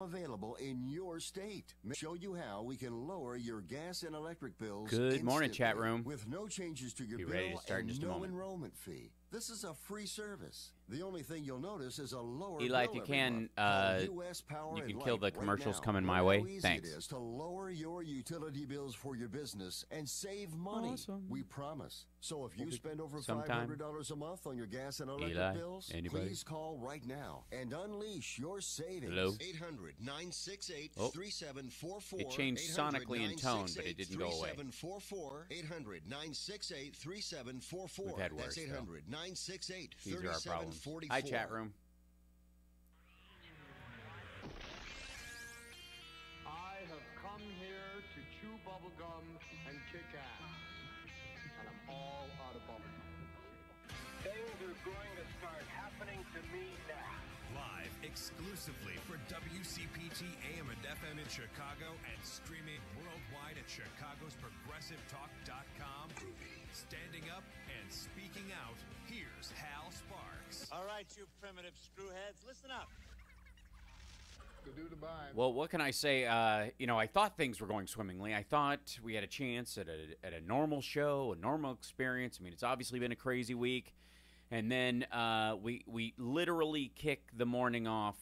available in your state. Show you how we can lower your gas and electric bills. Good morning, chat room. With no changes to your Be bill ready to start in and just a no moment. enrollment fee. This is a free service. The only thing you'll notice is a lower Eli, bill if you every can, month. Call US Power you and can kill Light the right commercials now. coming my Learn way. how easy Thanks. it is to lower your utility bills for your business and save money. Awesome. We promise. So if you spend over sometime. $500 a month on your gas and electric Eli, bills, anybody? please call right now and unleash your savings. Hello? 800-968-3744. It changed sonically in tone, but it didn't go away. 800-968-3744. We've had worse, That's though. 800-968-3744. These are our problems. Hi, chat room. I have come here to chew bubblegum and kick ass. And I'm all out of bubblegum. Things are going to start happening to me now. Live exclusively for WCPT AM and FM in Chicago and streaming worldwide at chicagosprogressivetalk.com. Standing up and speaking out, here's Hal Sparks. All right, you primitive screwheads, listen up. Well, what can I say? You know, I thought things were going swimmingly. I thought we had a chance at a normal show, a normal experience. I mean, it's obviously been a crazy week. And then we literally kick the morning off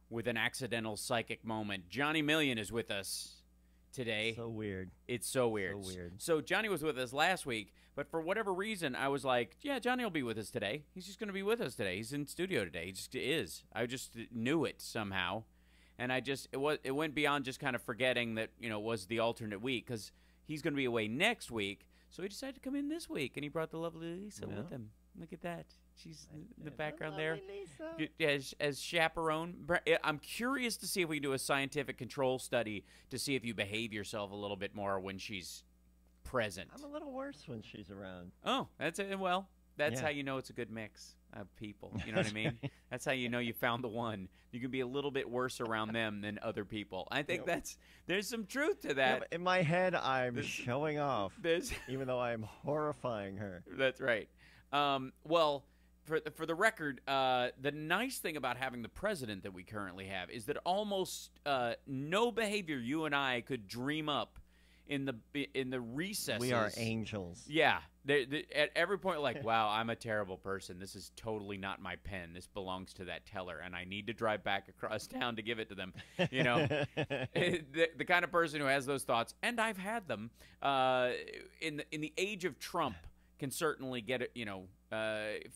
with an accidental psychic moment. Johnny Million is with us today. So weird. It's so weird. So weird. So Johnny was with us last week, but for whatever reason, I was like, yeah, Johnny will be with us today. He's just going to be with us today. He's in studio today. He just is. I just knew it somehow. And it went beyond just kind of forgetting that, you know, it was the alternate week because he's going to be away next week. So he decided to come in this week, and he brought the lovely Lisa with him. Look at that. She's in the background there. As chaperone. I'm curious to see if we can do a scientific control study to see if you behave yourself a little bit more when she's present. I'm a little worse when she's around. Oh, that's it. Well, that's how you know it's a good mix of people. You know what I mean? That's how you know you found the one. You can be a little bit worse around them than other people. I think there's some truth to that. Yeah, in my head, I'm showing off, even though I'm horrifying her. That's right. Well, for the record, the nice thing about having the president that we currently have is that almost no behavior you and I could dream up in the recesses. We are angels. Yeah. At every point, like, wow, I'm a terrible person. This is totally not my pen. This belongs to that teller, and I need to drive back across town to give it to them. You know, the kind of person who has those thoughts, and I've had them, in the age of Trump, can certainly get it, you know,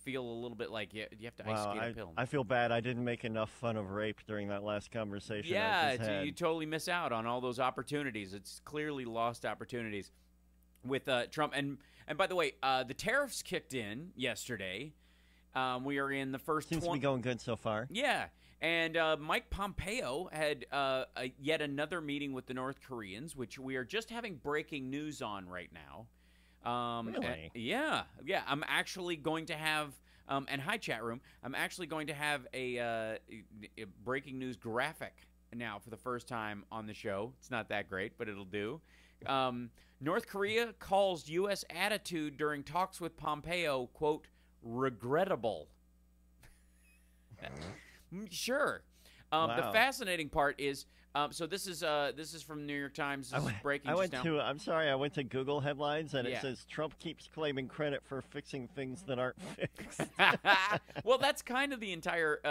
feel a little bit like you have to ice skate uphill. I feel bad. I didn't make enough fun of rape during that last conversation. Yeah, you totally miss out on all those opportunities. It's clearly lost opportunities with Trump. And by the way, the tariffs kicked in yesterday. We are in the first. Seems to be going good so far. Yeah, and Mike Pompeo had yet another meeting with the North Koreans, which we are just having breaking news on right now. Really? Yeah. I'm actually going to have, and hi, chat room, I'm actually going to have a breaking news graphic now for the first time on the show. It's not that great, but it'll do. North Korea calls U.S. attitude during talks with Pompeo, quote, regrettable. Sure. Wow. The fascinating part is, so this is from New York Times. This is breaking just now. I'm sorry, I went to Google headlines, and it says Trump keeps claiming credit for fixing things that aren't fixed. Well, that's kind of the entire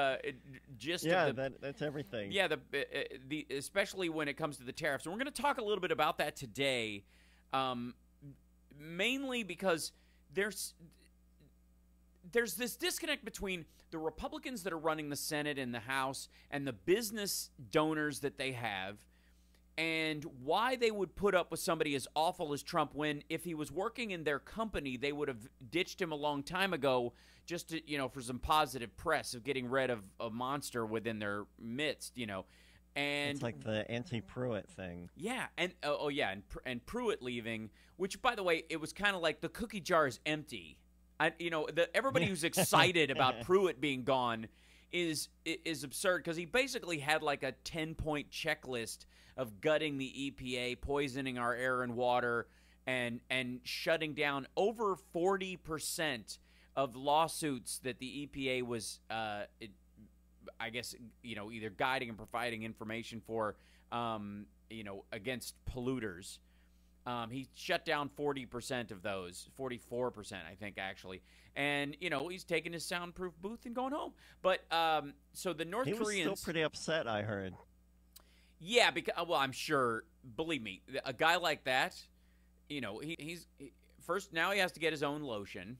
gist of that's everything. Yeah, the especially when it comes to the tariffs. And we're going to talk a little bit about that today, mainly because there's this disconnect between the Republicans that are running the Senate and the House and the business donors that they have, and why they would put up with somebody as awful as Trump when, if he was working in their company, they would have ditched him a long time ago just to, you know, for some positive press of getting rid of a monster within their midst, you know. And it's like the anti-Pruitt thing. Yeah, and and Pruitt leaving, which, by the way, it was kind of like the cookie jar is empty. Everybody who's excited about Pruitt being gone is absurd, because he basically had like a 10-point checklist of gutting the EPA, poisoning our air and water, and shutting down over 40% of lawsuits that the EPA was I guess, either guiding and providing information for, against polluters. He shut down 40% of those, 44%, I think, actually. And, he's taking his soundproof booth and going home. But so the North Koreans... He was still pretty upset, I heard. Yeah, because, well, I'm sure, believe me, a guy like that, he's first, now he has to get his own lotion.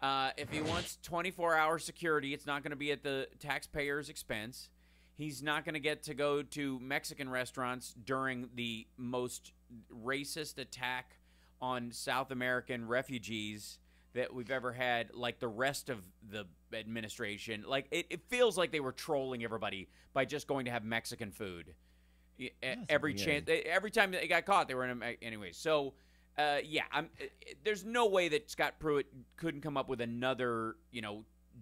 If he wants 24-hour security, it's not going to be at the taxpayer's expense. He's not going to get to go to Mexican restaurants during the most racist attack on South American refugees that we've ever had, like the rest of the administration. Like, it feels like they were trolling everybody by just going to have Mexican food. Every time they got caught, they were in anyway. So, there's no way that Scott Pruitt couldn't come up with another,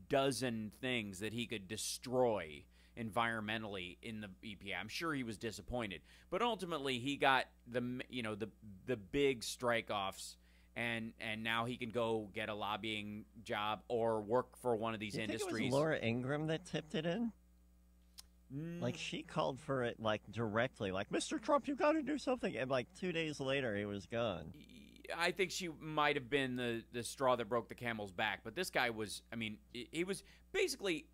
dozen things that he could destroy environmentally in the EPA. I'm sure he was disappointed, but ultimately he got the big strike-offs, and now he can go get a lobbying job or work for one of these industries. Think it was Laura Ingraham that tipped it in? Like, she called for it, like, directly. Like, Mr. Trump, you got to do something. And, like, 2 days later, he was gone. I think she might have been the straw that broke the camel's back. But this guy was, he was basically,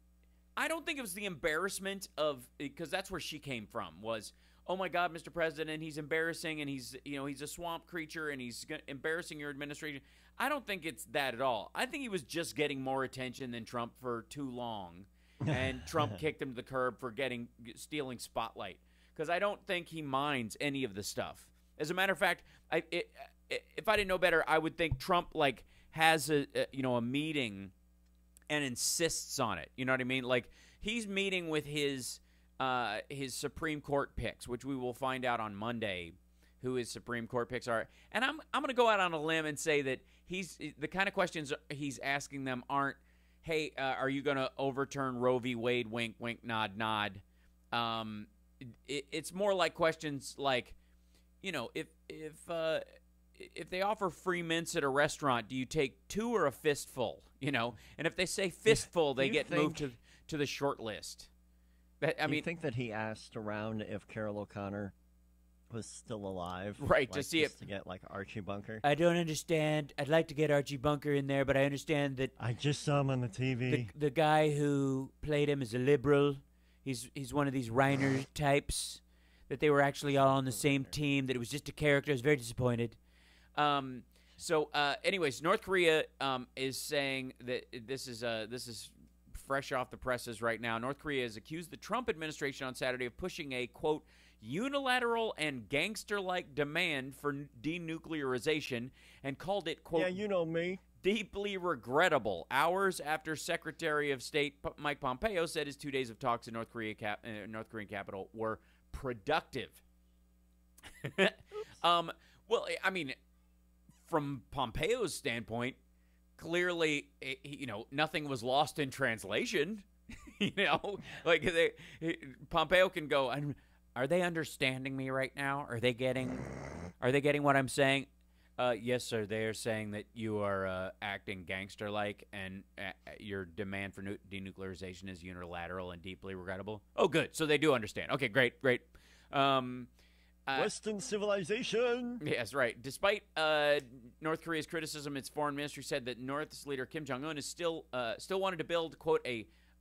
I don't think it was the embarrassment of, because that's where she came from, was, oh, my God, Mr. President, he's embarrassing, and he's a swamp creature, and he's embarrassing your administration. I don't think it's that at all. I think he was just getting more attention than Trump for too long. And Trump kicked him to the curb for stealing spotlight, because I don't think he minds any of the stuff. As a matter of fact, if I didn't know better, I would think Trump has a meeting and insists on it. You know what I mean? Like, he's meeting with his Supreme Court picks, which we will find out on Monday who his Supreme Court picks are. And I'm going to go out on a limb and say that the kind of questions he's asking them aren't, hey, are you going to overturn Roe v. Wade, wink, wink, nod, nod. It's more like questions like, if they offer free mints at a restaurant, do you take 2 or a fistful? And if they say fistful, they get moved to the short list. Do you think that he asked around if Carol O'Connor was still alive? Right, to see to get, like, Archie Bunker? I don't understand. I'd like to get Archie Bunker in there, but I understand that... I just saw him on the TV. The guy who played him is a liberal. He's one of these Reiner types, that they were actually all on the same team, that it was just a character. I was very disappointed. Anyways, North Korea is saying that this is fresh off the presses right now. North Korea has accused the Trump administration on Saturday of pushing a, quote, unilateral and gangster-like demand for denuclearization, and called it, quote, yeah, you know me, deeply regrettable, hours after Secretary of State Mike Pompeo said his 2 days of talks in North Korean capital were productive. Well, from Pompeo's standpoint, clearly, nothing was lost in translation. Pompeo can go, are they understanding me right now? Are they getting what I'm saying? Yes, sir. They are saying that you are acting gangster-like, and your demand for denuclearization is unilateral and deeply regrettable. Oh, good. So they do understand. Okay, great. Western civilization. Yes, right. Despite North Korea's criticism, its foreign ministry said that North's leader Kim Jong-un is still wanted to build, quote,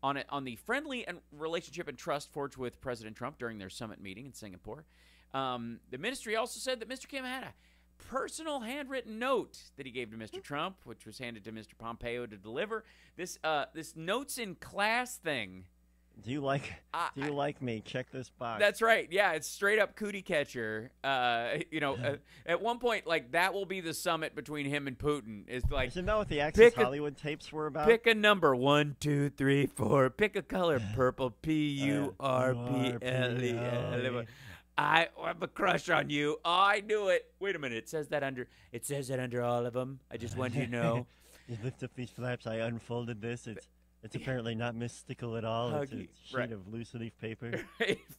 on the friendly and relationship and trust forged with President Trump during their summit meeting in Singapore. The ministry also said that Mr. Kim had a personal handwritten note that he gave to Mr. Trump, which was handed to Mr. Pompeo to deliver. This notes in class thing. Do you like me? Check this box. That's right. Yeah, it's straight up cootie catcher. At one point, like, that will be the summit between him and Putin. It's like, isn't that what the Access Hollywood tapes were about? Pick a number, 1, 2, 3, 4. Pick a color, purple. PURPLE. I have a crush on you. Oh, I knew it. Wait a minute. It says that under all of them. I just want you to know. You lift up these flaps. I unfolded this. It's apparently not mystical at all. It's a sheet of loose leaf paper.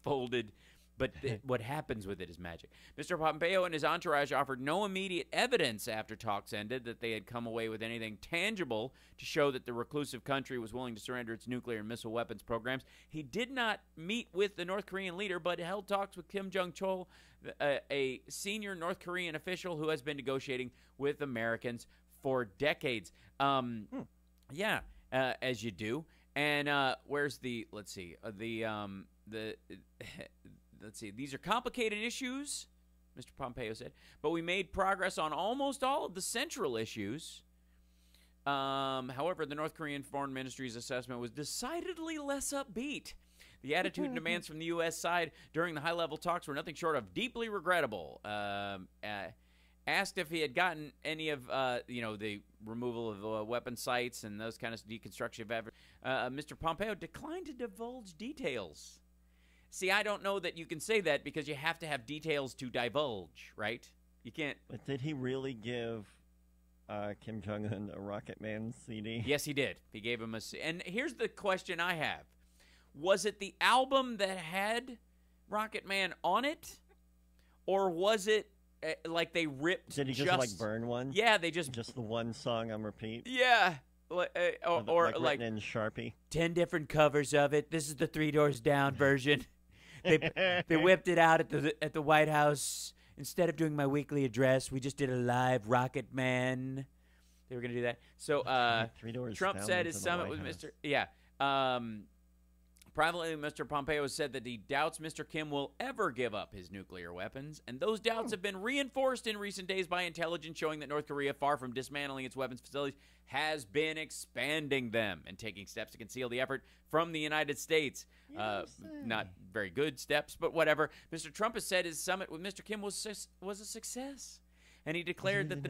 Folded But what happens with it is magic. Mr. Pompeo and his entourage offered no immediate evidence after talks ended that they had come away with anything tangible to show that the reclusive country was willing to surrender its nuclear and missile weapons programs. He did not meet with the North Korean leader, but held talks with Kim Jong-chol, a senior North Korean official who has been negotiating with Americans for decades. Yeah, as you do. And where's the? Let's see. Let's see. These are complicated issues, Mr. Pompeo said, but we made progress on almost all of the central issues. However, the North Korean Foreign Ministry's assessment was decidedly less upbeat. The attitude and demands from the U.S. side during the high-level talks were nothing short of deeply regrettable. Asked if he had gotten any of, the removal of weapon sites and those kind of deconstruction efforts, Mr. Pompeo declined to divulge details. See, I don't know that you can say that because you have to have details to divulge, right? You can't. But did he really give Kim Jong-un a Rocket Man CD? Yes, he did. He gave him a. And here's the question I have: was it the album that had Rocket Man on it, or was it like they ripped? Did he just like burn one? Yeah, they just the one song on repeat. Yeah. Or like written in Sharpie. 10 different covers of it. This is the Three Doors Down version. They whipped it out at the White House. Instead of doing my weekly address, we just did a live Rocket Man. They were going to do that. So Trump said his summit with Mr. Yeah. Privately, Mr. Pompeo said that he doubts Mr. Kim will ever give up his nuclear weapons, and those doubts have been reinforced in recent days by intelligence showing that North Korea, far from dismantling its weapons facilities, has been expanding them and taking steps to conceal the effort from the United States. Not very good steps, but whatever. Mr. Trump has said his summit with Mr. Kim was a success, and he declared that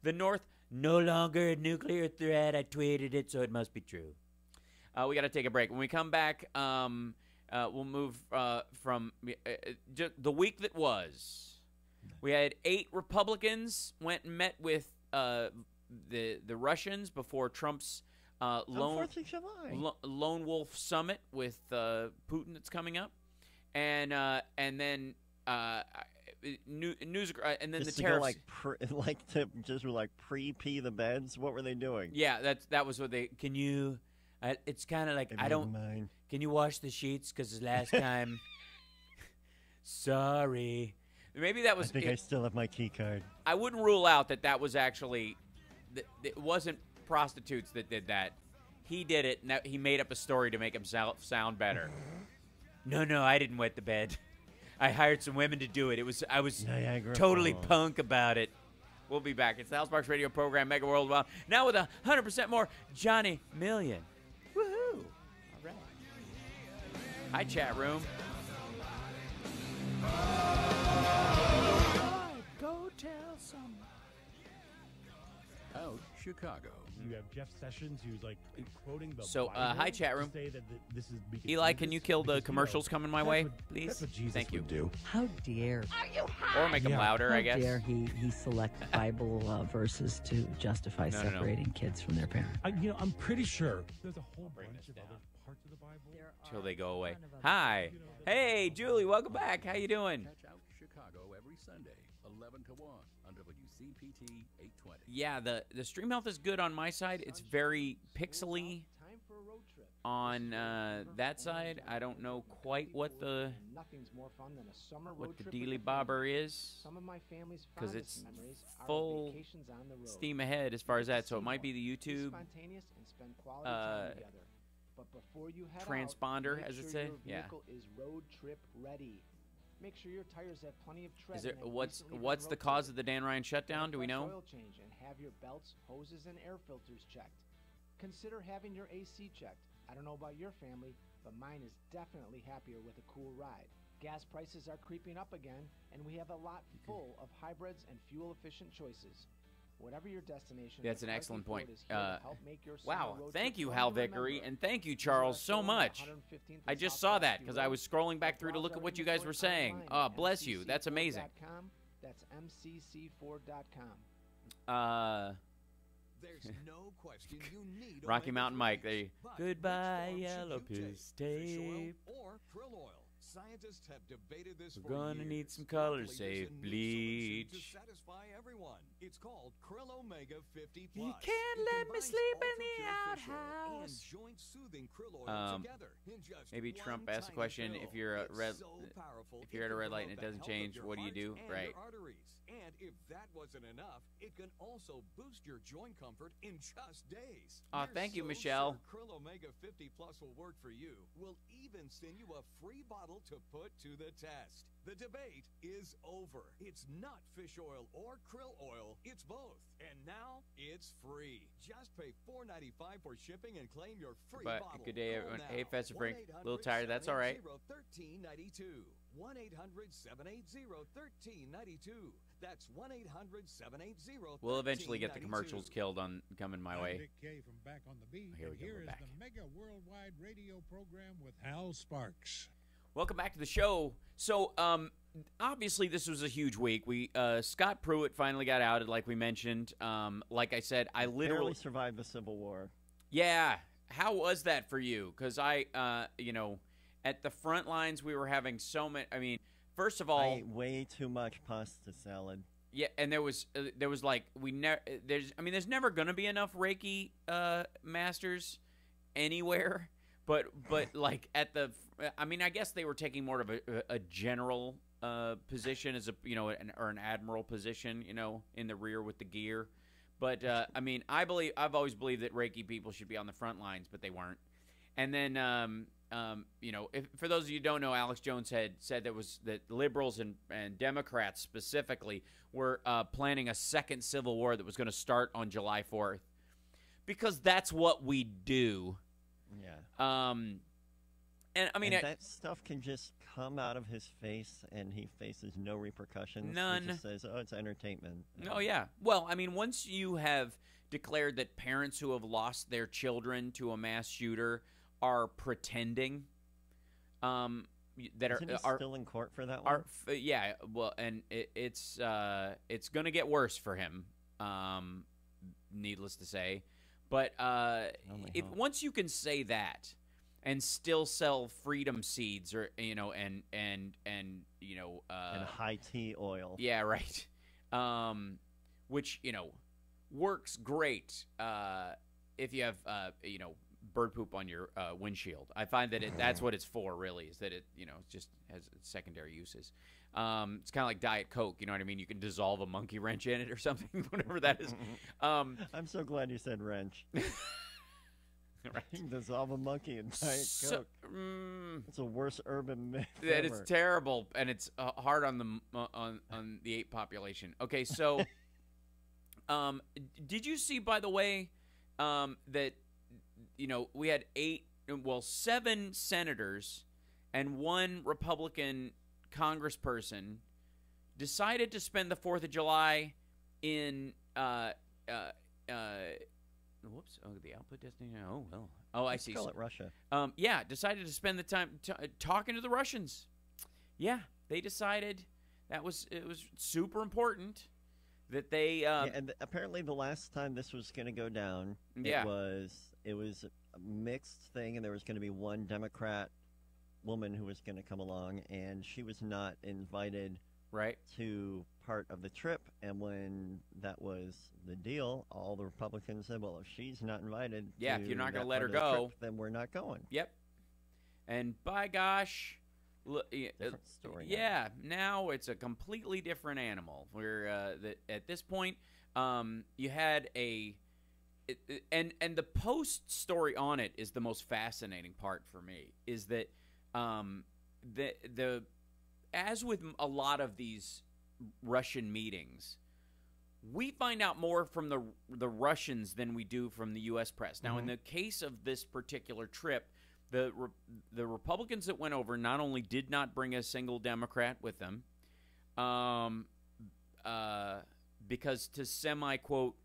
the North no longer a nuclear threat. I tweeted it, so it must be true. We got to take a break. When we come back, we'll move from the week that was. We had 8 Republicans went and met with the Russians before Trump's lone wolf summit with Putin that's coming up, and then news and then just the tariffs. To pre-pee the beds. What were they doing? Yeah, that was what they. Can you? It's kind of like I don't mind. Can you wash the sheets? Because last time, sorry, maybe that was. I think I still have my key card. I wouldn't rule out that was actually. It wasn't prostitutes that did that. He did it. And he made up a story to make himself sound better. No, I didn't wet the bed. I hired some women to do it. I was Niagara totally Falls. punk about it. We'll be back. It's the Hal Sparks radio program, Mega Worldwide. Now with 100% more Johnny Million. Woohoo! All right. Hi, chat room. Go tell someone. Out Chicago. You have Jeff Sessions, who's like quoting the So, Bible hi, chat room. to say that this is because Eli, can you kill the commercials coming my way, please? That's what Jesus Thank you. would do. How dare Or make them louder, I guess. How dare he select Bible verses to justify No. separating kids from their parents? I'm pretty sure there's a whole bring bunch this of down. other parts of the Bible. Till they go away. Hi. Hey, Julie, welcome back. How you doing? Catch Out Chicago every Sunday, 11 to 1 on WCPT 820. Yeah, the stream health is good on my side. It's very pixely on that side. I don't know quite what the dealy bobber is because it's full steam ahead as far as that. So it might be the YouTube transponder, as it say. Yeah. Make sure your tires have plenty of tread. Is there what's the cause of the Dan Ryan shutdown? Do we know? Oil change and have your belts, hoses, and air filters checked. Consider having your AC checked. I don't know about your family, but mine is definitely happier with a cool ride. Gas prices are creeping up again, and we have a lot full of hybrids and fuel-efficient choices. Whatever your destination, that's an excellent point. Wow, thank you, Hal Vickery, and thank you, Charles, so much. I just saw that because I was scrolling back through to look at what you guys were saying. Oh, bless you. That's amazing. That's mcc4.com. There's no question you need Rocky Mountain Mike. There you. But Goodbye, which farm should yellow you take? piss Fish oil tape. or krill oil? Scientists have debated this We're for gonna years. need some colors, Luckily, say there's a new bleach. solution to satisfy everyone. It's called Krill Omega 50 You Plus. can't It let me combines sleep in the ultra-pure fish oil and outhouse. joint-soothing krill oil together in just Maybe one Trump asked the tiny question: pill. if you're a It's red, so powerful, if you're it at a can red light and promote it the doesn't health of change, your what do you heart do? and Right. your arteries. And if that wasn't enough, it can also boost your joint comfort in just days. Aw, We're thank you, so Michelle. Sure Krill Omega 50 Plus will work for you. We'll even send you a free bottle to put to the test. The debate is over. It's not fish oil or krill oil. It's both. And now it's free. Just pay $4.95 for shipping and claim your free But bottle. good day, Call everyone. now. Hey, Festive Frank, a little tired. That's all right. 1-800-780-1392. 1-800-780-1392. That's 1-800-780-1392. We'll eventually get the commercials killed on coming my I'm way. Dick Kay from Back on the Beat. Here we and go, here we're is back. the mega worldwide radio program with Hal Sparks. Welcome back to the show. So, obviously, this was a huge week. Scott Pruitt finally got outed, like we mentioned. Like I said, I literally Barely survived the Civil War. Yeah. How was that for you? Because at the front lines, we were having so many. I mean, first of all, I ate way too much pasta salad. yeah, and there was like there's never gonna be enough Reiki masters anywhere, but like at the, I mean, I guess they were taking more of a general position as or an admiral position, in the rear with the gear. But I mean, I've always believed that Reiki people should be on the front lines, but they weren't. And then for those of you who don't know, Alex Jones had said that liberals and Democrats specifically were planning a second civil war that was going to start on July 4th, because that's what we do. Yeah. And I mean, that stuff can just come out of his face, and he faces no repercussions. None. He just says, "Oh, it's entertainment." Oh yeah. Well, I mean, once you have declared that parents who have lost their children to a mass shooter are pretending, Isn't he still in court for that one? Yeah. Well, and it's going to get worse for him. Needless to say, but once you can say that and still sell freedom seeds, or and high tea oil. Yeah, right. Which works great if you have bird poop on your windshield. I find that that's what it's for, really, is that it just has secondary uses. It's kind of like Diet Coke, you know what I mean? You can dissolve a monkey wrench in it or something, whatever that is. I'm so glad you said wrench. Right. You can dissolve a monkey in Diet Coke. It's a worst urban myth That ever. it's terrible, and it's hard on the ape population. Okay, so did you see, by the way, that we had 7 senators and 1 Republican congressperson decided to spend the 4th of July in whoops! Oh, the output destination. Oh well. Oh, I see. Call it Russia. Yeah, decided to spend the time talking to the Russians. Yeah, they decided it was super important that they. And apparently, the last time this was going to go down, it was a mixed thing, and there was going to be one Democrat woman who was going to come along, and she was not invited. Right. To part of the trip, and when that was the deal, all the Republicans said, "Well, if she's not invited, if you're not going to let her go, trip, then we're not going." Yep. And by gosh, different story. Yeah, now it's a completely different animal. Where at this point, you had and the post story on it is the most fascinating part for me. Is that the as with a lot of these Russian meetings, we find out more from the Russians than we do from the U.S. press. Now, in the case of this particular trip, the Republicans that went over not only did not bring a single Democrat with them, because to semi-quote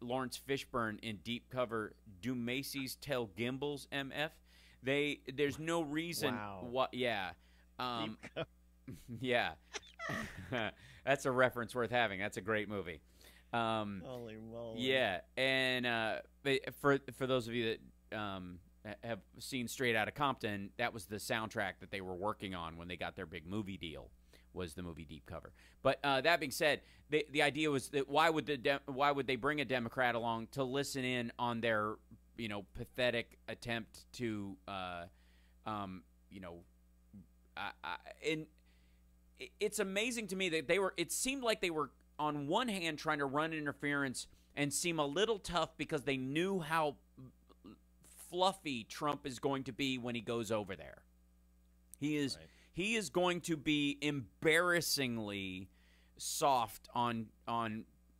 Lawrence Fishburne in Deep Cover, do Macy's tell Gimbals, MF? There's no reason. Wow. Yeah. Yeah. That's a reference worth having. That's a great movie. Holy moly. Yeah, and for those of you that have seen Straight Outta Compton, that was the soundtrack that they were working on when they got their big movie deal, was the movie Deep Cover. But that being said, the idea was that why would they bring a Democrat along to listen in on their pathetic attempt to it's amazing to me that it seemed like they were on one hand trying to run interference and seem a little tough because they knew how fluffy Trump is going to be when he goes over there. He is going to be embarrassingly soft on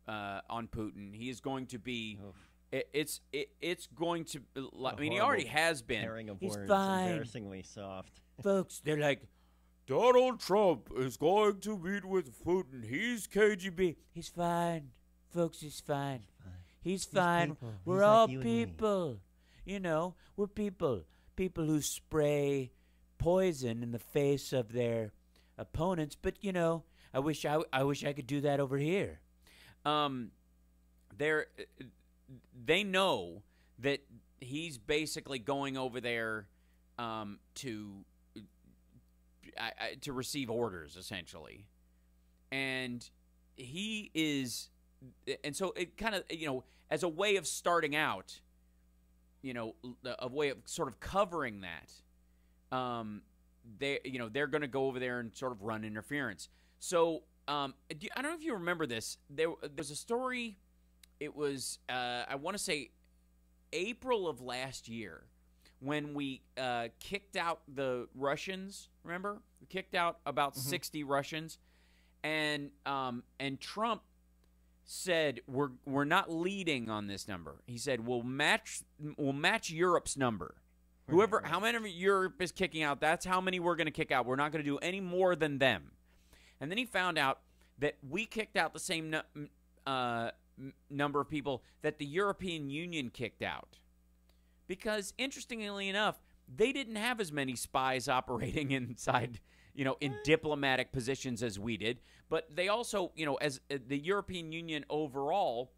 Putin. He is going to be it's going to I mean he already has been. He's fine. Embarrassingly soft. Folks, they're like, Donald Trump is going to meet with Putin. He's KGB. He's fine. Folks, he's fine. He's fine. We're all people. We're people. People who spray poison in the face of their opponents. But, I wish I could do that over here. They know that he's basically going over there to receive orders, essentially. And he is, and so it kind of, as a way of starting out, a way of sort of covering that, they're going to go over there and sort of run interference. So I don't know if you remember this. There's a story. It was, I want to say, April of last year, when we kicked out the Russians. Remember, we kicked out about 60 Russians, and Trump said we're not leading on this number. He said we'll match Europe's number. How many Europe is kicking out, that's how many we're going to kick out. We're not going to do any more than them. And then he found out that we kicked out the same number of people that the European Union kicked out. Because, interestingly enough, they didn't have as many spies operating inside, in diplomatic positions as we did. But they also, as the European Union overall,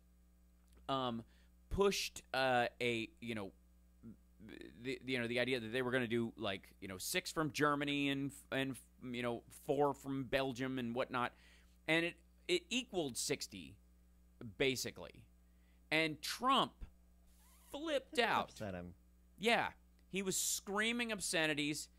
pushed the idea that they were going to do 6 from Germany and 4 from Belgium and whatnot, and it equaled 60 basically, and Trump flipped out. Upset him. Yeah, he was screaming obscenities.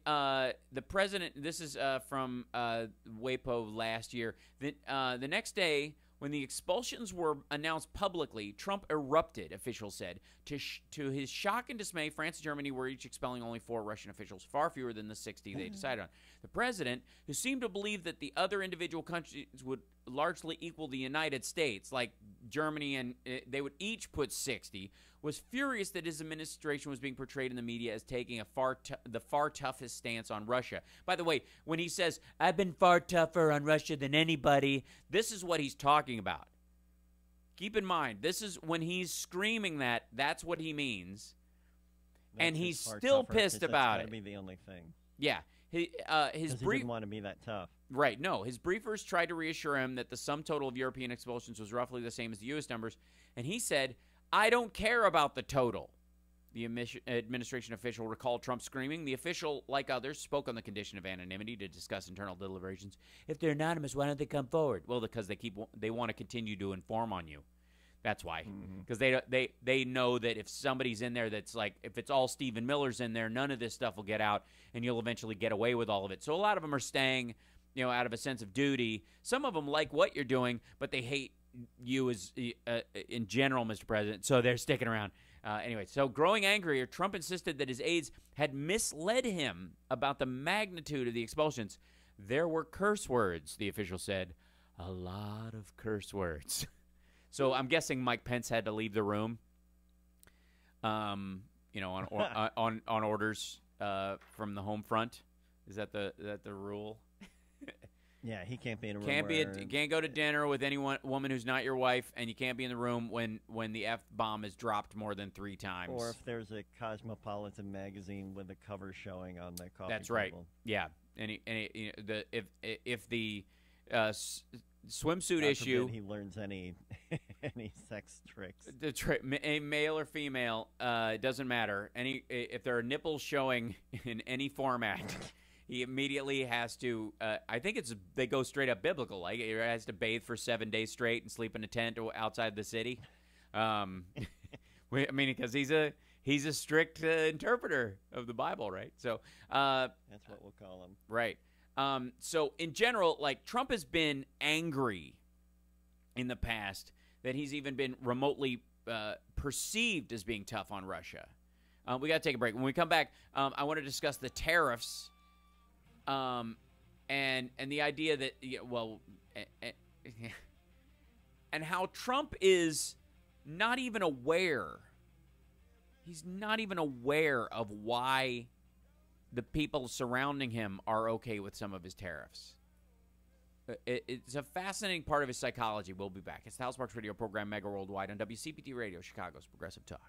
The president, this is from WAPO last year, the next day when the expulsions were announced publicly, Trump erupted, officials said. To his shock and dismay, France and Germany were each expelling only 4 Russian officials, far fewer than the 60 they decided on. The president, who seemed to believe that the other individual countries would largely equal the United States, like Germany, and they would each put 60, was furious that his administration was being portrayed in the media as taking the far toughest stance on Russia. By the way, when he says, I've been far tougher on Russia than anybody, this is what he's talking about. Keep in mind, this is when he's screaming that's what he means. And he's still pissed about it. That's got to be the only thing. Yeah. His he didn't want to be that tough. Right. No, his briefers tried to reassure him that the sum total of European expulsions was roughly the same as the U.S. numbers, and he said, I don't care about the total. The administration official recalled Trump screaming. The official, like others, spoke on the condition of anonymity to discuss internal deliberations. If they're anonymous, why don't they come forward? Well, because they want to continue to inform on you. That's why. Because they know that if somebody's in there that's like, if it's all Stephen Miller's in there, none of this stuff will get out, and you'll eventually get away with all of it. So a lot of them are staying, out of a sense of duty. Some of them like what you're doing, but they hate you as in general, Mr. President, so they're sticking around. Anyway, so growing angrier, Trump insisted that his aides had misled him about the magnitude of the expulsions. There were curse words, the official said. A lot of curse words. So I'm guessing Mike Pence had to leave the room, on orders from the home front. Is that the rule? Yeah, he can't be in a room. Can't go to dinner with any woman who's not your wife, and you can't be in the room when the F-bomb is dropped more than 3 times. Or if there's a Cosmopolitan magazine with the cover showing on the coffee That's right. table. Yeah, if the swimsuit God issue. forbid he learns any any sex tricks. A male or female, it doesn't matter. If there are nipples showing in any format, he immediately has to. I think they go straight up biblical. Like he has to bathe for 7 days straight and sleep in a tent outside the city. I mean, because he's a strict interpreter of the Bible, right? So that's what we'll call him, right? So in general, like Trump has been angry in the past that he's even been remotely perceived as being tough on Russia. We got to take a break. When we come back, I want to discuss the tariffs and the idea that, and how Trump is not even aware. He's not even aware of why the people surrounding him are okay with some of his tariffs. It's a fascinating part of his psychology. We'll be back. It's the Hal Sparks Radio program, Mega Worldwide, on WCPT Radio, Chicago's Progressive Talk.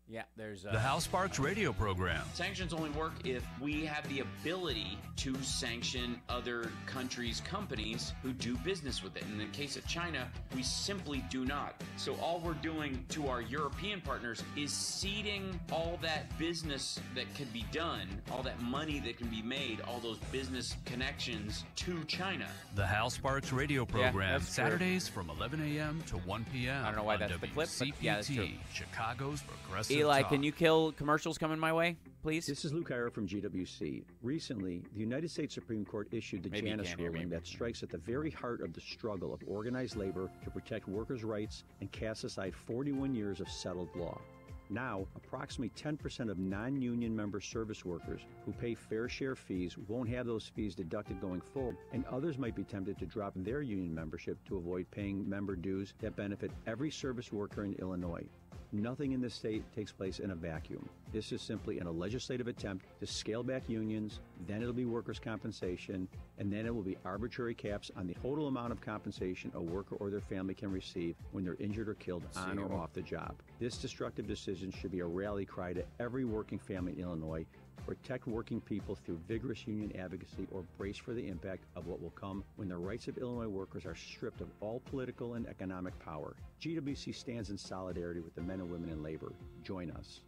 Yeah, there's the Hal Sparks Radio program. Sanctions only work if we have the ability to sanction other countries' companies who do business with it. In the case of China, we simply do not. So all we're doing to our European partners is ceding all that business that can be done, all that money that can be made, all those business connections to China. The Hal Sparks Radio program, yeah, Saturdays from 11 a.m. to 1 p.m. I don't know why that's the clip, but yeah, that's true. Chicago's Progressive Eli, Talk. can you kill commercials coming my way, please? This is Luke Ira from GWC. Recently, the United States Supreme Court issued the Janus ruling that strikes at the very heart of the struggle of organized labor to protect workers' rights and cast aside 41 years of settled law. Now, approximately 10% of non-union member service workers who pay fair share fees won't have those fees deducted going forward, and others might be tempted to drop their union membership to avoid paying member dues that benefit every service worker in Illinois. Nothing in this state takes place in a vacuum. This is simply a legislative attempt to scale back unions, then it'll be workers' compensation, and then it will be arbitrary caps on the total amount of compensation a worker or their family can receive when they're injured or killed on or off the job. This destructive decision should be a rally cry to every working family in Illinois. Protect working people through vigorous union advocacy, or brace for the impact of what will come when the rights of Illinois workers are stripped of all political and economic power. GWC stands in solidarity with the men and women in labor. Join us.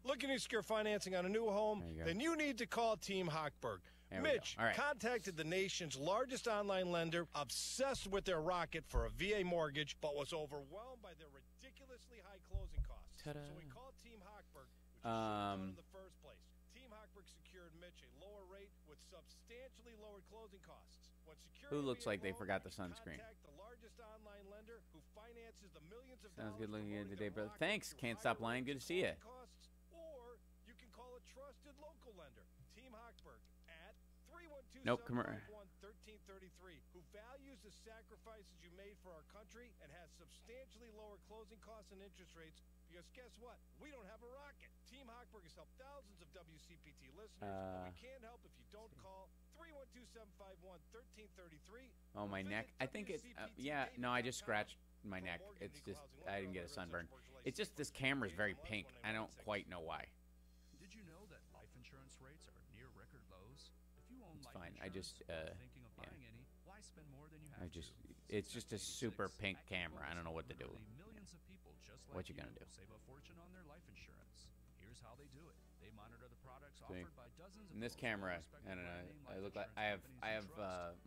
Looking to secure financing on a new home? Then you need to call Team Hochberg. Mitch contacted the nation's largest online lender, obsessed with their rocket for a VA mortgage, but was overwhelmed by their ridiculously high closing costs. So we called Team Hochberg, which was in the first place. Team Hochberg secured Mitch a lower rate with substantially lower closing costs. Who looks like they forgot the sunscreen? The largest online lender who finances the millions of Sounds good looking at today, brother. Thanks. Can't stop lying. Good to see you. Or you can call a trusted local lender, Team Hochberg, at 312-751-1333, who values the sacrifices you made for our country and has substantially lower closing costs and interest rates, because guess what? We don't have a rocket. Team Hochberg has helped thousands of WCPT listeners, but we can't help if you don't call 312-751-1333. Oh, my neck. I think it's, no, I just scratched my neck. It's just, I didn't get a sunburn. It's just this camera's very pink. I don't quite know why. Did you know that life insurance rates are near record lows? If you own It's life fine. I just, thinking of buying any, why spend more than you have to? It's just a super pink camera. I don't know what to do. Millions of people just like What you gonna do? Save a fortune on their life insurance. Here's how they do it. They monitor the products See? offered by dozens of In this camera, I don't know. I look like I have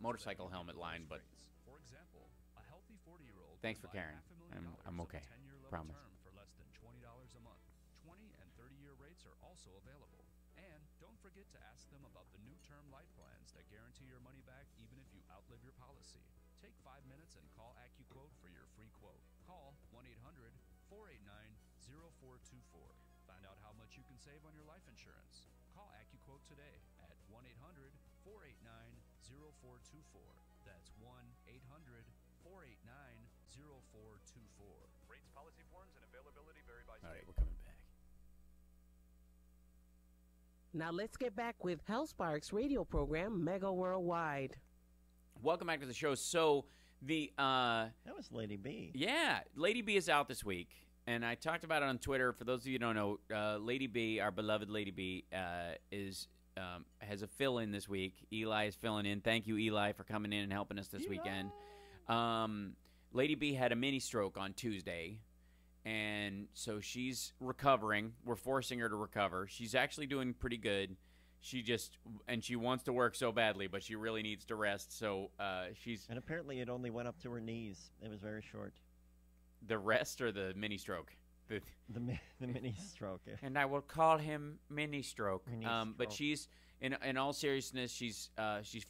motorcycle helmet line, but for example, a healthy 40-year-old thanks for caring. I'm okay. Promise. for less than $20 a month. 20 and 30-year rates are also available. And don't forget to ask them about the new term life plans that guarantee your money back even if you outlive your policy. Take 5 minutes and call AccuQuote for your free quote. Call 1-800-489-0424. Find out how much you can save on your life insurance. Call AccuQuote today at 1-800-489-0424. That's 1-800-489-0424. Rates, policy forms, and availability vary by state. All right, we're coming back. Now let's get back with Hal Sparks' radio program, Mega Worldwide. Welcome back to the show. So that was Lady B. Yeah, Lady B is out this week. and I talked about it on Twitter. For those of you who don't know, Lady B, our beloved Lady B, has a fill-in this week. Eli is filling in. Thank you, Eli, for coming in and helping us this weekend. Lady B had a mini stroke on Tuesday, and so she's recovering. We're forcing her to recover. She's actually doing pretty good. She wants to work so badly, but she really needs to rest. So she's. And apparently, it only went up to her knees. It was very short. The rest or the mini stroke? The mini stroke. Yeah. And I will call him mini stroke. But she's in all seriousness, she's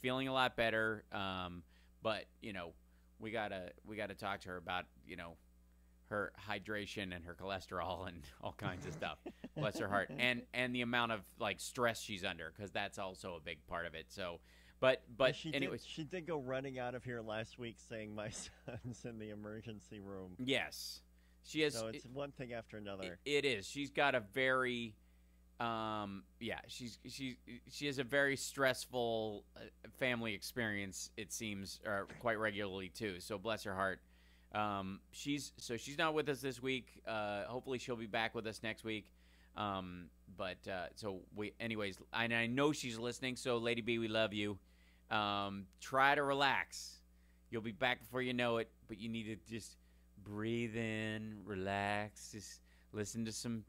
feeling a lot better. But we gotta talk to her about her hydration and her cholesterol and all kinds of stuff. Bless her heart. And the amount of stress she's under, because that's also a big part of it. So. But anyways, she did go running out of here last week saying my son's in the emergency room. Yes, she has. So it's one thing after another. It is. She's got a very, she has a very stressful family experience. It seems quite regularly too. So bless her heart. She's not with us this week. Hopefully she'll be back with us next week. Anyways, and I know she's listening. So Lady B, we love you. Try to relax. You'll be back before you know it, but you need to just breathe in, relax, just listen to some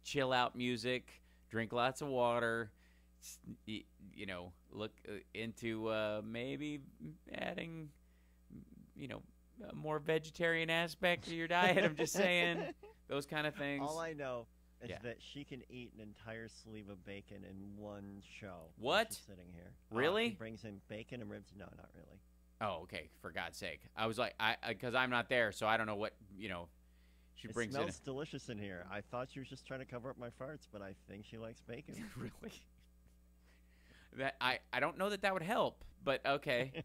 chill out music, drink lots of water, look into maybe adding, a more vegetarian aspect to your diet. I'm just saying those kind of things. All I know is that she can eat an entire sleeve of bacon in one show. What? She's sitting here. Really? She brings in bacon and ribs. No, not really. Oh, okay. For God's sake. I was like, because I'm not there, so I don't know what, she brings in. It smells delicious in here. I thought she was just trying to cover up my farts, but I think she likes bacon. Really? I don't know that would help, but okay.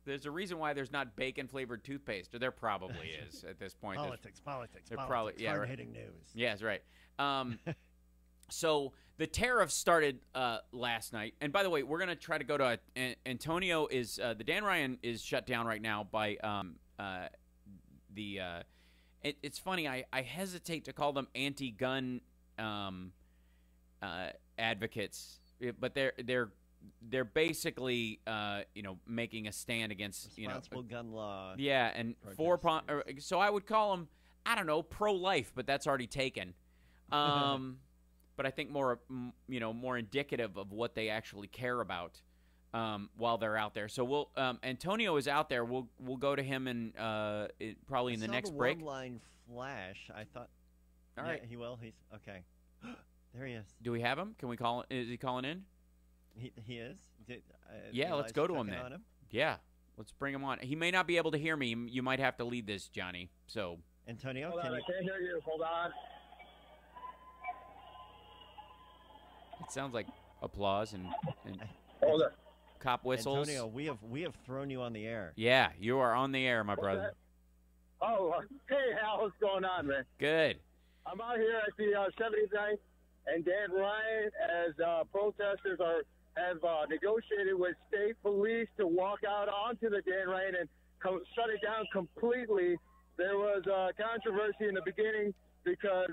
There's a reason why there's not bacon-flavored toothpaste, or there probably is at this point. Politics. Probably, yeah, hard-hitting news. Yeah, that's right. So the tariffs started last night, and by the way, we're gonna try to go to Antonio. The Dan Ryan is shut down right now by It's funny. I hesitate to call them anti-gun advocates, but they're basically, making a stand against, responsible gun law. Yeah, and so I would call them, I don't know, pro-life, but that's already taken. But I think more indicative of what they actually care about while they're out there. So we'll Antonio is out there. We'll go to him and probably in the next break. One-line flash. I thought. All right, he will. He's okay. There he is. Do we have him? Can we call? Is he calling in? He is? Yeah, let's go to him then. Yeah, let's bring him on. He may not be able to hear me. You might have to lead this, Johnny. So, Antonio, I can't hear you. Hold on. It sounds like applause and Hold on. Cop whistles. Antonio, we have thrown you on the air. Yeah, you are on the air, my brother. Oh, hey, Hal, what's going on, man? Good. I'm out here at the 79th, and Dan Ryan, as protesters have negotiated with state police to walk out onto the Dan Ryan and shut it down completely. There was controversy in the beginning because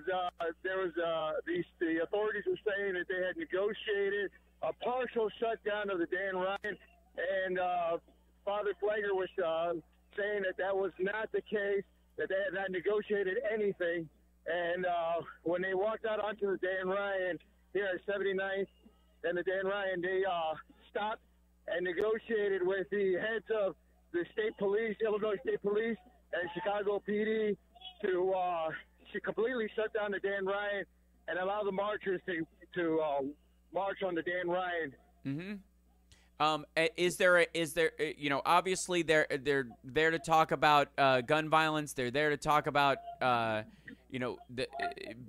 there was the authorities were saying that they had negotiated a partial shutdown of the Dan Ryan, and Father Flagger was saying that was not the case, that they had not negotiated anything. And when they walked out onto the Dan Ryan here at 79th and the Dan Ryan, they stopped and negotiated with the heads of the state police, Illinois State Police, and Chicago PD to completely shut down the Dan Ryan and allow the marchers to march on the Dan Ryan. Mm-hmm. Is there obviously they're there to talk about gun violence. They're there to talk about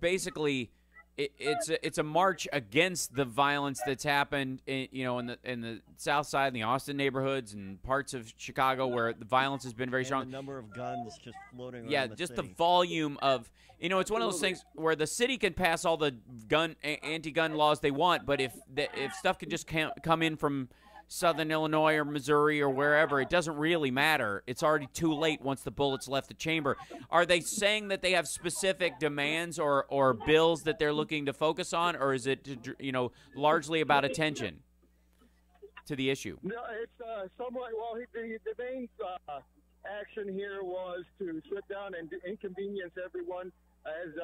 basically it's a march against the violence that's happened in the South Side, in the Austin neighborhoods, and parts of Chicago where the violence has been very strong. The number of guns just floating around the city. The volume of it's one of those things where the city can pass all the anti-gun laws they want, but if stuff can just come in from Southern Illinois or Missouri or wherever, it doesn't really matter. It's already too late once the bullets left the chamber. Are they saying that they have specific demands or bills that they're looking to focus on, or is it, largely about attention to the issue? No, it's somewhat. Well, the main action here was to shut down and inconvenience everyone as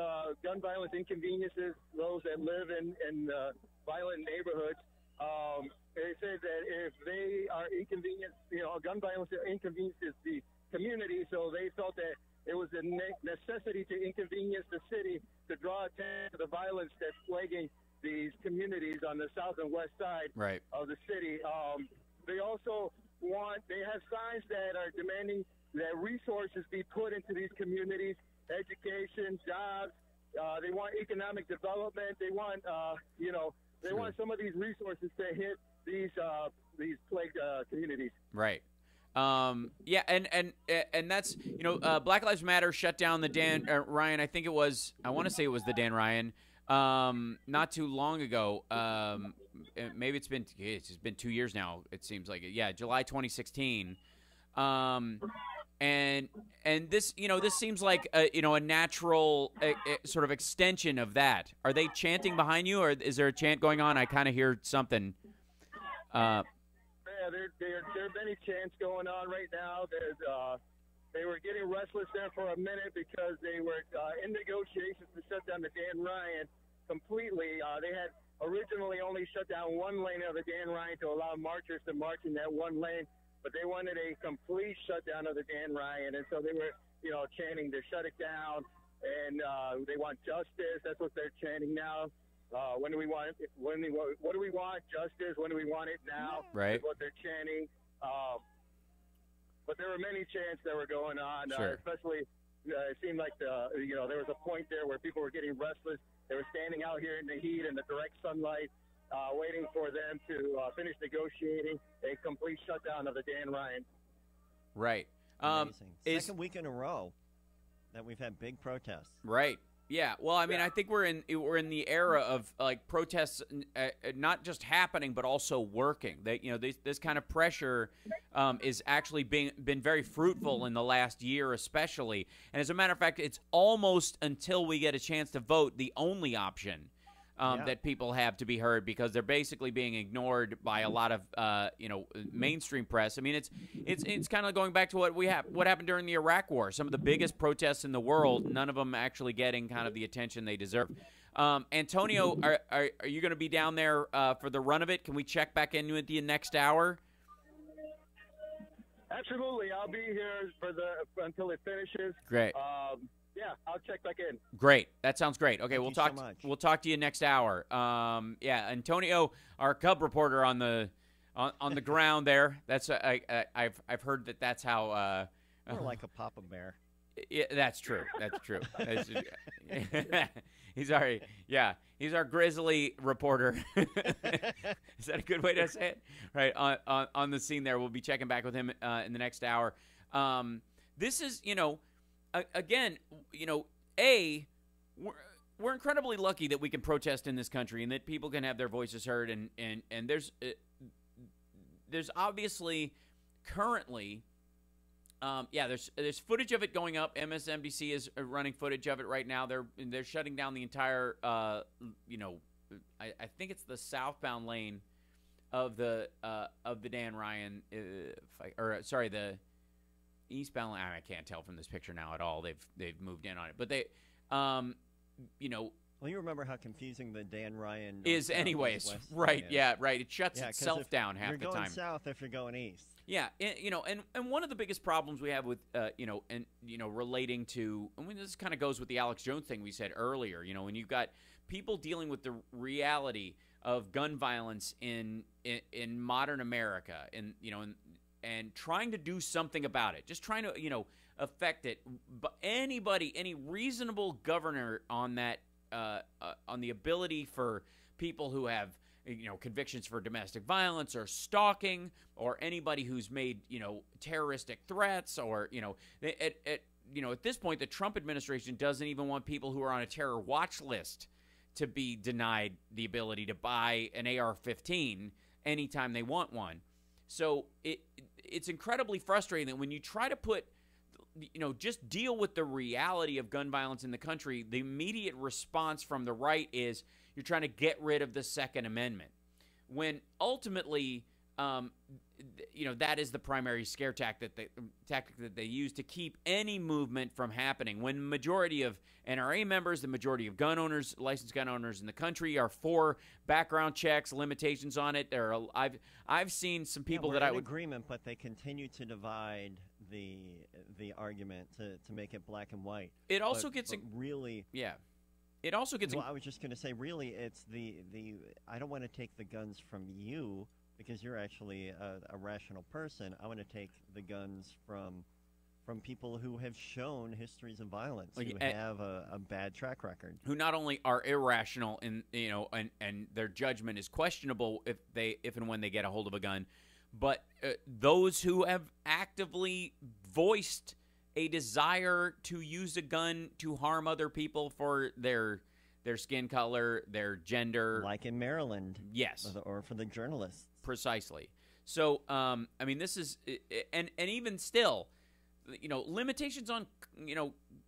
gun violence inconveniences those that live in violent neighborhoods. They said that if they are inconvenienced, gun violence inconveniences the community, so they felt that it was a necessity to inconvenience the city to draw attention to the violence that's plaguing these communities on the south and west side of the city. They also they have signs that are demanding that resources be put into these communities, education, jobs. They want economic development. They want, they want some of these resources to hit these plagued communities. Right. Yeah, and that's, Black Lives Matter shut down the Dan Ryan. I want to say it was the Dan Ryan. Not too long ago. Maybe it's just been 2 years now. It seems like it. Yeah, July 2016. And this, this seems like a natural sort of extension of that. Are they chanting behind you, or is there a chant going on? I kind of hear something. Yeah, there are many chants going on right now. They were getting restless there for a minute because they were in negotiations to shut down the Dan Ryan completely. They had originally only shut down one lane of the Dan Ryan to allow marchers to march in that one lane, but they wanted a complete shutdown of the Dan Ryan, and so they were, chanting to shut it down, and they want justice. That's what they're chanting now. When do we want it? What do we want? Justice. When do we want it now? Right. Is what they're chanting. But there were many chants that were going on, especially it seemed like there was a point there where people were getting restless. They were standing out here in the heat and the direct sunlight, waiting for them to finish negotiating a complete shutdown of the Dan Ryan. Right. Amazing. Second week in a row that we've had big protests. Right. Yeah. Well, I mean, I think we're in the era of like protests, not just happening but also working. That this kind of pressure is actually been very fruitful in the last year, especially. And as a matter of fact, it's almost until we get a chance to vote the only option that people have to be heard, because they're basically being ignored by a lot of mainstream press. I mean, it's kind of going back to what happened during the Iraq War. Some of the biggest protests in the world, none of them actually getting kind of the attention they deserve. Antonio, are you going to be down there for the run of it? Can we check back in with you next hour? Absolutely, I'll be here until it finishes. Great. Yeah, I'll check back in. Great. That sounds great. Okay, Thank you so much. We'll talk to you next hour. Yeah, Antonio, our Cub reporter on the ground there. That's I've heard that's how more like a Papa Bear. Yeah, that's true. That's true. He's our grizzly reporter. Is that a good way to say it? Right, on the scene there. We'll be checking back with him in the next hour. This is, again, we're incredibly lucky that we can protest in this country and that people can have their voices heard. And there's obviously currently, there's footage of it going up. MSNBC is running footage of it right now. They're shutting down the entire, I think it's the southbound lane of the Dan Ryan, the eastbound lane. I can't tell from this picture now at all. They've moved in on it, but they, Well, you remember how confusing the Dan Ryan is, anyways. Right? Yeah, right. It shuts itself down half the time. You're going south if you're going east. Yeah, and one of the biggest problems we have with relating to, I mean, this kind of goes with the Alex Jones thing we said earlier. When you've got people dealing with the reality of gun violence in modern America, and trying to do something about it, just trying to affect it. But any reasonable governor on that, on the ability for people who have convictions for domestic violence or stalking, or anybody who's made terroristic threats, or at this point the Trump administration doesn't even want people who are on a terror watch list to be denied the ability to buy an AR-15 anytime they want one. So it's incredibly frustrating that when you try to put, just deal with the reality of gun violence in the country, the immediate response from the right is you're trying to get rid of the Second Amendment. When ultimately, that is the primary scare tactic that they use to keep any movement from happening. When the majority of NRA members, the majority of gun owners, licensed gun owners in the country are for background checks, limitations on it. I've seen some people that I would agreement, but they continue to divide the argument to make it black and white. It also gets really. Yeah. It also gets. Well, I was just going to say, really, it's the. I don't want to take the guns from you because you're actually a rational person. I want to take the guns from people who have shown histories of violence, who have a bad track record, who not only are irrational in and their judgment is questionable if and when they get a hold of a gun, but those who have actively voiced a desire to use a gun to harm other people for their skin color, their gender. Like in Maryland. Yes. Or for the journalists. Precisely. So, this is, and even still, limitations on,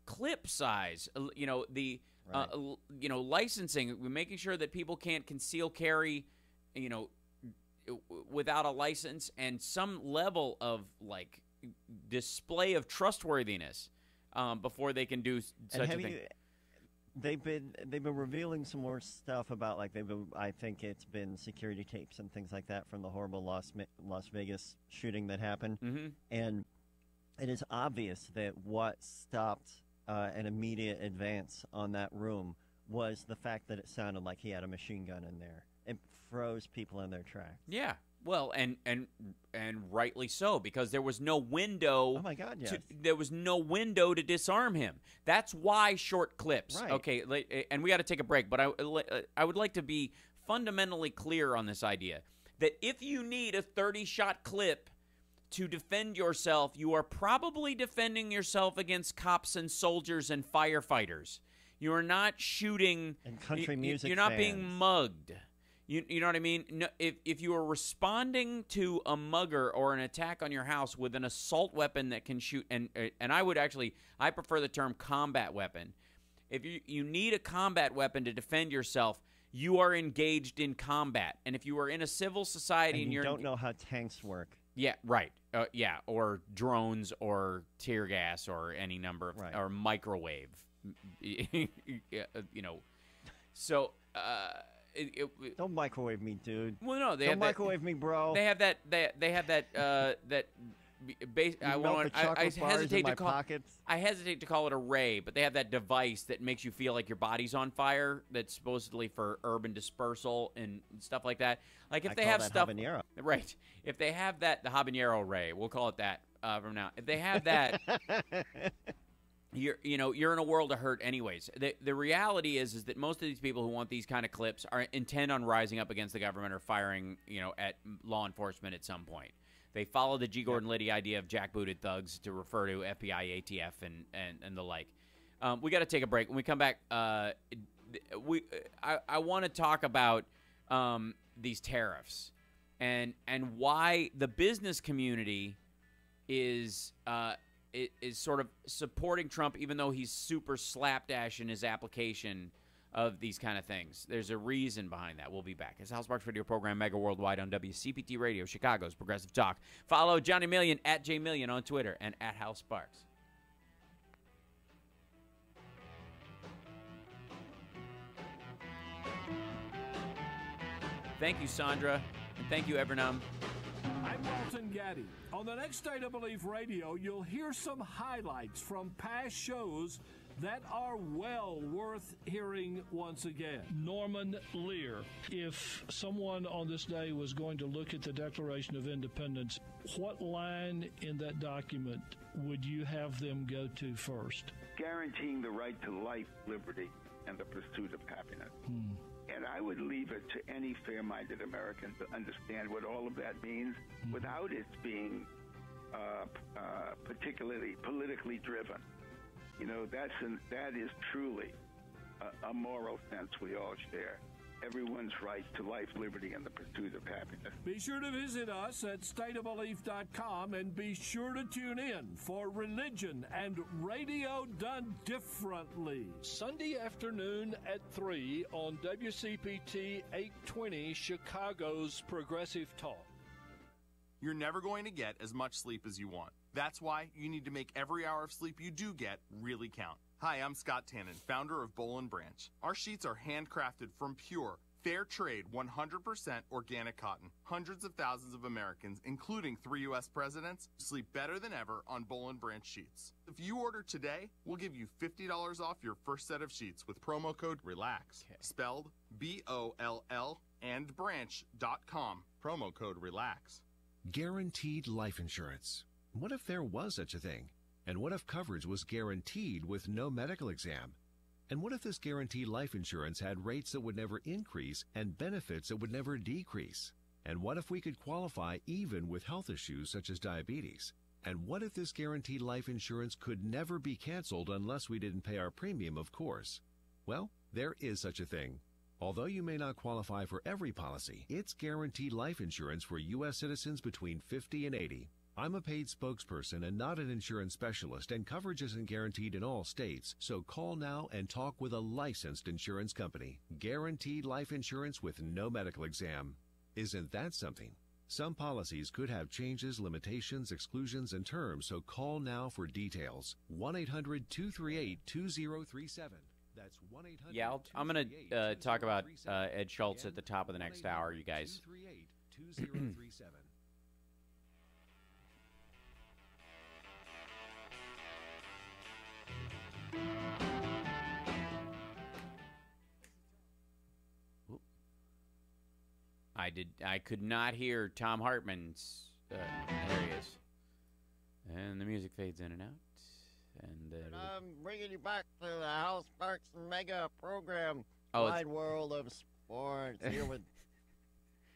clip size, licensing, making sure that people can't conceal carry, without a license, and some level of, display of trustworthiness before they can do such a thing. They've been revealing some more stuff about I think it's been security tapes and things like that from the horrible Las Vegas shooting that happened, and it is obvious that what stopped an immediate advance on that room was the fact that it sounded like he had a machine gun in there. It froze people in their tracks. Yeah. Well, and rightly so, because there was no window. Oh my God! Yes. There was no window to disarm him. That's why short clips. Right. Okay, and we got to take a break. But I would like to be fundamentally clear on this idea that if you need a 30-shot clip to defend yourself, you are probably defending yourself against cops and soldiers and firefighters. You are not shooting. And country music. You're not being mugged. You know what I mean? No, if you are responding to a mugger or an attack on your house with an assault weapon that can shoot, and I prefer the term combat weapon. If you need a combat weapon to defend yourself, you are engaged in combat. And if you are in a civil society and you don't know how tanks work. Yeah, right. Or drones or tear gas or any number of, or microwave. So. Don't microwave me, dude. Well, no, don't microwave me, bro. They have that. They have that. I hesitate to call it a ray, but they have that device that makes you feel like your body's on fire. That's supposedly for urban dispersal and stuff like that. Like if they have stuff, habanero. Right? If they have that, the habanero ray, we'll call it that from now. If they have that. You're in a world of hurt anyways. The reality is that most of these people who want these kind of clips intend on rising up against the government or firing, at law enforcement at some point. They follow the G. Gordon Liddy idea of jackbooted thugs to refer to FBI, ATF, and the like. We got to take a break. When we come back, I want to talk about these tariffs and why the business community is sort of supporting Trump, even though he's super slapdash in his application of these kind of things. There's a reason behind that. We'll be back. It's Hal Sparks Radio Program, Mega Worldwide on WCPT Radio, Chicago's Progressive Talk. Follow Johnny Million at JMillion on Twitter and at Hal Sparks. Thank you, Sandra, and thank you, Evernum. I'm Walton Gaddy. On the next Day to Believe Radio, you'll hear some highlights from past shows that are well worth hearing once again. Norman Lear. If someone on this day was going to look at the Declaration of Independence, what line in that document would you have them go to first? Guaranteeing the right to life, liberty, and the pursuit of happiness. And I would leave it to any fair-minded American to understand what all of that means without it being particularly politically driven. That is truly a moral sense we all share. everyone's right to life, liberty, and the pursuit of happiness. Be sure to visit us at stateofbelief.com and be sure to tune in for Religion and Radio Done Differently. Sunday afternoon at 3 on WCPT 820, Chicago's Progressive Talk. You're never going to get as much sleep as you want. That's why you need to make every hour of sleep you do get really count. Hi, I'm Scott Tannen, founder of Boll & Branch. Our sheets are handcrafted from pure, fair trade, 100% organic cotton. Hundreds of thousands of Americans, including 3 U.S. presidents, sleep better than ever on Boll & Branch sheets. If you order today, we'll give you $50 off your first set of sheets with promo code RELAX. Okay. Spelled BOLL and branch.com. Promo code RELAX. Guaranteed life insurance. What if there was such a thing? And what if coverage was guaranteed with no medical exam? And what if this guaranteed life insurance had rates that would never increase and benefits that would never decrease? And what if we could qualify even with health issues such as diabetes? And what if this guaranteed life insurance could never be canceled unless we didn't pay our premium, of course? Well, there is such a thing. Although you may not qualify for every policy, it's guaranteed life insurance for U.S. citizens between 50 and 80. I'm a paid spokesperson and not an insurance specialist, and coverage isn't guaranteed in all states, so call now and talk with a licensed insurance company. Guaranteed life insurance with no medical exam. Isn't that something? Some policies could have changes, limitations, exclusions, and terms, so call now for details. 1-800-238-2037. That's 1-800. Yeah, I'm going to talk about Ed Schultz at the top of the next hour, you guys. 238-2037. I could not hear Tom Hartman's. There he is. And the music fades in and out. And I'm bringing you back to the Hal Sparks Mega Program, Wide World of Sports, here with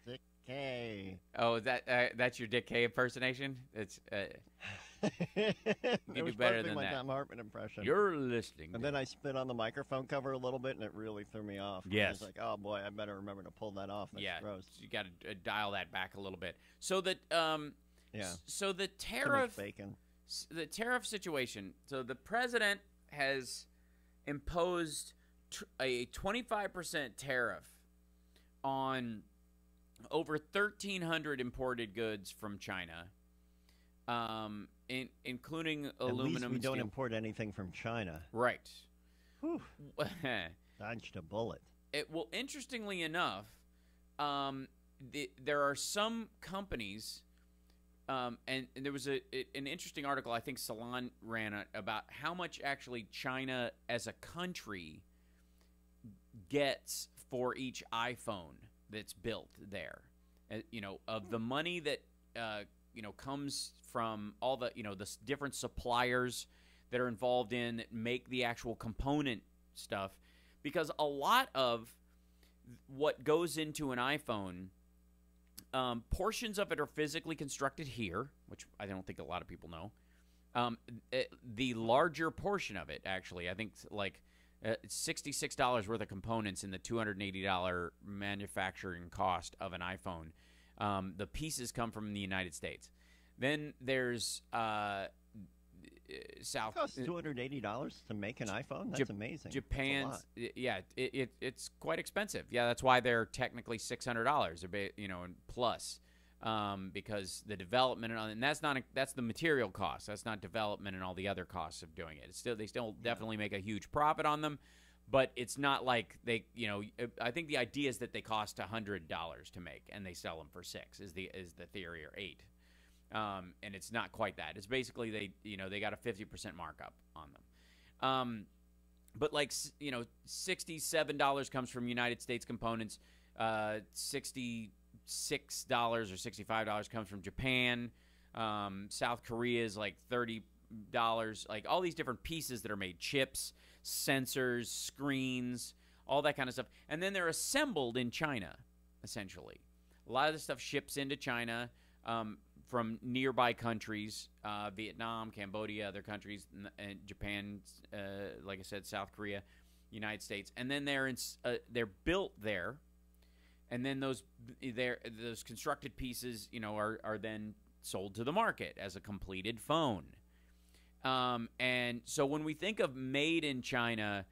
Dick K. Oh, that's your Dick K impersonation? It's you do better than my that. Tom Hartman impression. You're listening. And then I spit on the microphone cover a little bit, and it really threw me off. Yes. I was like, oh boy, I better remember to pull that off. That's gross. You got to dial that back a little bit. So that So the tariff situation. So the president has imposed a 25% tariff on over 1,300 imported goods from China, including aluminum. At least we don't steel. import anything from China. Right. Dodged a bullet. Well, interestingly enough, there are some companies. And there was an interesting article I think Salon ran about how much actually China as a country gets for each iPhone that's built there. Of the money that comes from all the the different suppliers that are involved in that make the actual component stuff, because a lot of what goes into an iPhone. Portions of it are physically constructed here, which I don't think a lot of people know. The larger portion of it, actually, I think like $66 worth of components in the $280 manufacturing cost of an iPhone. The pieces come from the United States. Then there's It costs $280 to make an iPhone? That's amazing. Japan's, it's quite expensive. Yeah, that's why they're technically $600, and plus, because the development and that's the material cost. That's not development and all the other costs of doing it. They still definitely make a huge profit on them, but it's not like they, I think the idea is that they cost $100 to make and they sell them for $6 is the theory, or $8. And it's not quite that. It's basically they got a 50% markup on them. But like, $67 comes from United States components. $66 or $65 comes from Japan. South Korea is like $30. Like all these different pieces that are made, chips, sensors, screens, all that kind of stuff. And then they're assembled in China, essentially. A lot of the stuff ships into China. From nearby countries, Vietnam, Cambodia, other countries, and Japan, like I said, South Korea, United States, and then they're built there and then those constructed pieces, are then sold to the market as a completed phone. And so when we think of made in China,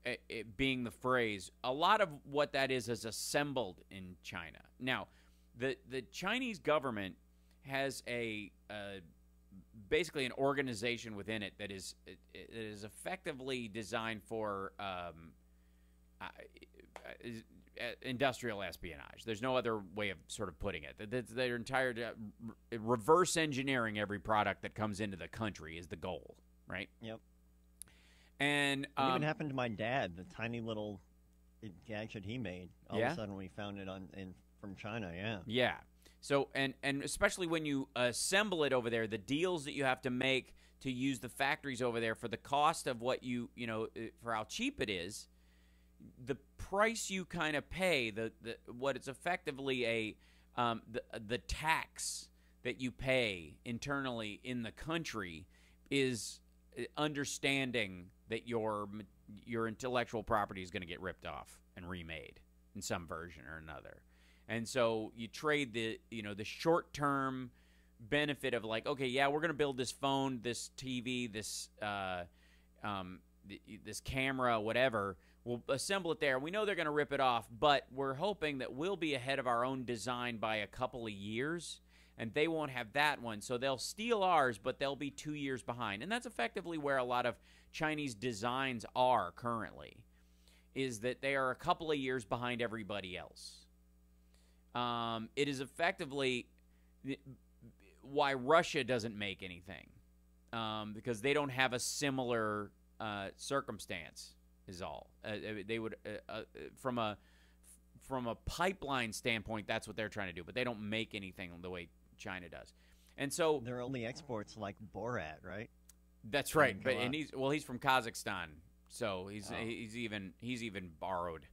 it being the phrase, a lot of what that is assembled in China. Now, the Chinese government has basically an organization within it that is effectively designed for industrial espionage. There's no other way of sort of putting it. Their entire reverse engineering every product that comes into the country is the goal, right? Yep. And it even happened to my dad, the tiny little gadget he made. All of a sudden we found it from China, yeah. Yeah. So, and especially when you assemble it over there, the deals that you have to make to use the factories over there for the cost of what for how cheap it is, the price you kind of pay, what it's effectively the tax that you pay internally in the country is understanding that your intellectual property is going to get ripped off and remade in some version or another. And so you trade the short-term benefit of like, okay, yeah, we're going to build this phone, this TV, this camera, whatever. We'll assemble it there. We know they're going to rip it off, but we're hoping that we'll be ahead of our own design by a couple of years, and they won't have that one. So they'll steal ours, but they'll be 2 years behind. And that's effectively where a lot of Chinese designs are currently, is that they are a couple of years behind everybody else. It is effectively why Russia doesn't make anything, because they don't have a similar circumstance. Is all they would from a pipeline standpoint. That's what they're trying to do, but they don't make anything the way China does. And so their only exports like Borat, right? That's right. But he's from Kazakhstan, so he's even borrowed,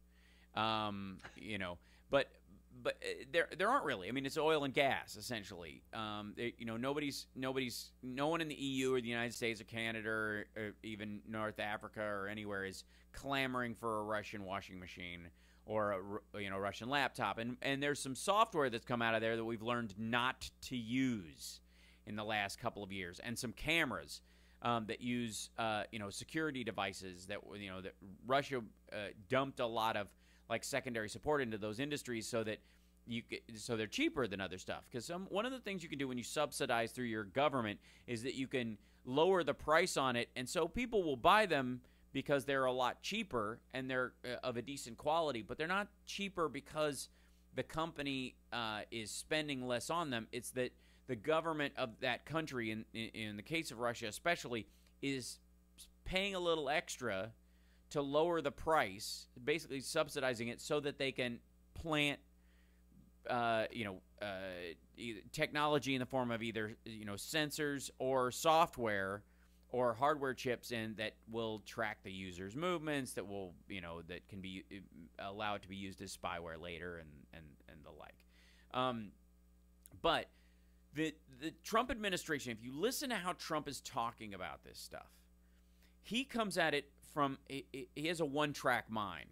But there aren't really. I mean, it's oil and gas essentially. No one in the EU or the United States or Canada or even North Africa or anywhere is clamoring for a Russian washing machine or a Russian laptop. And there's some software that's come out of there that we've learned not to use in the last couple of years, and some cameras that use security devices that that Russia dumped a lot of like secondary support into those industries so that they're cheaper than other stuff. Because one of the things you can do when you subsidize through your government is that you can lower the price on it, and so people will buy them because they're a lot cheaper and they're of a decent quality, but they're not cheaper because the company is spending less on them. It's that the government of that country, in the case of Russia especially, is paying a little extra to lower the price, basically subsidizing it so that they can plant technology in the form of either sensors or software or hardware chips in that will track the user's movements, that will that can be allowed to be used as spyware later and the like. But the Trump administration, if you listen to how Trump is talking about this stuff, he comes at it from he has a one-track mind.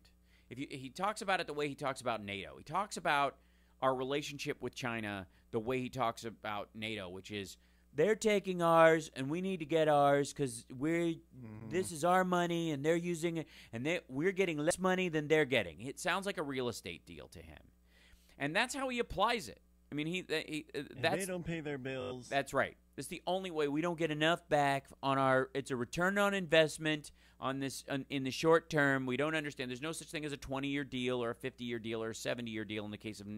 He talks about it the way he talks about NATO. He talks about our relationship with China the way he talks about NATO, which is they're taking ours and we need to get ours because this is our money and they're using it, and we're getting less money than they're getting. It sounds like a real estate deal to him, and that's how he applies it. I mean, they don't pay their bills. That's right. It's the only way. We don't get enough back on it's a return on investment on this in the short term. We don't understand. There's no such thing as a 20-year deal or a 50-year deal or a 70-year deal in the case of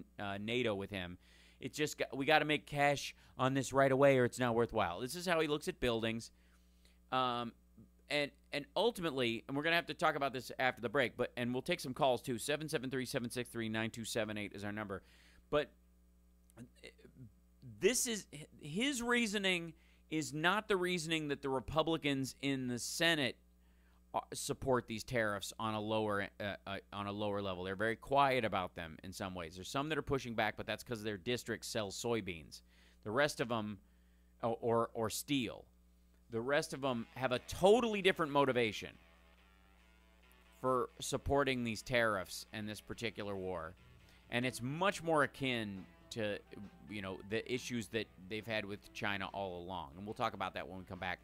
NATO with him. It's just we got to make cash on this right away or it's not worthwhile. This is how he looks at buildings. And ultimately, and we're going to have to talk about this after the break, and we'll take some calls too. 773-763-9278 is our number. But this is his reasoning is not the reasoning that the Republicans in the Senate support these tariffs on a lower level. They're very quiet about them in some ways. There's some that are pushing back, but that's because their district sells soybeans. The rest of them, or steel. The rest of them have a totally different motivation for supporting these tariffs and this particular war. And it's much more akin to, the issues that they've had with China all along. And we'll talk about that when we come back.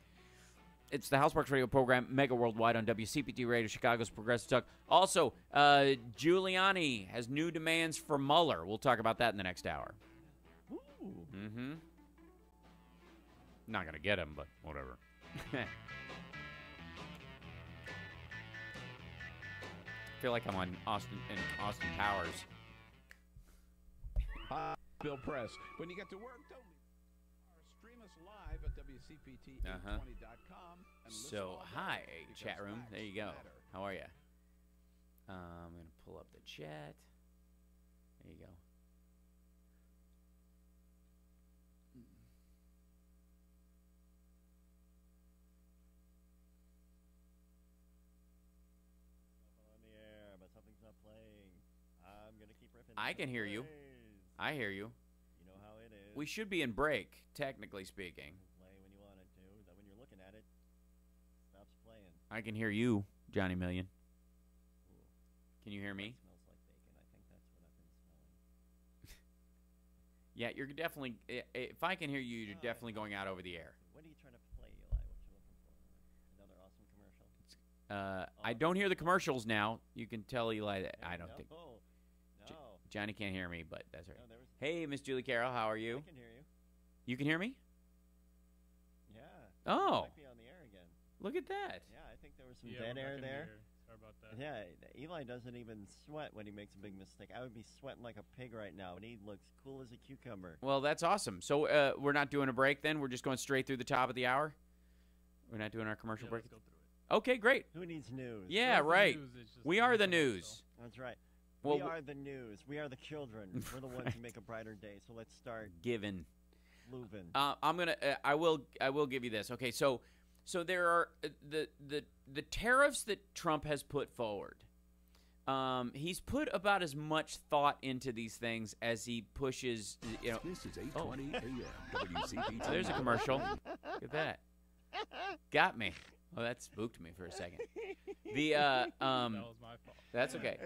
It's the House Sparks Radio program, Mega Worldwide on WCPT Radio, Chicago's Progressive Talk. Also, Giuliani has new demands for Mueller. We'll talk about that in the next hour. Ooh. Mm-hmm. Not going to get him, but whatever. I feel like I'm on Austin Powers. Bill Press. When you get to work, don't stream us live at WCPT820.com. So, hi, chat room. There you go. How are you? I'm going to pull up the chat. There you go. On the air, but something's not playing. I'm going to keep ripping. I can hear you. I hear you. You know how it is. We should be in break, technically speaking. Play when you want it to. Then when you're looking at it, stops playing. I can hear you, Johnny Million. Ooh. Can you hear me? It smells like bacon. I think that's what I've been smelling. Yeah, you're definitely. If I can hear you, you're definitely going out over the air. What are you trying to play, Eli? What you looking for? Another awesome commercial? I don't hear the commercials now. You can tell Eli that I don't think. No. Johnny can't hear me, but that's right. No, Hey, Miss Julie Carroll, how are you? I can hear you. You can hear me? Yeah. Oh. Might be on the air again. Look at that. Yeah, I think there was some dead air there. Sorry about that. Yeah, Eli doesn't even sweat when he makes a big mistake. I would be sweating like a pig right now, and he looks cool as a cucumber. Well, that's awesome. So we're not doing a break then? We're just going straight through the top of the hour? We're not doing our commercial break? Let's go through it. Okay, great. Who needs news? Yeah, right. We are the news. That's right. Well, we are the news. We are the children. We're the ones who make a brighter day. So let's start giving. Moving. I'm gonna. I will give you this. Okay, so there are the tariffs that Trump has put forward. He's put about as much thought into these things as he pushes. This is 8:20 a.m. WCPT. There's a commercial. Look at that. Got me. Oh, that spooked me for a second. That was my fault. That's okay.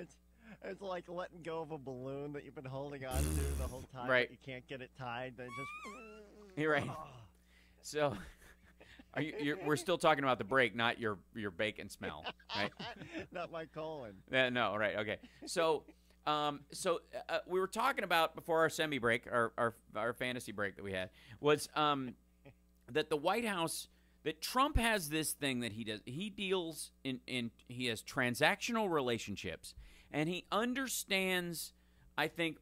It's like letting go of a balloon that you've been holding on to the whole time. Right. But you can't get it tied. Then just. You're right. So, we're still talking about the break, not your bacon smell, right? Not my colon. No, right. Okay. So, we were talking about before our semi break, our fantasy break that we had was that the White House. That Trump has this thing that he does. He deals he has transactional relationships, and he understands, I think,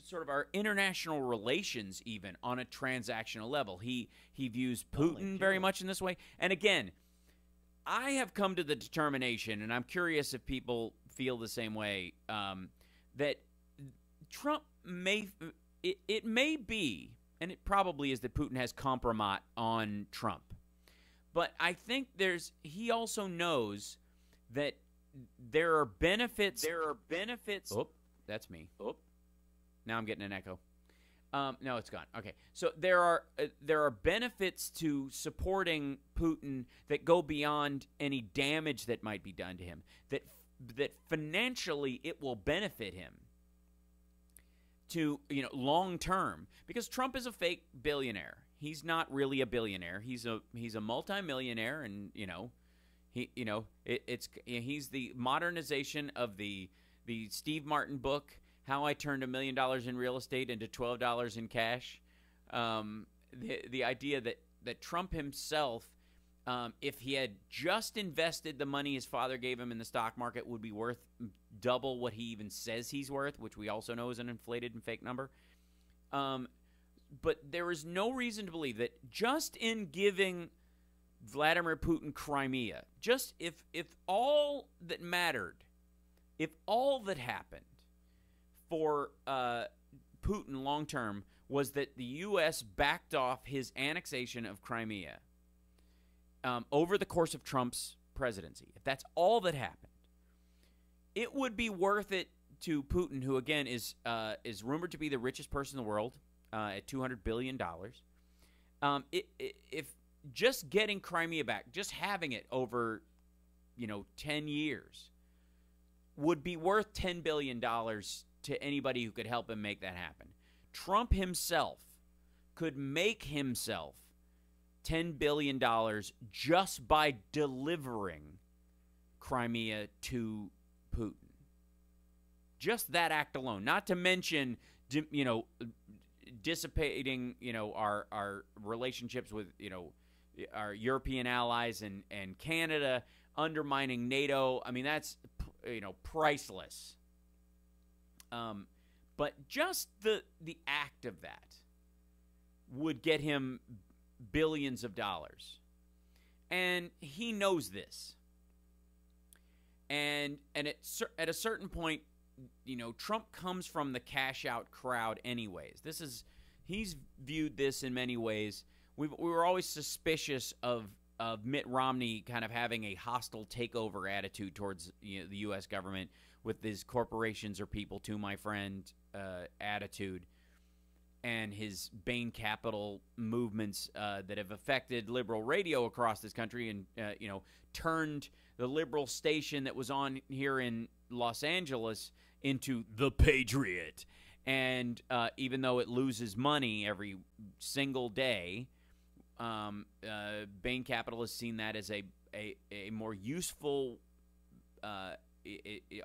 sort of our international relations even on a transactional level. He views Putin very much in this way. And again, I have come to the determination, and I'm curious if people feel the same way, that Trump it may be. And it probably is that Putin has compromise on Trump. But I think he also knows that there are benefits. Oh, that's me. Oh, now I'm getting an echo. No, it's gone. Okay. So there are benefits to supporting Putin that go beyond any damage that might be done to him. That financially it will benefit him. To long term, because Trump is a fake billionaire. He's not really a billionaire. He's a multimillionaire, and he's the modernization of the Steve Martin book, How I Turned $1 Million in Real Estate into $12 in Cash. The idea that Trump himself, if he had just invested the money his father gave him in the stock market, would be worth double what he even says he's worth, which we also know is an inflated and fake number. But there is no reason to believe that just in giving Vladimir Putin Crimea, just if all that mattered, if all that happened for Putin long term was that the U.S. backed off his annexation of Crimea over the course of Trump's presidency, if that's all that happened, it would be worth it to Putin, who again is rumored to be the richest person in the world at $200 billion. If just getting Crimea back, just having it over 10 years would be worth $10 billion to anybody who could help him make that happen. Trump himself could make himself $10 billion just by delivering Crimea to Putin. Just that act alone, not to mention, dissipating, our relationships with, our European allies and Canada, undermining NATO. I mean, that's, priceless. But just the act of that would get him billions of dollars. And he knows this. And at a certain point, Trump comes from the cash out crowd anyways. He's viewed this in many ways. We were always suspicious of Mitt Romney kind of having a hostile takeover attitude towards the U.S. government with his corporations are people too, my friend, attitude, and his Bain Capital movements that have affected liberal radio across this country and, turned the liberal station that was on here in Los Angeles into The Patriot. And even though it loses money every single day, Bain Capital has seen that as a more useful,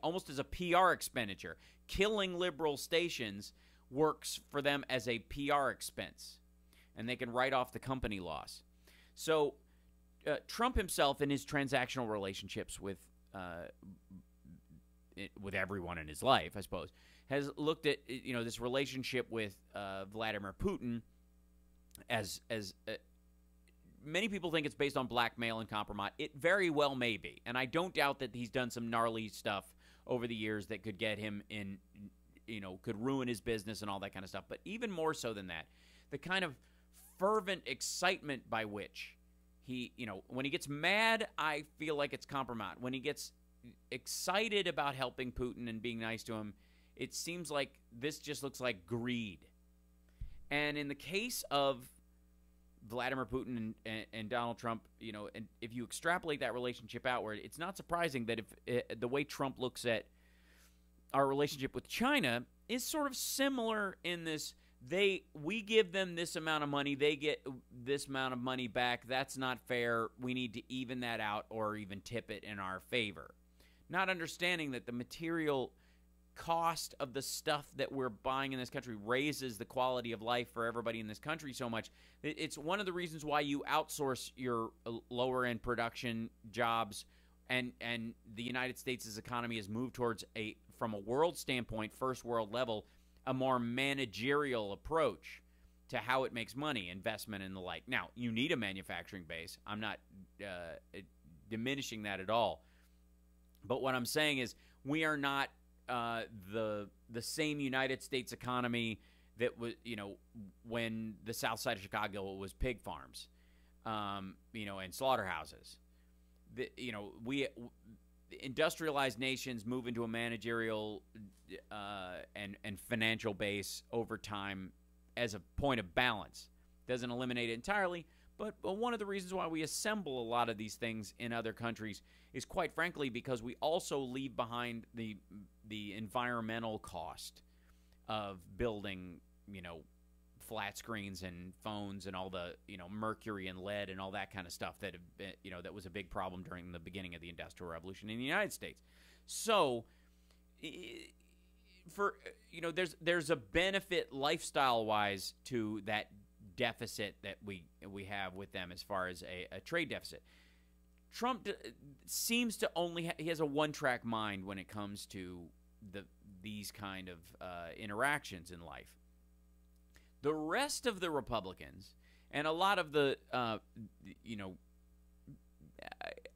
almost as a PR expenditure. Killing liberal stations works for them as a PR expense, and they can write off the company loss. So Trump himself, in his transactional relationships with everyone in his life, I suppose, has looked at this relationship with Vladimir Putin as many people think it's based on blackmail and compromise. It very well may be, and I don't doubt that he's done some gnarly stuff over the years that could get him in, could ruin his business and all that kind of stuff. But even more so than that, the kind of fervent excitement by which he, when he gets mad, I feel like it's compromise. When he gets excited about helping Putin and being nice to him, it seems like this just looks like greed. And in the case of Vladimir Putin and Donald Trump, and if you extrapolate that relationship outward, it's not surprising that if the way Trump looks at our relationship with China is sort of similar in this, we give them this amount of money, they get this amount of money back. That's not fair. We need to even that out or even tip it in our favor. Not understanding that the material cost of the stuff that we're buying in this country raises the quality of life for everybody in this country so much. It's one of the reasons why you outsource your lower-end production jobs, and the United States' economy has moved towards from a world standpoint, first world level, a more managerial approach to how it makes money, investment and the like. Now, you need a manufacturing base. I'm not diminishing that at all. But what I'm saying is we are not the same United States economy that was, when the south side of Chicago was pig farms, and slaughterhouses. We industrialized nations move into a managerial and financial base over time as a point of balance. Doesn't eliminate it entirely, but one of the reasons why we assemble a lot of these things in other countries is, quite frankly, because we also leave behind the environmental cost of building, flat screens and phones and all the, mercury and lead and all that kind of stuff that, that was a big problem during the beginning of the Industrial Revolution in the United States. So, there's a benefit lifestyle-wise to that deficit that we have with them as far as a trade deficit. Trump seems to he has a one-track mind when it comes to these kind of interactions in life. The rest of the Republicans and a lot of the,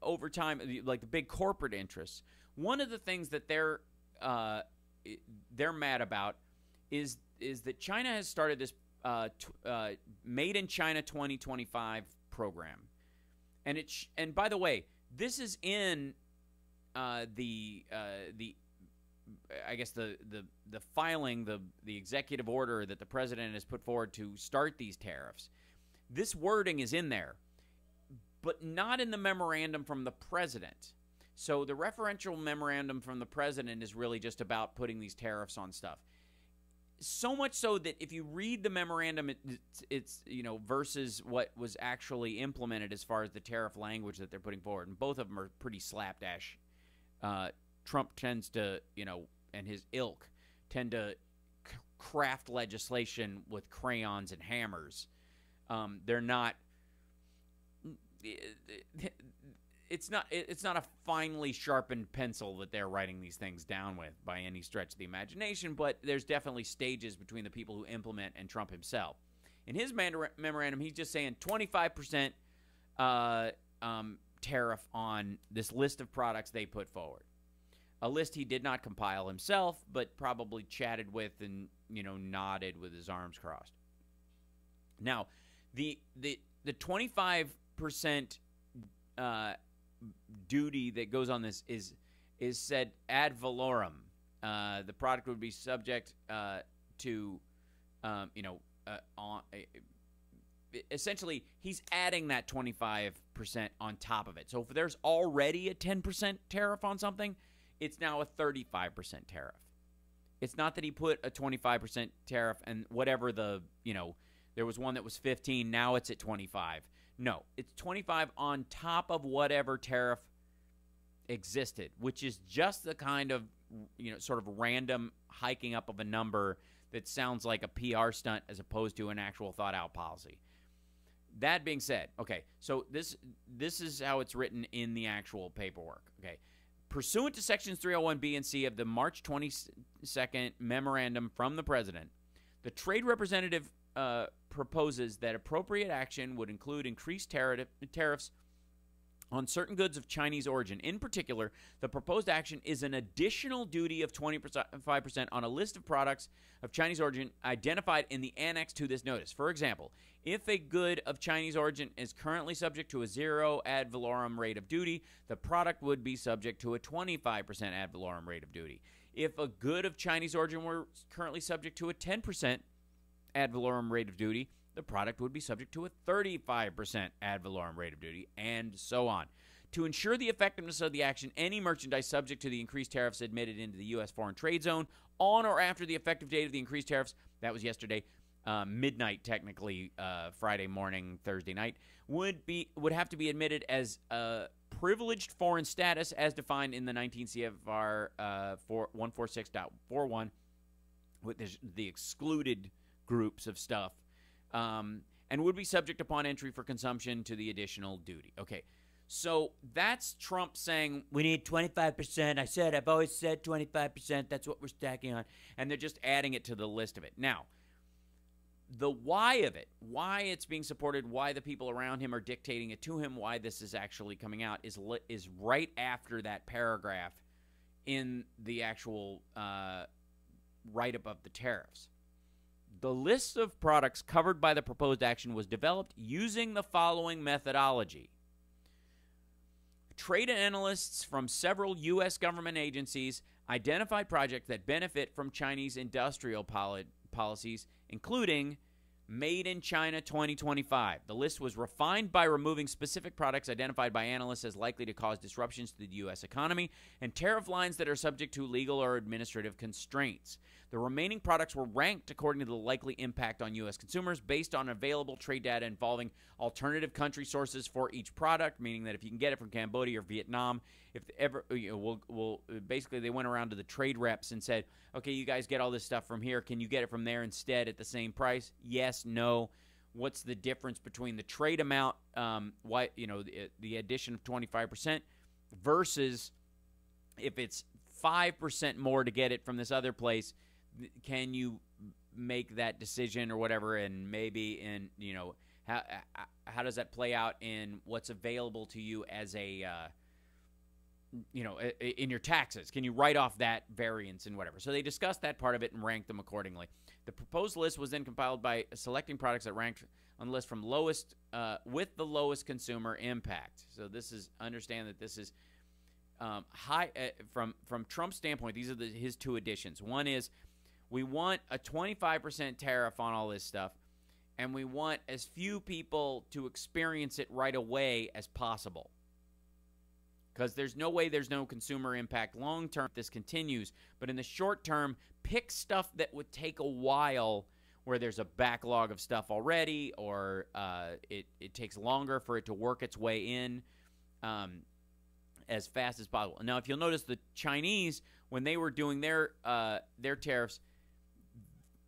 over time, like the big corporate interests, one of the things that they're mad about is that China has started this Made in China 2025 program. And by the way, this is in the filing, the executive order that the president has put forward to start these tariffs. This wording is in there, but not in the memorandum from the president. So the referential memorandum from the president is really just about putting these tariffs on stuff. So much so that if you read the memorandum, it's versus what was actually implemented as far as the tariff language that they're putting forward, and both of them are pretty slapdash. Trump tends to, and his ilk tend to craft legislation with crayons and hammers. They're not. It's not a finely sharpened pencil that they're writing these things down with by any stretch of the imagination, but there's definitely stages between the people who implement and Trump himself. In his memorandum, he's just saying 25% tariff on this list of products they put forward. A list he did not compile himself, but probably chatted with and, nodded with his arms crossed. Now, the 25% duty that goes on this is said ad valorem. The product would be subject to, essentially, he's adding that 25% on top of it. So if there's already a 10% tariff on something, it's now a 35% tariff. It's not that he put a 25% tariff and whatever there was one that was 15, now it's at 25. No, it's 25 on top of whatever tariff existed, which is just the kind of, sort of random hiking up of a number that sounds like a PR stunt as opposed to an actual thought-out policy. That being said, okay, so this is how it's written in the actual paperwork, okay? Pursuant to Sections 301B and C of the March 22nd memorandum from the President, the trade representative proposes that appropriate action would include increased tariffs on certain goods of Chinese origin. In particular, the proposed action is an additional duty of 25% on a list of products of Chinese origin identified in the annex to this notice. For example, if a good of Chinese origin is currently subject to a 0 ad valorem rate of duty, the product would be subject to a 25% ad valorem rate of duty. If a good of Chinese origin were currently subject to a 10% ad valorem rate of duty, the product would be subject to a 35% ad valorem rate of duty, and so on. To ensure the effectiveness of the action, any merchandise subject to the increased tariffs admitted into the U.S. foreign trade zone on or after the effective date of the increased tariffs, that was yesterday, midnight technically, Friday morning, Thursday night, would have to be admitted as privileged foreign status as defined in the 19 CFR 146.41, with the excluded groups of stuff, and would be subject upon entry for consumption to the additional duty. Okay, so that's Trump saying, we need 25%. I've always said 25%. That's what we're stacking on. And they're just adding it to the list of it. Now, the why of it, why it's being supported, why the people around him are dictating it to him, why this is actually coming out is right after that paragraph in the actual write-up of the tariffs. The list of products covered by the proposed action was developed using the following methodology. Trade analysts from several U.S. government agencies identified projects that benefit from Chinese industrial policies, including Made in China 2025. The list was refined by removing specific products identified by analysts as likely to cause disruptions to the U.S. economy and tariff lines that are subject to legal or administrative constraints. The remaining products were ranked according to the likely impact on U.S. consumers based on available trade data involving alternative country sources for each product, meaning that if you can get it from Cambodia or Vietnam, if ever, basically they went around to the trade reps and said, okay, you guys get all this stuff from here. Can you get it from there instead at the same price? Yes, no. What's the difference between the trade amount, the addition of 25% versus if it's 5% more to get it from this other place? Can you make that decision or whatever? And maybe how does that play out in what's available to you as a in your taxes? Can you write off that variance and whatever? So they discussed that part of it and ranked them accordingly. The proposed list was then compiled by selecting products that ranked on the list from lowest with the lowest consumer impact. So this is, understand that this is high from Trump's standpoint. These are his two additions. One is we want a 25% tariff on all this stuff, and we want as few people to experience it right away as possible. because there's no way there's no consumer impact long term if this continues. But in the short term, pick stuff that would take a while, where there's a backlog of stuff already, or it takes longer for it to work its way in as fast as possible. Now, if you'll notice, the Chinese, when they were doing their tariffs,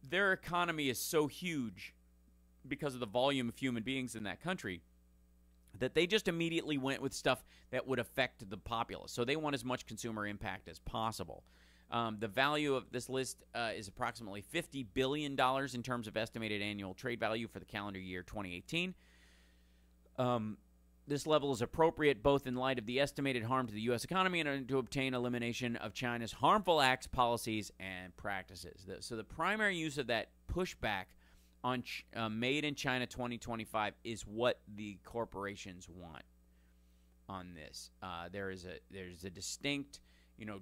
their economy is so huge because of the volume of human beings in that country that they just immediately went with stuff that would affect the populace. So they want as much consumer impact as possible. The value of this list is approximately $50 billion in terms of estimated annual trade value for the calendar year 2018. This level is appropriate both in light of the estimated harm to the U.S. economy and to obtain elimination of China's harmful acts, policies, and practices. So the primary use of that pushback on Made in China 2025 is what the corporations want on this. There's a distinct,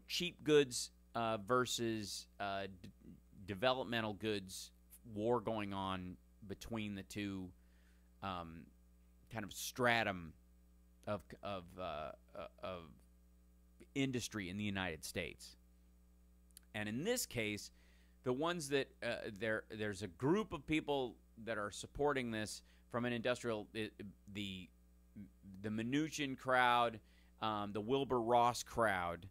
cheap goods versus developmental goods war going on between the two kind of stratum of industry in the United States. And in this case, the ones that there's a group of people that are supporting this from an industrial, the Mnuchin crowd, the Wilbur Ross crowd,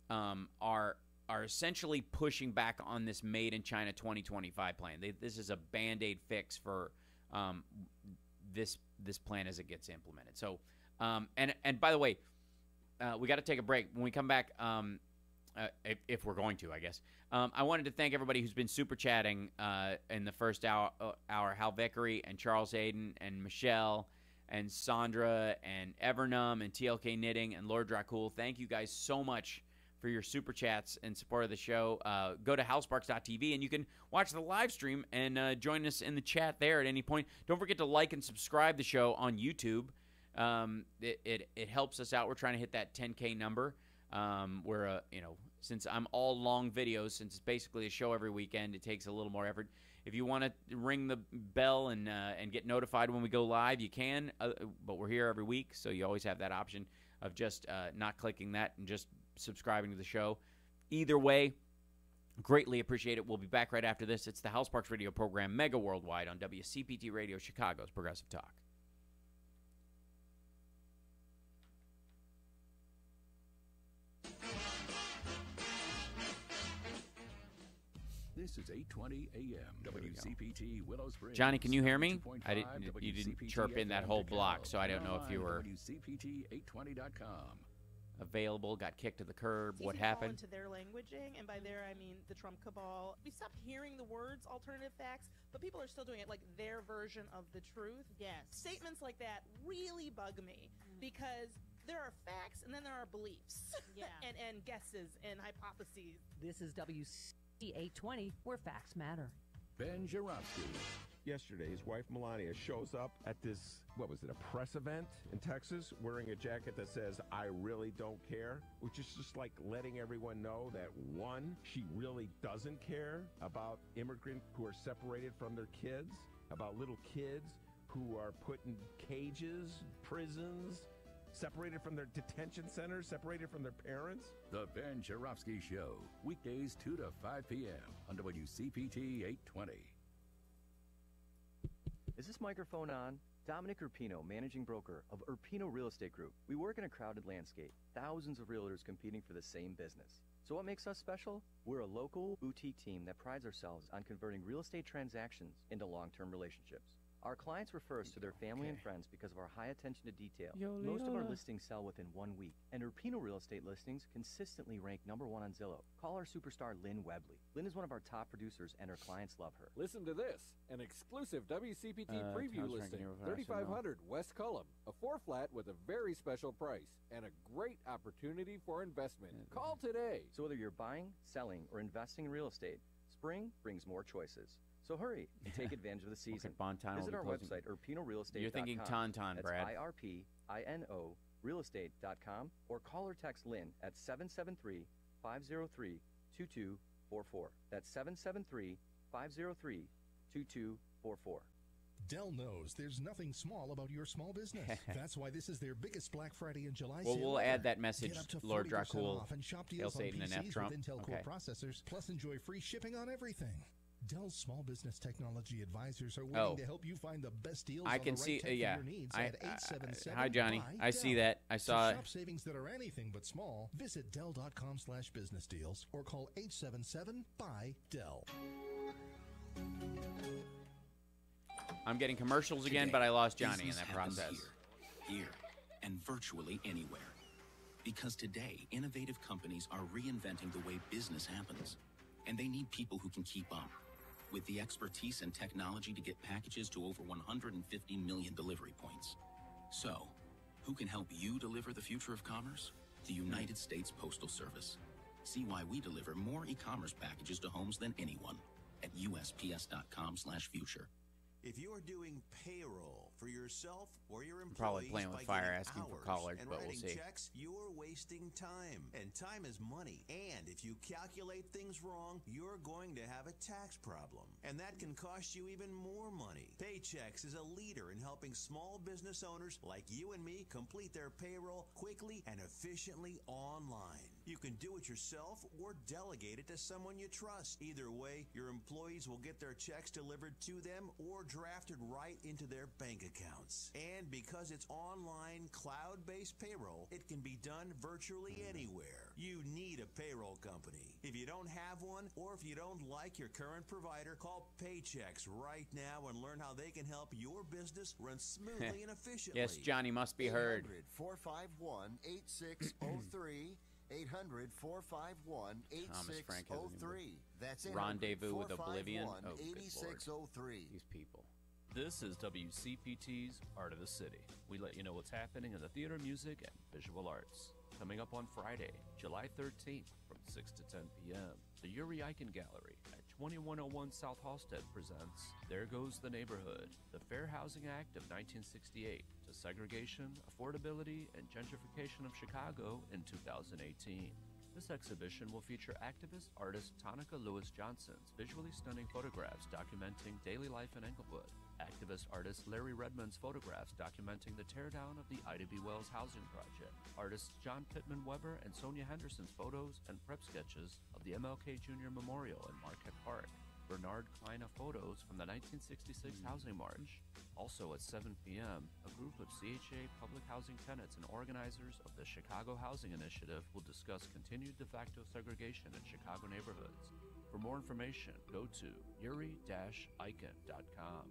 are essentially pushing back on this Made in China 2025 plan. This is a Band-Aid fix for this plan as it gets implemented. So, and by the way, we got to take a break. When we come back, if we're going to, I guess, I wanted to thank everybody who's been super chatting in the first hour. Hal Vickery and Charles Hayden and Michelle and Sandra and Evernum and TLK Knitting and Lord Dracul. Thank you guys so much for your super chats and support of the show. Go to halsparks.tv and you can watch the live stream and join us in the chat there at any point. Don't forget to like and subscribe the show on YouTube. It helps us out. We're trying to hit that 10K number. Where since I'm all long videos, since it's basically a show every weekend, it takes a little more effort. If you want to ring the bell and get notified when we go live, you can. But we're here every week, so you always have that option of just not clicking that and just subscribing to the show. Either way, greatly appreciate it. We'll be back right after this. It's the Hal Sparks Radio program, Mega Worldwide on WCPT Radio, Chicago's Progressive Talk. This is 8:20 a.m. WCPT Willow Springs. Johnny, can you hear me? You didn't chirp in that whole block, so I don't know if you were WCPT820.com. available, got kicked to the curb. It's what easy to fall happened? into their languaging, and by there I mean the Trump cabal. We stopped hearing the words alternative facts, but people are still doing it like their version of the truth. Yes. Statements like that really bug me because there are facts and then there are beliefs. Yeah. and guesses and hypotheses. This is WCPT 820, where facts matter. Ben Jarofsky. Yesterday, his wife Melania shows up at this, what was it, a press event in Texas, wearing a jacket that says, "I really don't care," which is just like letting everyone know that, one, she really doesn't care about immigrants who are separated from their kids, about little kids who are put in cages, prisons, separated from their detention centers, separated from their parents. The Ben Jarofsky Show, weekdays 2 to 5 p.m. on WCPT 820. Is this microphone on? Dominic Urpino, managing broker of Urpino Real Estate Group. We work in a crowded landscape, thousands of realtors competing for the same business. So what makes us special? We're a local boutique team that prides ourselves on converting real estate transactions into long-term relationships. Our clients refer us to their family and friends because of our high attention to detail. Most of our listings sell within 1 week, and Urpino Real Estate listings consistently rank #1 on Zillow. Call our superstar Lynn Webley. Lynn is one of our top producers, and her clients love her. Listen to this, an exclusive WCPT preview listing, 3500 West Cullum, a 4-flat with a very special price, and a great opportunity for investment. Call today. So whether you're buying, selling, or investing in real estate, spring brings more choices. So hurry and take advantage of the season. Visit our website, UrpinoRealestate.com. You're thinking Tauntaun, Brad. That's IRPINO realestate.com, or call or text Lynn at 773-503-2244. That's 773-503-2244. Dell knows there's nothing small about your small business. That's why this is their biggest Black Friday and July well, sale. We'll add that message, Get up to Lord 40% Dracul, off and shop Hail deals on Satan, and F PCs Trump. with Intel Core processors, plus enjoy free shipping on everything. Dell's small business technology advisors are waiting to help you find the best deals I on can the right see, tech for yeah. your needs at 877 Hi, Johnny. buy I see Dell. that. I saw it. Shop savings that are anything but small. Visit Dell.com/business deals or call 877-BUY-DELL. I'm getting commercials again, but I lost Johnny in Business that happens process. Here, and virtually anywhere. Because today, innovative companies are reinventing the way business happens. And they need people who can keep up. With the expertise and technology to get packages to over 150 million delivery points. So, who can help you deliver the future of commerce? The United States Postal Service. See why we deliver more e-commerce packages to homes than anyone at USPS.com/future. If you are doing payroll for yourself or your employees, Probably playing with by fire, getting asking for hours callers, and but we'll writing see. checks, you're wasting time. And time is money. And if you calculate things wrong, you're going to have a tax problem. And that can cost you even more money. Paychecks is a leader in helping small business owners like you and me complete their payroll quickly and efficiently online. You can do it yourself or delegate it to someone you trust. Either way, your employees will get their checks delivered to them or drafted right into their bank accounts. And because it's online, cloud-based payroll, it can be done virtually anywhere. You need a payroll company. If you don't have one, or if you don't like your current provider, call Paychecks right now and learn how they can help your business run smoothly and efficiently. Yes, Johnny must be heard. 800-451-8603. 800-451-8603. That's it. Rendezvous with Oblivion. Oh, good 8603. Lord. These people. This is WCPT's Art of the City. We let you know what's happening in the theater, music, and visual arts. Coming up on Friday, July 13th from 6 to 10 p.m., the Yuri Eichen Gallery at 2101 South Halsted presents There Goes the Neighborhood, the Fair Housing Act of 1968 to segregation, affordability, and gentrification of Chicago in 2018. This exhibition will feature activist artist Tonica Lewis Johnson's visually stunning photographs documenting daily life in Englewood, activist artist Larry Redmond's photographs documenting the teardown of the Ida B. Wells housing project, artists John Pittman Weber and Sonia Henderson's photos and prep sketches of the MLK Jr. Memorial in Marquette Park, Bernard Kleina photos from the 1966 Housing March. Also at 7 p.m., a group of CHA public housing tenants and organizers of the Chicago Housing Initiative will discuss continued de facto segregation in Chicago neighborhoods. For more information, go to yuri-eichen.com.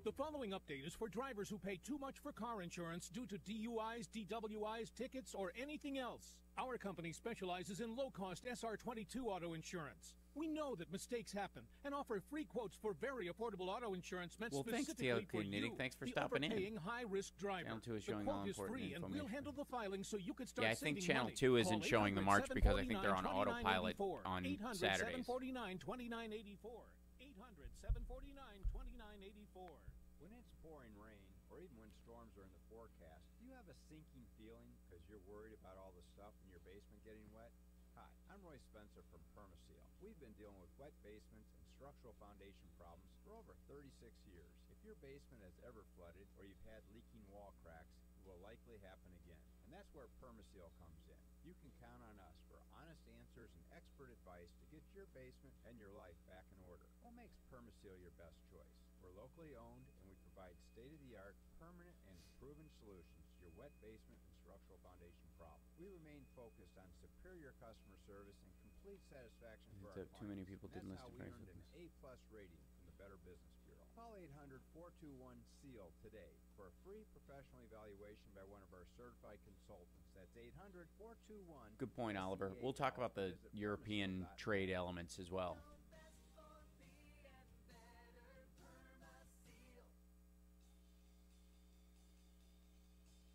The following update is for drivers who pay too much for car insurance due to DUIs, DWIs, tickets, or anything else. Our company specializes in low-cost SR22 auto insurance. We know that mistakes happen and offer free quotes for very affordable auto insurance meant specifically for you, Thanks for the stopping in. overpaying high-risk driver. Channel 2 is the showing quote all is free, important and we'll handle the filing so you can start Yeah, I think saving Channel money. 2 isn't Call showing the March because I think they're on 800-749-2984. autopilot on Saturdays. 800-749-2984. 800-749-2984. When it's pouring rain, or even when storms are in the forecast, do you have a sinking feeling because you're worried about all the stuff in your basement getting wet? Hi, I'm Roy Spencer from Permaseal. We've been dealing with wet basements and structural foundation problems for over 36 years. If your basement has ever flooded or you've had leaking wall cracks, it will likely happen again. And that's where Permaseal comes in. You can count on us for honest answers and expert advice to get your basement and your life back in order. What makes Permaseal your best choice? We're locally owned and we provide state-of-the-art, permanent, and proven solutions to your wet basement and structural foundation problems. We remain focused on superior customer service and complete satisfaction for our Too many clients. people And didn't that's list how the we earned price an A+ rating from the Better Business Bureau. Call 800-421-SEAL today for a free professional evaluation by one of our certified consultants. That's 800-421. Good point, Oliver. We'll talk about the European trade elements as well.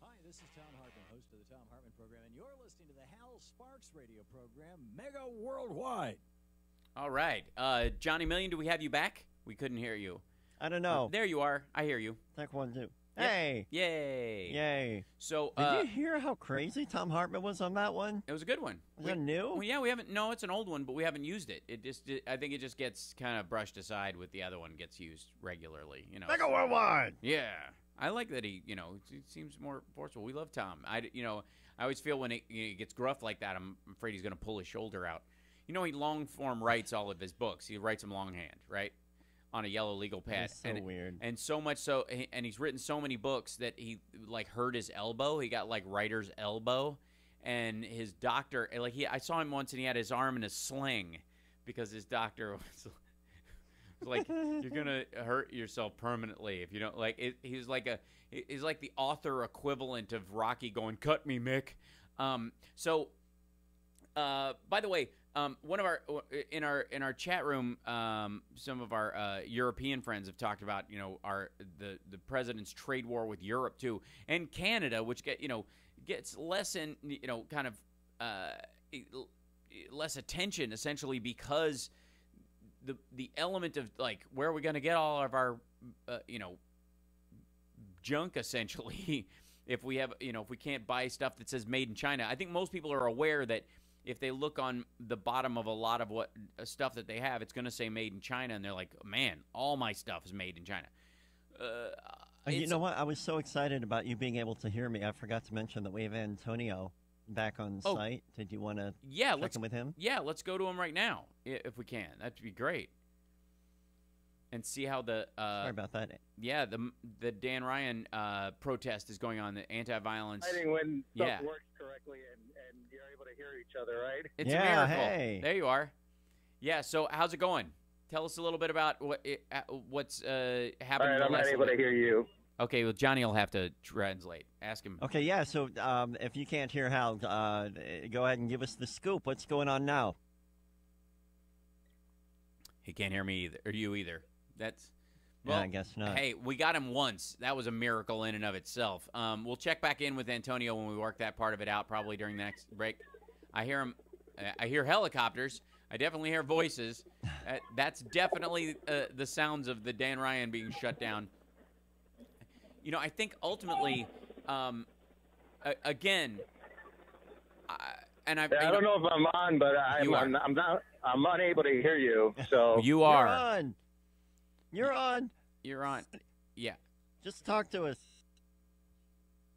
Hi, this is Tom Hartman, host of the Tom Hartman program, and you're listening to the Hal Sparks radio program, Mega Worldwide. All right. Johnny Million, do we have you back? We couldn't hear you. I don't know. There you are. I hear you. Check 1, 2. Hey. Yay. Yay. So, did you hear how crazy Tom Hartman was on that one? It was a good one. Was that new? Well, yeah, we haven't. No, it's an old one, but we haven't used it. I think it just gets kind of brushed aside with the other one gets used regularly. Mega Worldwide. Yeah, I like that he seems more forceful. We love Tom. I always feel when he gets gruff like that, I'm afraid he's going to pull his shoulder out. He long form writes all of his books. He writes them longhand, right? On a yellow legal pad. That's so weird. And so much so, and he's written so many books that he hurt his elbow. He got writer's elbow, and his doctor I saw him once and he had his arm in a sling because his doctor was like, "You're gonna hurt yourself permanently if you don't like." He's like the author equivalent of Rocky going, "Cut me, Mick." So, by the way. One of in our chat room, some of our European friends have talked about the president's trade war with Europe too, and Canada, which gets less less attention essentially because the element of where are we going to get all of our junk essentially if we have if we can't buy stuff that says made in China. I think most people are aware that. If they look on the bottom of a lot of what stuff that they have, it's going to say made in China, and they're like, man, all my stuff is made in China. You know what? I was so excited about you being able to hear me. I forgot to mention that we have Antonio back on site. Did you want to check in with him? Yeah, let's go to him right now, if we can. That'd be great. And see how the sorry about that. Yeah, the Dan Ryan protest is going on. The anti-violence. I think when stuff works correctly and you're able to hear each other, right? It's a miracle. Hey. There you are. Yeah. So how's it going? Tell us a little bit about what's happening. All right, I'm not able to hear you. Okay. Well, Johnny will have to translate. Ask him. Okay. Yeah. So if you can't hear Hal, go ahead and give us the scoop. What's going on now? He can't hear me either, or you either. That's well, I guess not. Hey, we got him once. That was a miracle in and of itself. We'll check back in with Antonio when we work that part of it out, probably during the next break. I hear him. I hear helicopters. I definitely hear voices. That's definitely the sounds of the Dan Ryan being shut down. I think ultimately, again, and I don't know if I'm on, but I'm unable to hear you. So you are. You're on. You're on. You're on. Yeah. Just talk to us.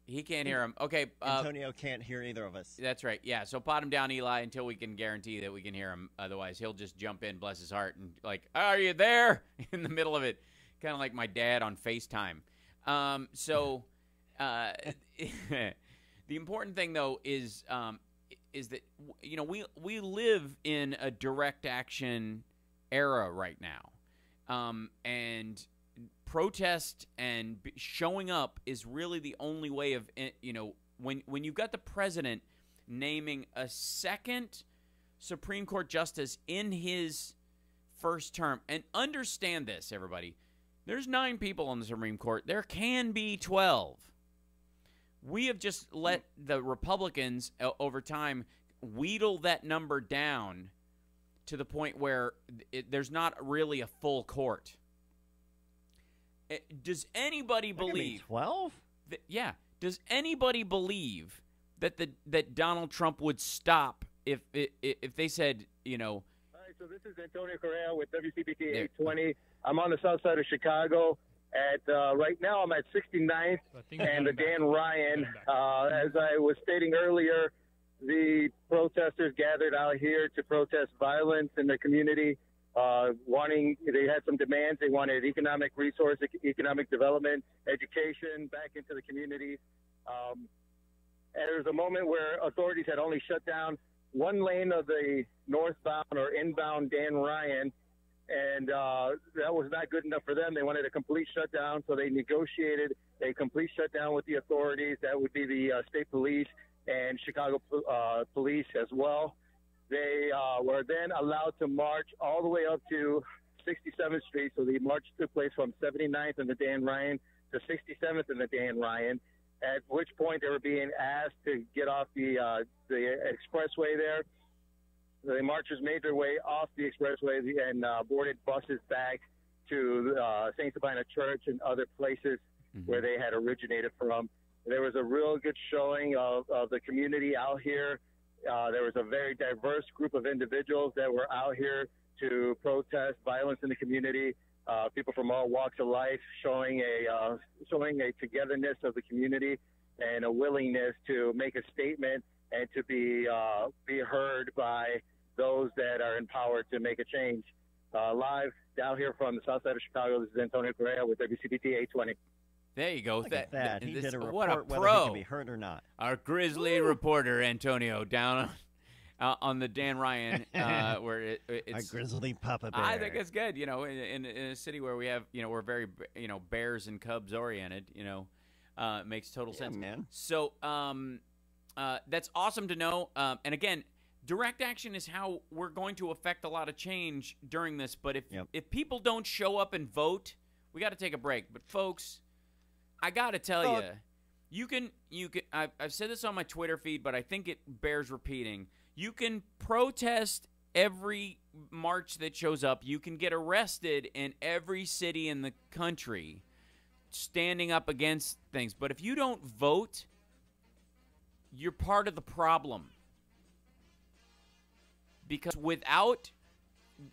He can't hear him. Okay. Antonio can't hear either of us. That's right. Yeah. So pot him down, Eli, until we can guarantee that we can hear him. Otherwise, he'll just jump in, bless his heart, and are you there? In the middle of it. Kind of like my dad on FaceTime. The important thing, though, is that, we live in a direct action era right now. And protest and showing up is really the only way of, when you've got the president naming a second Supreme Court justice in his first term. And understand this, everybody. There's 9 people on the Supreme Court. There can be 12. We have just let the Republicans, over time, wheedle that number down to the point where there's not really a full court. Does anybody believe 12? Yeah. Does anybody believe that Donald Trump would stop if they said, All right, so this is Antonio Correa with WCPT 820. I'm on the south side of Chicago. Right now I'm at 69th and the Dan Ryan. As I was stating earlier, the protesters gathered out here to protest violence in the community, they had some demands. They wanted economic resource, economic development, education back into the community. And there was a moment where authorities had only shut down one lane of the northbound or inbound Dan Ryan, and that was not good enough for them. They wanted a complete shutdown, so they negotiated a complete shutdown with the authorities. That would be the state police and Chicago police as well. They were then allowed to march all the way up to 67th Street. So the march took place from 79th and the Dan Ryan to 67th and the Dan Ryan, at which point they were being asked to get off the expressway there. The marchers made their way off the expressway and boarded buses back to St. Sabina Church and other places where they had originated from. There was a real good showing of the community out here. There was a very diverse group of individuals that were out here to protest violence in the community. People from all walks of life showing a togetherness of the community and a willingness to make a statement and to be heard by those that are empowered to make a change. Live down here from the south side of Chicago, this is Antonio Correa with WCPT 820. There you go. Look at that. He did a report what a whether pro. he can be heard or not. Our grizzly reporter, Antonio, down on the Dan Ryan, where it's a grizzly papa bear. I think it's good. You know, in a city where we have, you know, we're very, you know, bears and cubs oriented. You know, it makes total sense, man. So that's awesome to know. And again, direct action is how we're going to affect a lot of change during this. But if people don't show up and vote, we got to take a break. But folks, I got to tell you can. I've said this on my Twitter feed, but I think it bears repeating. You can protest every march that shows up. You can get arrested in every city in the country standing up against things. But if you don't vote, you're part of the problem. Because without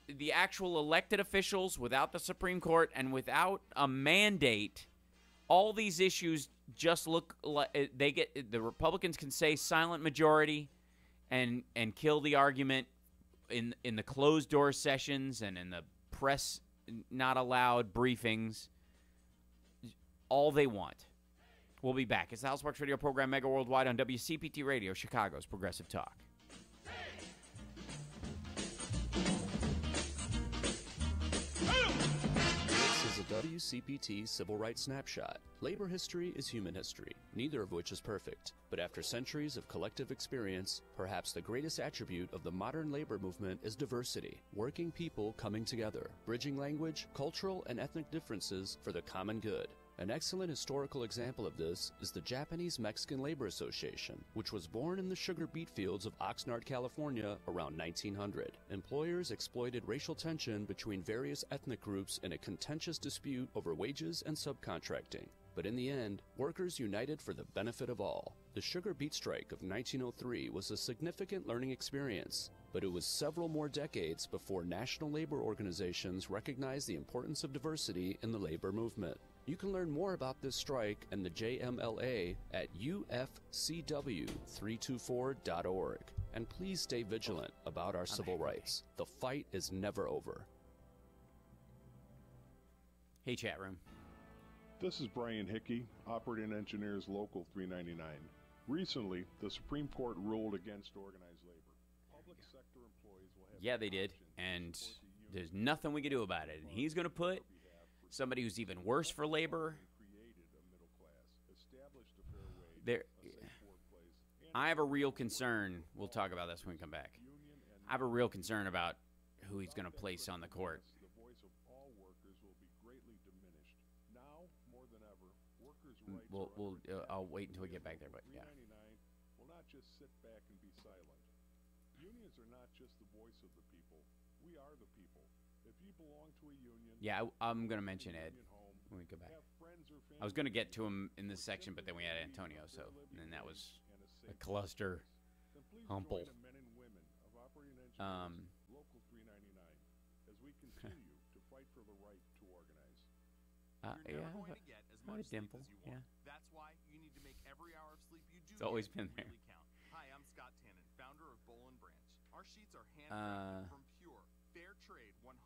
the actual elected officials, without the Supreme Court, and without a mandate, all these issues just look like the Republicans can say silent majority and kill the argument in the closed door sessions and in the press not allowed briefings all they want. We'll be back. It's the House Sparks Radio program, Mega Worldwide on WCPT Radio, Chicago's Progressive Talk. WCPT Civil Rights Snapshot. Labor history is human history, neither of which is perfect. But after centuries of collective experience, perhaps the greatest attribute of the modern labor movement is diversity. Working people coming together, bridging language, cultural, and ethnic differences for the common good. An excellent historical example of this is the Japanese-Mexican Labor Association, which was born in the sugar beet fields of Oxnard, California around 1900. Employers exploited racial tension between various ethnic groups in a contentious dispute over wages and subcontracting. But in the end, workers united for the benefit of all. The sugar beet strike of 1903 was a significant learning experience, but it was several more decades before national labor organizations recognized the importance of diversity in the labor movement. You can learn more about this strike and the JMLA at ufcw324.org. And please stay vigilant about our civil rights. The fight is never over. Hey, chat room. This is Brian Hickey, Operating Engineers Local 399. Recently, the Supreme Court ruled against organized labor. Public sector employees will have they did, and there's nothing we can do about it. And he's going to put somebody who's even worse for labor there. I have a real concern. We'll talk about this when we come back. I have a real concern about who he's going to place on the court. I'll wait until we get back there, but yeah. Will not just sit back and be silent. Unions are not just the voice of the people. We are the people. If you belong to a union, yeah, I'm going to mention Ed when we come back. I was going to get to him in this section, but then we had Antonio, so and that was a cluster humble. Local 399, as we continue to fight for the right to organize. You're never going to get as much sleep as you want. That's why you need to make every hour of sleep you do. It's always been there. Really count. Hi, I'm Scott Tannen, founder of Boll & Branch. Our sheets are handcrafted from pure, fair trade, 100%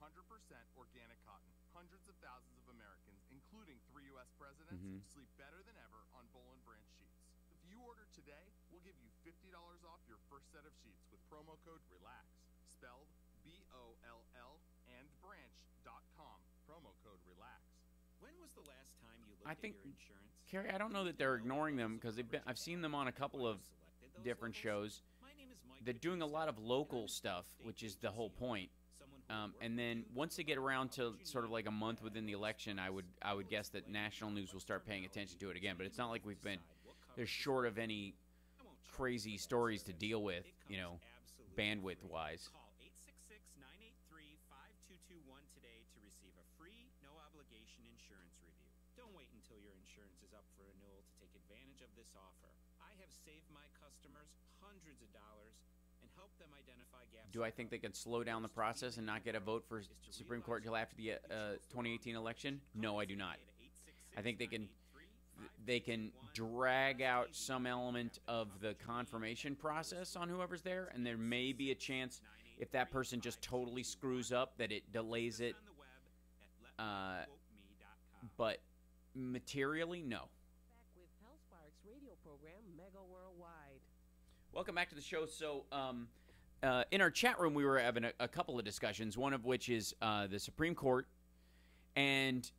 organic cotton. Hundreds of thousands of Americans, including 3 U.S. presidents, sleep better than ever on Boll & Branch sheets. If you order today, we'll give you $50 off your first set of sheets with promo code RELAX, spelled BOLL and branch.com. Promo code RELAX. When was the last time you looked I think, at your insurance? Carrie, I don't know that they're ignoring them because I've seen them on a couple of different shows. They're doing a lot of local stuff, which is the whole point. And then once they get around to sort of like a month within the election, I would guess that national news will start paying attention to it again. But it's not like they're short of any crazy stories to deal with, you know, bandwidth-wise. Call 866-983-5221 today to receive a free, no-obligation insurance review. Don't wait until your insurance this offer. I have saved my customers hundreds of dollars and helped them identify gaps. Do I think they can slow down the process and not get a vote for Supreme Court until after the 2018 election? No, I do not. I think they can drag out some element of the confirmation process on whoever's there, and there may be a chance if that person just totally screws up that it delays it. But materially, no. Back with HealthSpark's radio program, Mega Worldwide. Welcome back to the show. So, in our chat room, we were having a couple of discussions, one of which is the Supreme Court. And,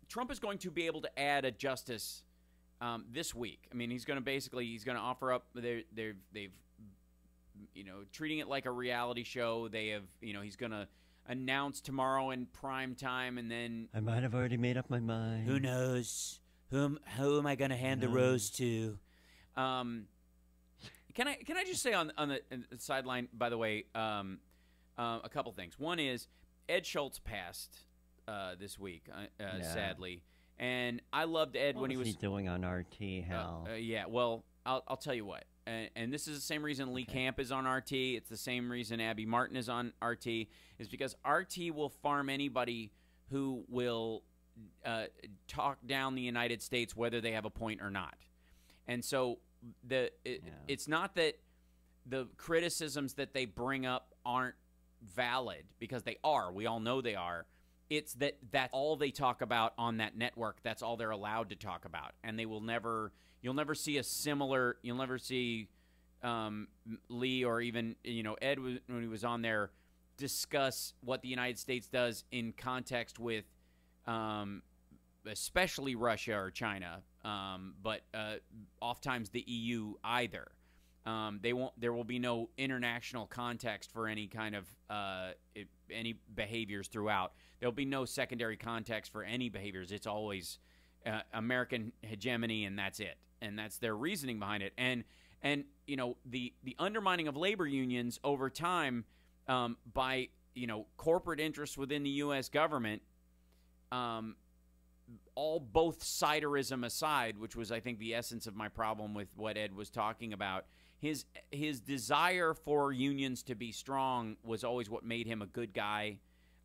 Trump is going to be able to add a justice this week. I mean, he's going to offer up, they've treating it like a reality show. They have, he's going to announce tomorrow in prime time, and then I might have already made up my mind. Who knows? Who am I going to hand the rose to? Can I just say on the sideline, by the way, a couple things. One is Ed Schultz passed this week, sadly, and I loved Ed when he was doing on RT. Hal. Yeah, well, I'll tell you what. And this is the same reason Lee Camp is on RT. It's the same reason Abby Martin is on RT, is because RT will farm anybody who will talk down the United States, whether they have a point or not. And so it's not that the criticisms that they bring up aren't valid, because they are. We all know they are. It's that that's all they talk about on that network. That's all they're allowed to talk about. And they will never... You'll never see Lee or even, Ed, when he was on there, discuss what the United States does in context with especially Russia or China, but oftentimes the EU either. There will be no international context for any kind of any behaviors throughout. There'll be no secondary context for any behaviors. It's always American hegemony, and that's it. And that's their reasoning behind it. And the undermining of labor unions over time by corporate interests within the U.S. government, both siderism aside, which was, I think, the essence of my problem with what Ed was talking about. His desire for unions to be strong was always what made him a good guy.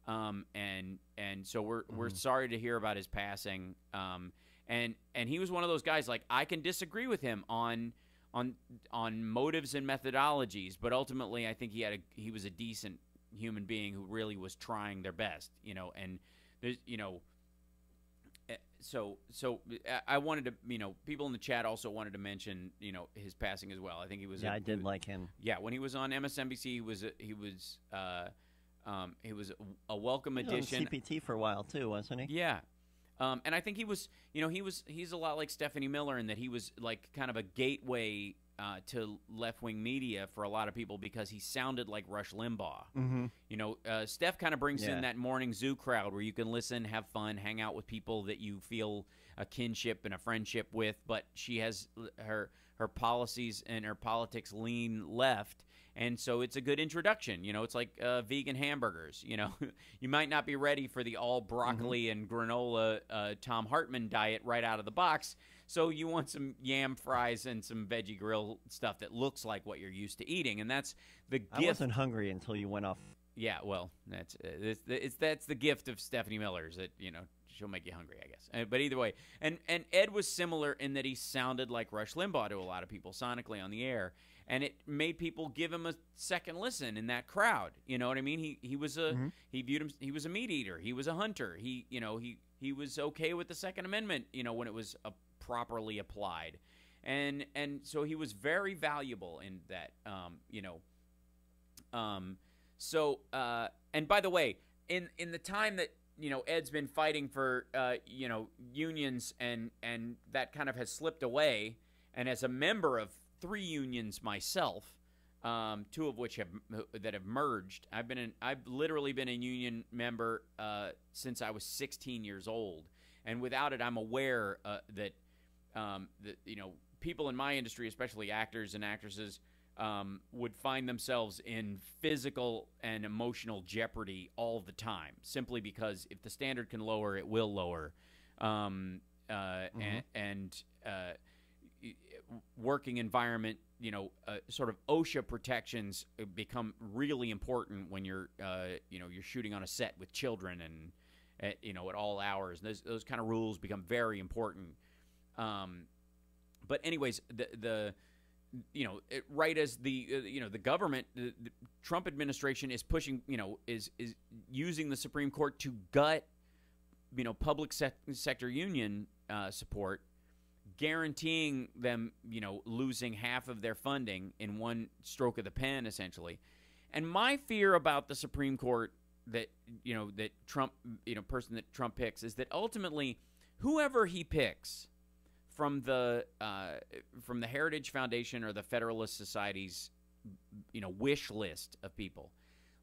And so we're sorry to hear about his passing. And he was one of those guys, like, I can disagree with him on motives and methodologies, but ultimately I think he was a decent human being who really was trying their best, and there's, so I wanted to, people in the chat also wanted to mention, his passing as well. I think he was. Yeah, I did like him. Yeah, when he was on MSNBC, he was a welcome addition. On CPT for a while too, wasn't he? Yeah. And I think he was, he's a lot like Stephanie Miller in that he was like kind of a gateway to left-wing media for a lot of people because he sounded like Rush Limbaugh. Mm-hmm. Steph kind of brings in that morning zoo crowd where you can listen, have fun, hang out with people that you feel a kinship and a friendship with, but she has her policies and her politics lean left. And so it's a good introduction. It's like vegan hamburgers. You might not be ready for the all broccoli and granola Tom Hartman diet right out of the box. So you want some yam fries and some veggie grill stuff that looks like what you're used to eating. And that's the gift. I wasn't hungry until you went off. Yeah, well, that's the gift of Stephanie Miller's that, she'll make you hungry, I guess. But either way, and Ed was similar in that he sounded like Rush Limbaugh to a lot of people sonically on the air. And it made people give him a second listen in that crowd. You know what I mean? He was he viewed him. He was a meat eater. He was a hunter. He was okay with the Second Amendment. when it was properly applied, and so he was very valuable in that. So and by the way, in the time that Ed's been fighting for unions and that kind of has slipped away, and as a member of 3 unions myself, 2 of which have merged. I've literally been a union member since I was 16 years old, and without it, I'm aware that people in my industry, especially actors and actresses, would find themselves in physical and emotional jeopardy all the time, simply because if the standard can lower, it will lower. working environment, sort of OSHA protections become really important when you're shooting on a set with children and at all hours. Those kind of rules become very important. But anyways, right as the government, the Trump administration is pushing, is using the Supreme Court to gut, public sector union support, guaranteing them, losing half of their funding in one stroke of the pen, essentially. And my fear about the Supreme Court that Trump, person that Trump picks, is that ultimately whoever he picks from the Heritage Foundation or the Federalist Society's, wish list of people,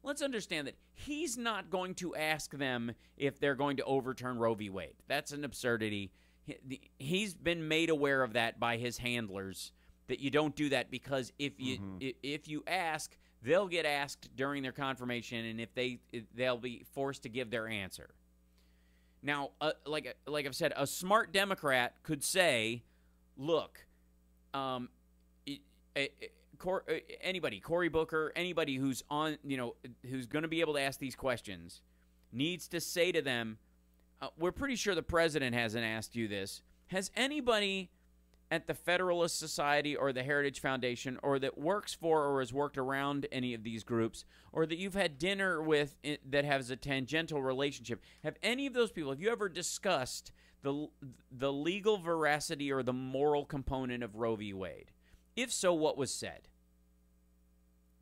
let's understand that he's not going to ask them if they're going to overturn Roe v. Wade. That's an absurdity. He's been made aware of that by his handlers, that you don't do that, because if you ask, they'll get asked during their confirmation, and they'll be forced to give their answer. Now, like I've said, a smart Democrat could say, look, anybody, Cory Booker, anybody who's on, who's going to be able to ask these questions, needs to say to them, we're pretty sure the president hasn't asked you this. Has anybody at the Federalist Society or the Heritage Foundation, or that works for or has worked around any of these groups, or that you've had dinner with that has a tangential relationship, have any of those people, have you ever discussed the legal veracity or the moral component of Roe v. Wade? If so, what was said?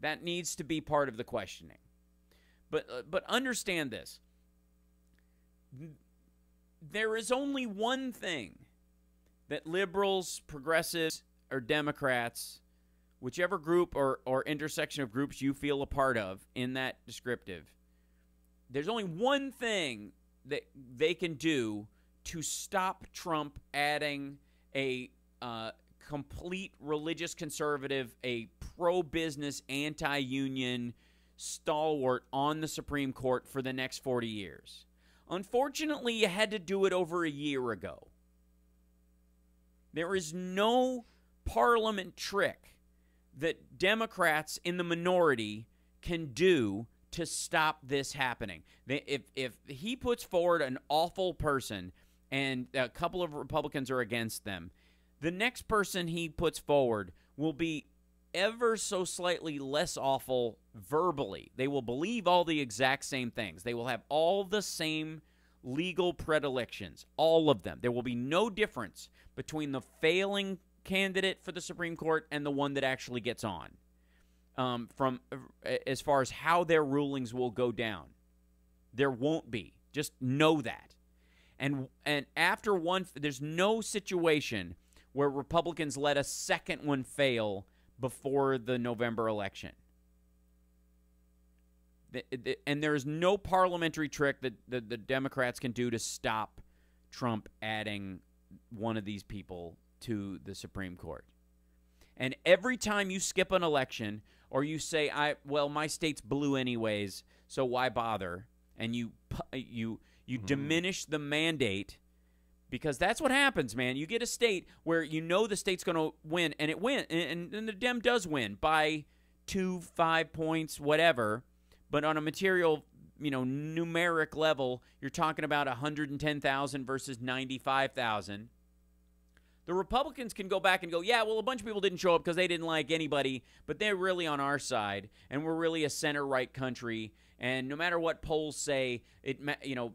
That needs to be part of the questioning. But understand this. There is only one thing that liberals, progressives, or Democrats, whichever group or intersection of groups you feel a part of in that descriptive, there's only one thing that they can do to stop Trump adding a complete religious conservative, a pro-business, anti-union stalwart on the Supreme Court for the next 40 years. Unfortunately, you had to do it over a year ago. There is no parliament trick that Democrats in the minority can do to stop this happening. If he puts forward an awful person and a couple of Republicans are against them, the next person he puts forward will be ever so slightly less awful verbally. They will believe all the exact same things. They will have all the same legal predilections, all of them. There will be no difference between the failing candidate for the Supreme Court and the one that actually gets on, from as far as how their rulings will go down. There won't be. Just know that. And after one, there's no situation where Republicans let a second one fail before the November election. And there is no parliamentary trick that the Democrats can do to stop Trump adding one of these people to the Supreme Court. And every time you skip an election or you say, my state's blue anyways, so why bother? And you diminish the mandate, because that's what happens, man. You get a state where the state's going to win, and it wins, and the Dem does win by 2, 5 points, whatever. But on a material, numeric level, you're talking about 110,000 versus 95,000. The Republicans can go back and go, a bunch of people didn't show up because they didn't like anybody, but they're really on our side, and we're really a center-right country. And no matter what polls say,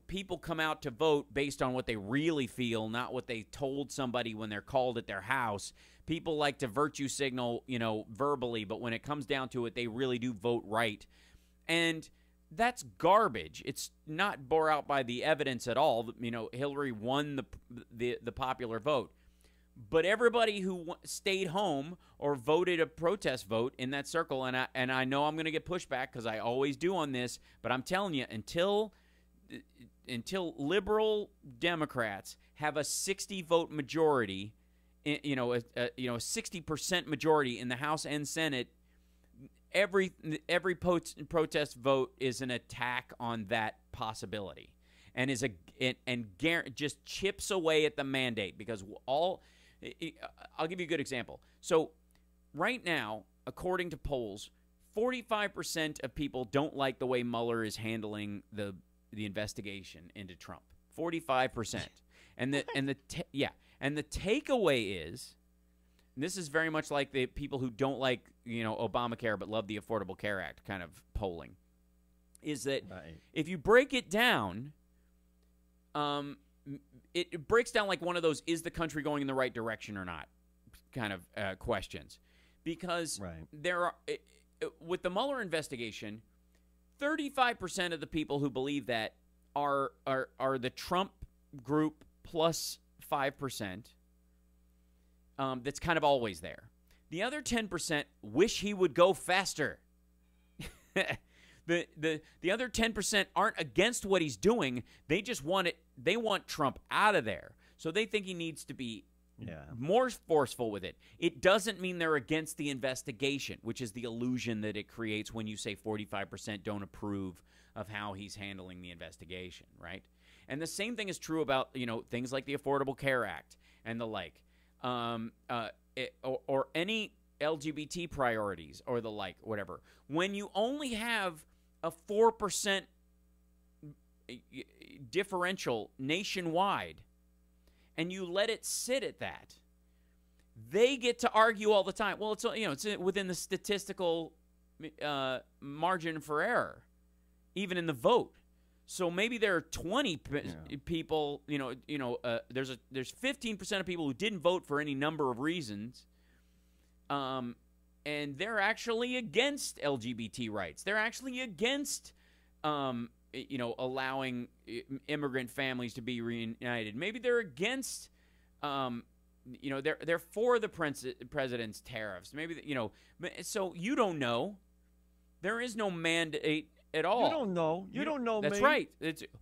people come out to vote based on what they really feel, not what they told somebody when they're called at their house. People like to virtue signal, verbally, but when it comes down to it, they really do vote right. And that's garbage. It's not bore out by the evidence at all. Hillary won the popular vote. But everybody who stayed home or voted a protest vote in that circle, and I know I'm going to get pushback because I always do on this, but I'm telling you, until liberal Democrats have a 60-vote majority, a 60% majority in the House and Senate, every protest vote is an attack on that possibility, and just chips away at the mandate, because I'll give you a good example. So right now, according to polls, 45% of people don't like the way Mueller is handling the investigation into Trump. 45%. And the takeaway is, and this is very much like the people who don't like, Obamacare but love the Affordable Care Act kind of polling, is that if you break it down, it breaks down like one of those is the country going in the right direction or not kind of questions. Because there are with the Mueller investigation, 35% of the people who believe that are the Trump group plus 5%. That's kind of always there. The other 10% wish he would go faster. The other 10% aren't against what he's doing. They just want it. They want Trump out of there. So they think he needs to be more forceful with it. It doesn't mean they're against the investigation, which is the illusion that it creates when you say 45% don't approve of how he's handling the investigation, right? And the same thing is true about, things like the Affordable Care Act and the like, or any LGBT priorities or the like, whatever. When you only have a 4% differential nationwide, and you let it sit at that, they get to argue all the time. Well, it's within the statistical margin for error, even in the vote. So maybe there are 20 people. There's 15% of people who didn't vote for any number of reasons, and they're actually against LGBT rights. They're actually against allowing immigrant families to be reunited. Maybe they're against, they're for the president's tariffs. Maybe, so you don't know. There is no mandate at all. You don't know. You don't know. That's me. right.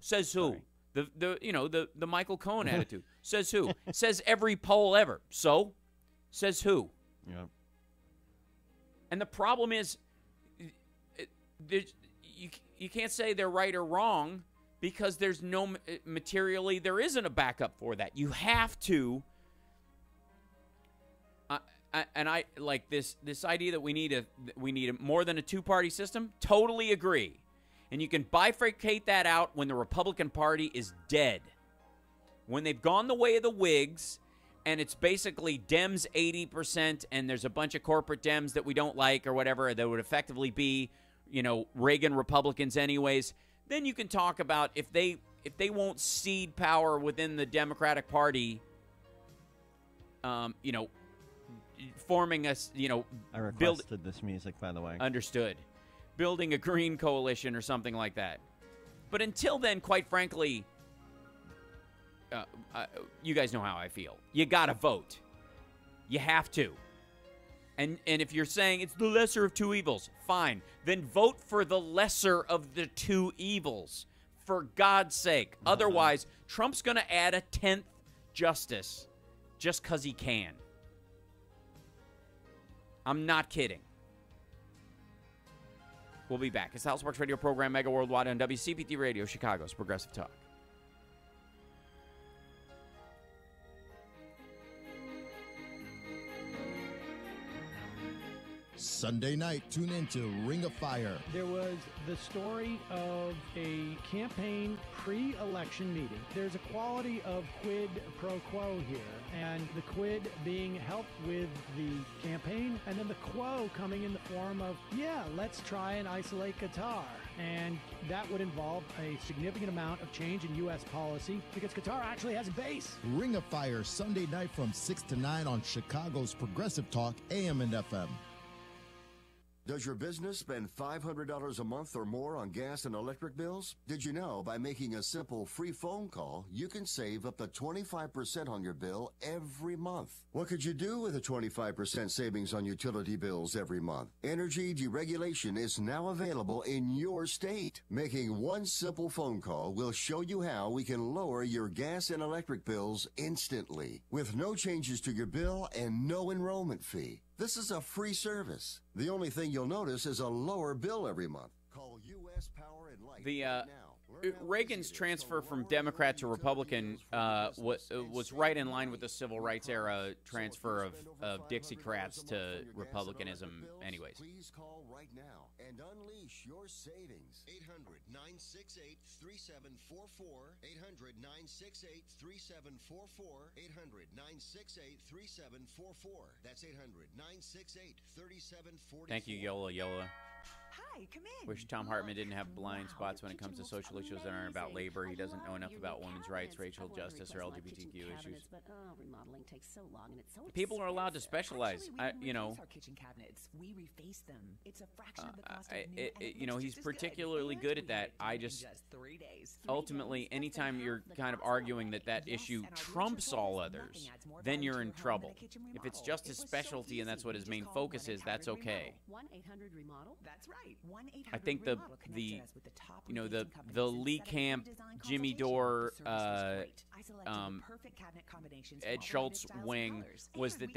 Says who? Sorry. The Michael Cohen attitude. Says who? Says every poll ever. So, says who? Yeah. And the problem is, you can't say they're right or wrong because there's no materially there isn't a backup for that. You have to. And I like this idea that we need more than a two-party system. Totally agree. And you can bifurcate that out when the Republican Party is dead. When they've gone the way of the Whigs, and it's basically Dems 80%, and there's a bunch of corporate Dems that we don't like or whatever that would effectively be, Reagan Republicans anyways. Then you can talk about if they won't cede power within the Democratic Party, forming us, I requested this music, by the way. Understood. Building a green coalition or something like that. But until then, quite frankly, you guys know how I feel. You got to vote. You have to. And if you're saying it's the lesser of two evils, fine. Then vote for the lesser of the two evils, for God's sake. Otherwise, Trump's going to add a 10th justice just because he can. I'm not kidding. We'll be back. It's the House Sparks Radio program, Mega Worldwide on WCPT Radio, Chicago's Progressive Talk. Sunday night, tune into Ring of Fire. There was the story of a campaign pre-election meeting. There's a quality of quid pro quo here, and the quid being help with the campaign, and then the quo coming in the form of, let's try and isolate Qatar. And that would involve a significant amount of change in U.S. policy because Qatar actually has a base. Ring of Fire, Sunday night from 6 to 9 on Chicago's Progressive Talk, AM and FM. Does your business spend $500 a month or more on gas and electric bills? Did you know by making a simple free phone call, you can save up to 25% on your bill every month? What could you do with a 25% savings on utility bills every month? Energy deregulation is now available in your state. Making one simple phone call will show you how we can lower your gas and electric bills instantly with no changes to your bill and no enrollment fee. This is a free service. The only thing you'll notice is a lower bill every month. Call U.S. Power and Light right now. Reagan's transfer from Democrat to Republican was right in line with the Civil Rights era transfer of Dixiecrats to Republicanism anyways. Please call right now and unleash your savings. 800-968-3744. 800-968-3744. 800-968-3744. That's 800-968-3744. Thank you, Yola. Hi, come in. Wish Tom Hartman didn't have blind spots when it comes to social issues that aren't about labor. He doesn't know enough about women's rights, racial justice, or LGBTQ issues. But remodeling takes so long, and it's so People are allowed to specialize. Our kitchen cabinets. We reface them. It's a fraction of the cost of new. He's particularly good at that. I just 3 days. ultimately, anytime you're kind of arguing that issue trumps all others, then you're in trouble. If it's just his specialty and that's what his main focus is, that's okay. 1-800-REMODEL. That's right. I think the Lee Camp, Jimmy Dore, Ed Schultz wing was that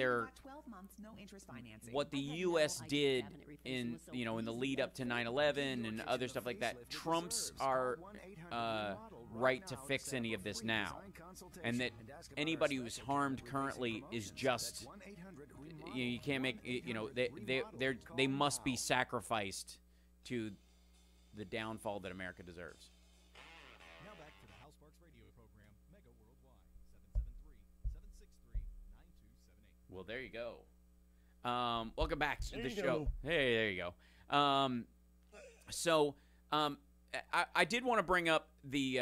what the U.S. did in the lead up to 9/11 and other stuff like that trumps our right to fix any of this now, and that anybody who's harmed currently is just you can't make they must be sacrificed to the downfall that America deserves. Now back to the Hal Sparks radio program, Mega Worldwide, 773-763-9278. Well, there you go. Welcome back to the show. Go. Hey, there you go. I did want to bring up the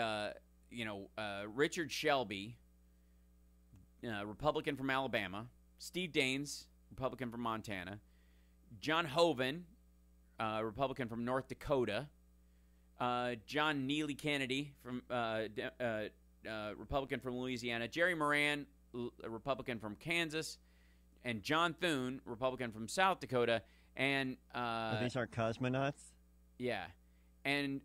Richard Shelby, Republican from Alabama, Steve Daines, Republican from Montana, John Hoeven, Republican from North Dakota, John Neely Kennedy, from Republican from Louisiana, Jerry Moran, Republican from Kansas, and John Thune, Republican from South Dakota, and these are cosmonauts? Yeah, and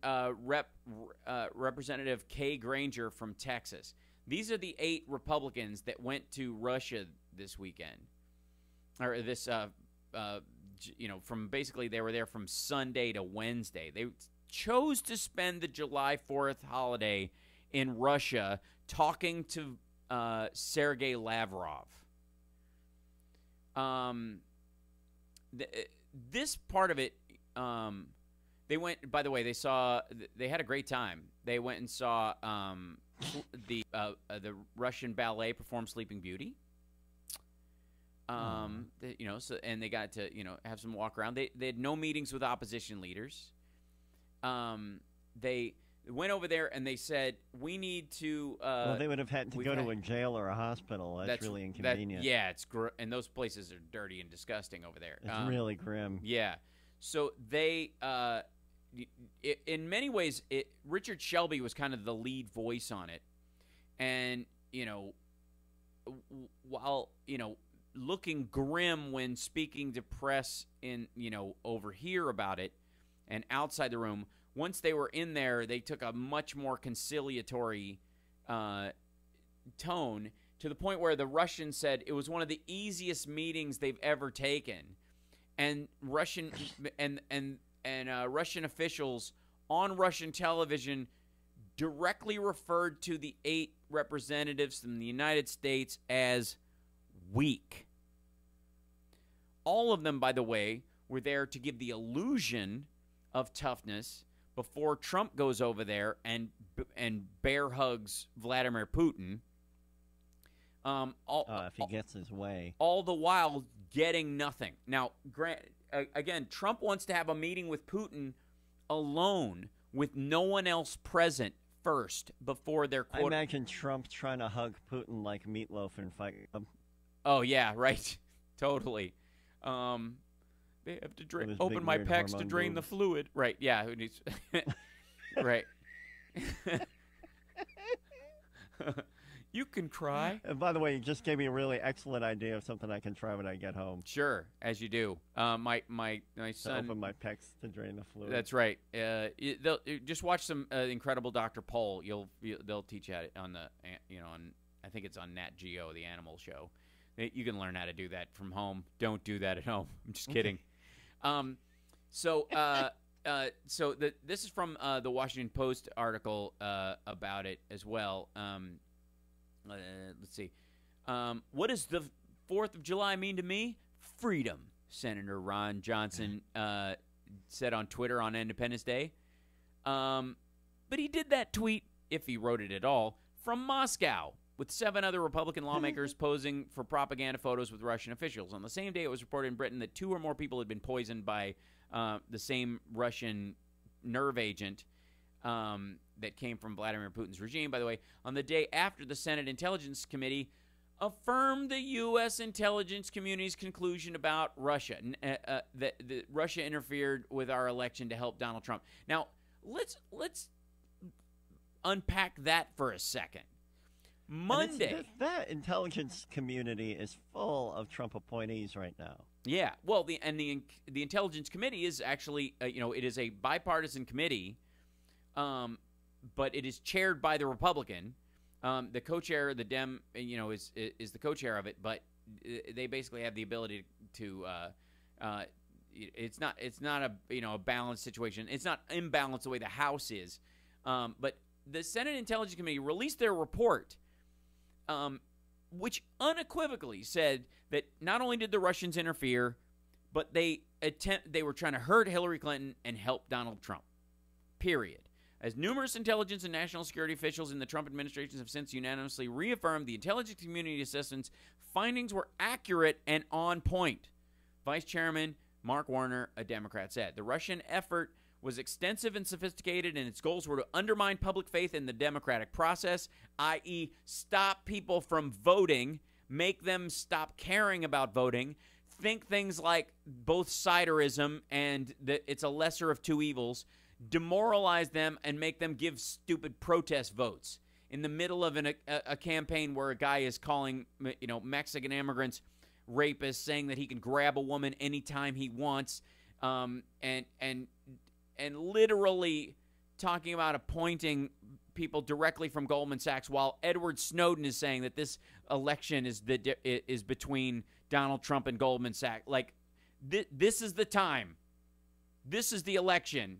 Representative Kay Granger from Texas. These are the 8 Republicans that went to Russia this weekend, or this from basically they were there from Sunday to Wednesday. They chose to spend the July 4th holiday in Russia talking to Sergei Lavrov. This part of it, they went, by the way, they had a great time. They went and saw the Russian ballet perform Sleeping Beauty. And they got to have some walk around. They had no meetings with opposition leaders. They went over there and they said, we need to well, they would have had to go to a jail or a hospital. That's really inconvenient. And those places are dirty and disgusting over there. It's really grim. Yeah. So they in many ways Richard Shelby was kind of the lead voice on it. And while looking grim when speaking to press in over here about it and outside the room, once they were in there, they took a much more conciliatory tone, to the point where the Russians said it was one of the easiest meetings they've ever taken, and Russian Russian officials on Russian television directly referred to the 8 representatives from the United States as weak. All of them, by the way, were there to give the illusion of toughness before Trump goes over there and bear hugs Vladimir Putin. If he gets his way. All the while getting nothing. Now, again, Trump wants to have a meeting with Putin alone with no one else present first before their I imagine Trump trying to hug Putin like Meatloaf and fight him. Oh, yeah, right. Totally. They have to open my pecs to drain the fluid. Right, yeah. Right. You can cry. And by the way, you just gave me a really excellent idea of something I can try when I get home. Sure, as you do. My son. Open my pecs to drain the fluid. That's right. They'll just watch some Incredible Dr. Pol. They'll teach you on I think it's on Nat Geo, the animal show. You can learn how to do that from home. Don't do that at home. I'm just kidding. So this is from the Washington Post article about it as well. Let's see. What does the 4th of July mean to me? Freedom, Senator Ron Johnson said on Twitter on Independence Day. But he did that tweet, if he wrote it at all, from Moscow, with 7 other Republican lawmakers posing for propaganda photos with Russian officials. On the same day, it was reported in Britain that 2 or more people had been poisoned by the same Russian nerve agent that came from Vladimir Putin's regime. By the way, on the day after the Senate Intelligence Committee affirmed the U.S. intelligence community's conclusion about Russia, that Russia interfered with our election to help Donald Trump. Now, let's unpack that for a second. Monday, that intelligence community is full of Trump appointees right now. Yeah, well, the Intelligence Committee is actually, it is a bipartisan committee, but it is chaired by the Republican. The co-chair, the Dem, is the co-chair of it, but they basically have the ability to. It's not a balanced situation. It's not imbalanced the way the House is, but the Senate Intelligence Committee released their report, which unequivocally said that not only did the Russians interfere, but they were trying to hurt Hillary Clinton and help Donald Trump. Period. As numerous intelligence and national security officials in the Trump administration have since unanimously reaffirmed, the intelligence community assistance findings were accurate and on point. Vice Chairman Mark Warner, a Democrat, said the Russian effort was extensive and sophisticated, and its goals were to undermine public faith in the democratic process, i.e. stop people from voting, make them stop caring about voting, think things like both-siderism and that it's a lesser of two evils, demoralize them and make them give stupid protest votes in the middle of a campaign where a guy is calling Mexican immigrants rapists, saying that he can grab a woman anytime he wants, and literally talking about appointing people directly from Goldman Sachs, while Edward Snowden is saying that this election is between Donald Trump and Goldman Sachs. Like, this is the time. This is the election.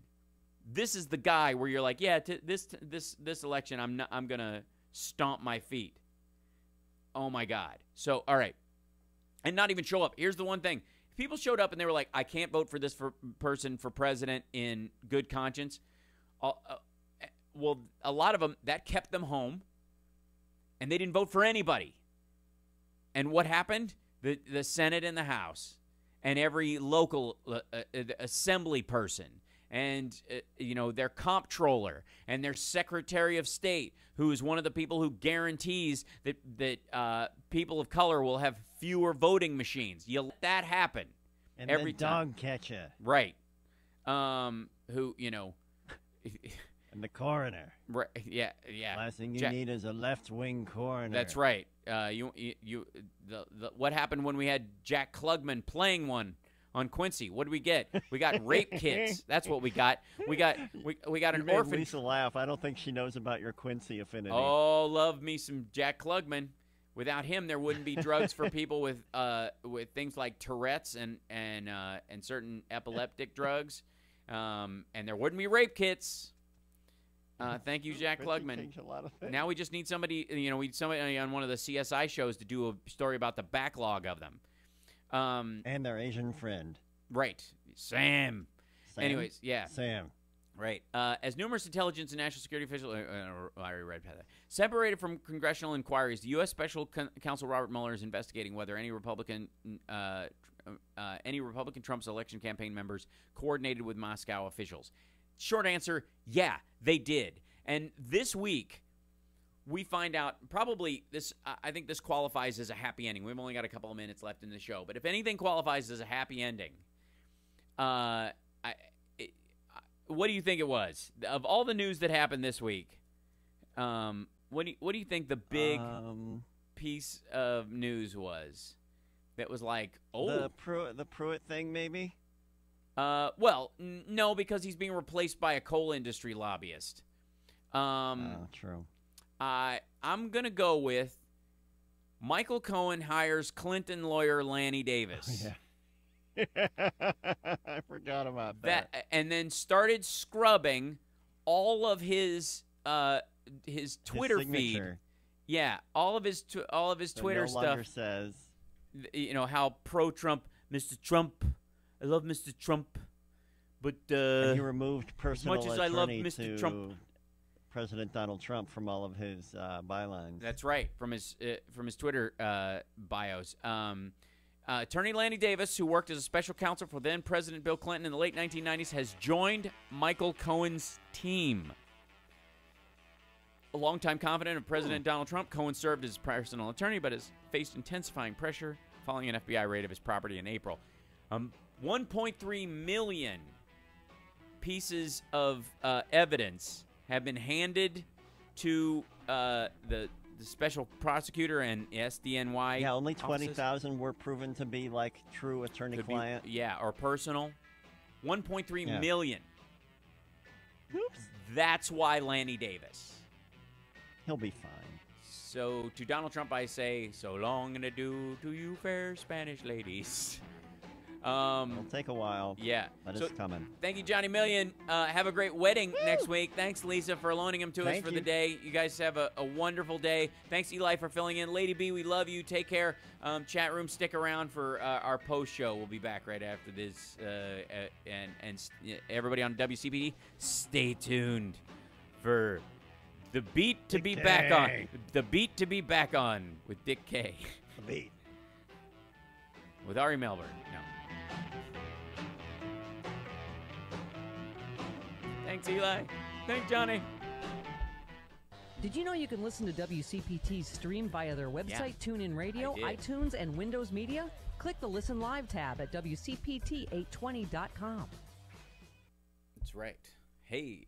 This is the guy where you're like, yeah, this election, I'm gonna stomp my feet. Oh my God. So, all right, and not even show up. Here's the one thing: if people showed up and they were like, I can't vote for this person for president in good conscience, well, a lot of them, that kept them home, and they didn't vote for anybody. And what happened? The Senate and the House, and every local assembly person, and their comptroller and their Secretary of State, who is one of the people who guarantees that people of color will have fewer voting machines. You let that happen, and every then dog catcher, right? And the coroner, right? Yeah. Last thing you need is a left-wing coroner. That's right. What happened when we had Jack Klugman playing one on Quincy? What did we get? We got rape kits. That's what we got. We got an orphan. Lisa laugh. I don't think she knows about your Quincy affinity. Oh, love me some Jack Klugman. Without him, there wouldn't be drugs for people with things like Tourette's and certain epileptic drugs, and there wouldn't be rape kits. Thank you, Jack Klugman. Now we just need somebody. We need somebody on one of the CSI shows to do a story about the backlog of them. And their Asian friend. Right. Sam. Anyways, yeah. Sam. Right. As numerous intelligence and national security officials, I already read that. Separated from congressional inquiries, the U.S. Special Counsel Robert Mueller is investigating whether any Republican Trump's election campaign members coordinated with Moscow officials. Short answer, yeah, they did. And this week, we find out probably this. I think this qualifies as a happy ending. We've only got a couple of minutes left in the show, but if anything qualifies as a happy ending, what do you think it was? Of all the news that happened this week, what do you think the big piece of news was? That was like, the Pruitt thing, maybe. Well, no, because he's being replaced by a coal industry lobbyist. True. I'm going to go with Michael Cohen hires Clinton lawyer Lanny Davis. Oh, yeah. I forgot about that. and then started scrubbing all of his Twitter feed. Yeah, all of his Twitter stuff says, how pro-Trump, Mr. Trump. I love Mr. Trump, but and he removed personal as much as I love Mr. to Trump, President Donald Trump from all of his bylines. That's right, from his Twitter bios. Attorney Lanny Davis, who worked as a special counsel for then President Bill Clinton in the late 1990s, has joined Michael Cohen's team. A longtime confidant of President Donald Trump, Cohen served as personal attorney, but has faced intensifying pressure following an FBI raid of his property in April. 1.3 million pieces of evidence have been handed to the special prosecutor and SDNY. Yeah, only 20,000 were proven to be like true attorney-client. Or personal. 1.3 million. Oops. That's why Lanny Davis. He'll be fine. So to Donald Trump, I say, so long and adieu to you fair Spanish ladies. It'll take a while. Yeah. But it's coming. Thank you, Johnny Million. Have a great wedding next week. Thanks, Lisa, for loaning him to us for the day. You guys have a wonderful day. Thanks, Eli, for filling in. Lady B, we love you. Take care. Chat room, stick around for our post show. We'll be back right after this. And everybody on WCPT, stay tuned for the beat to be back on. The beat to be back on with Dick K. The beat. With Ari Melbourne. No. Thanks, Eli. Thanks, Johnny. Did you know you can listen to WCPT stream via their website, TuneIn Radio, iTunes, and Windows Media? Click the Listen Live tab at WCPT820.com. That's right. Hey.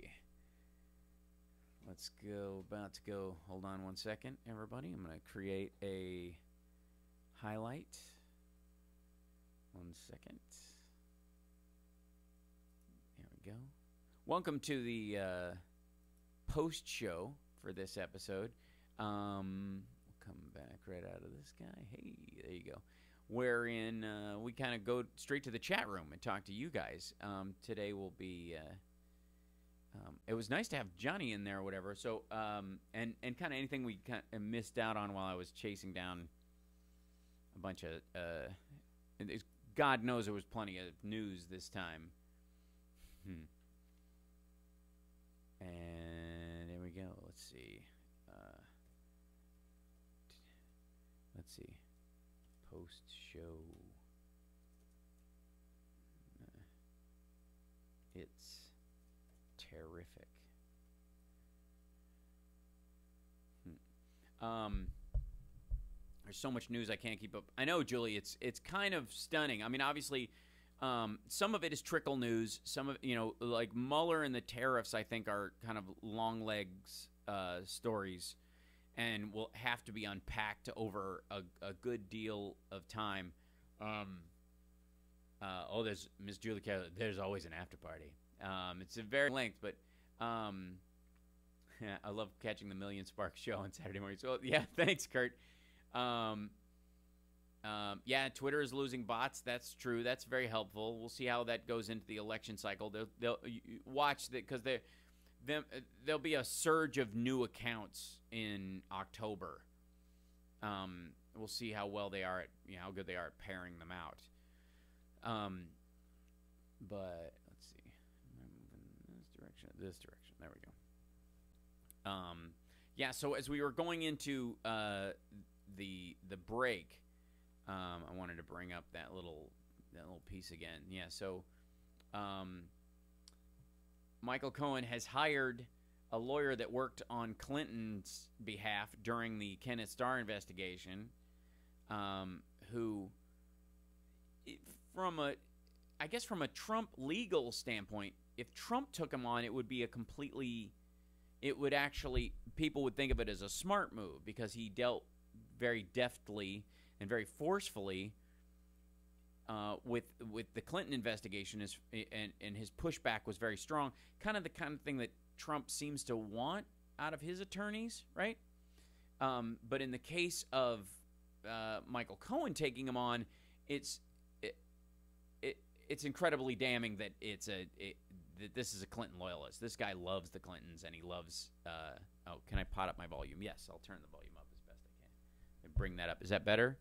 Let's go. About to go. Hold on one second, everybody. I'm going to create a highlight. 1 second. There we go. Welcome to the post show for this episode. We'll come back right out of this guy. Hey, there you go. Wherein we kind of go straight to the chat room and talk to you guys. Today will be. It was nice to have Johnny in there or whatever. So and kind of anything we kind of missed out on while I was chasing down a bunch of. God knows there was plenty of news this time. And there we go. Let's see. Post show. It's terrific. There's so much news I can't keep up. I know, Julie. It's kind of stunning. I mean, obviously. Some of it is trickle news. Some of like Mueller and the tariffs, I think, are kind of long legs stories, and will have to be unpacked over a good deal of time. There's Miss Julie Kelly. There's always an after party. It's a very length, but I love catching the Million Sparks show on Saturday morning. So yeah, thanks, Kurt. Twitter is losing bots. That's true. That's very helpful. We'll see how that goes into the election cycle. They'll watch that because there'll be a surge of new accounts in October. We'll see how well they are at how good they are at pairing them out. But let's see. This direction. There we go. So as we were going into the break. I wanted to bring up that little piece again. Yeah, so Michael Cohen has hired a lawyer that worked on Clinton's behalf during the Kenneth Starr investigation, who, from a Trump legal standpoint, if Trump took him on, people would think of it as a smart move because he dealt very deftly and very forcefully with the Clinton investigation, and his pushback was very strong. Kind of the kind of thing that Trump seems to want out of his attorneys, right? But in the case of Michael Cohen taking him on, it's incredibly damning that this is a Clinton loyalist. This guy loves the Clintons, and he loves. Oh, can I pot up my volume? Yes, I'll turn the volume up as best I can and bring that up. Is that better?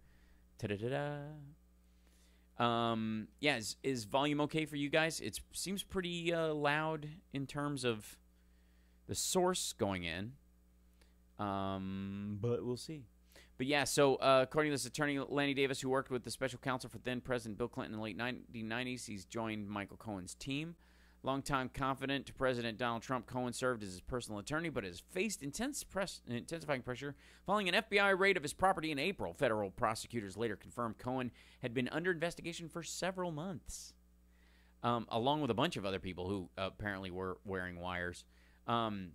Ta-da-da-da. Yeah, is volume okay for you guys? It seems pretty loud in terms of the source going in, but we'll see. But yeah, so according to this attorney, Lanny Davis, who worked with the special counsel for then President Bill Clinton in the late 1990s, he's joined Michael Cohen's team. Longtime confidant to President Donald Trump, Cohen served as his personal attorney, but has faced intensifying pressure following an FBI raid of his property in April. Federal prosecutors later confirmed Cohen had been under investigation for several months, along with a bunch of other people who apparently were wearing wires. Lanny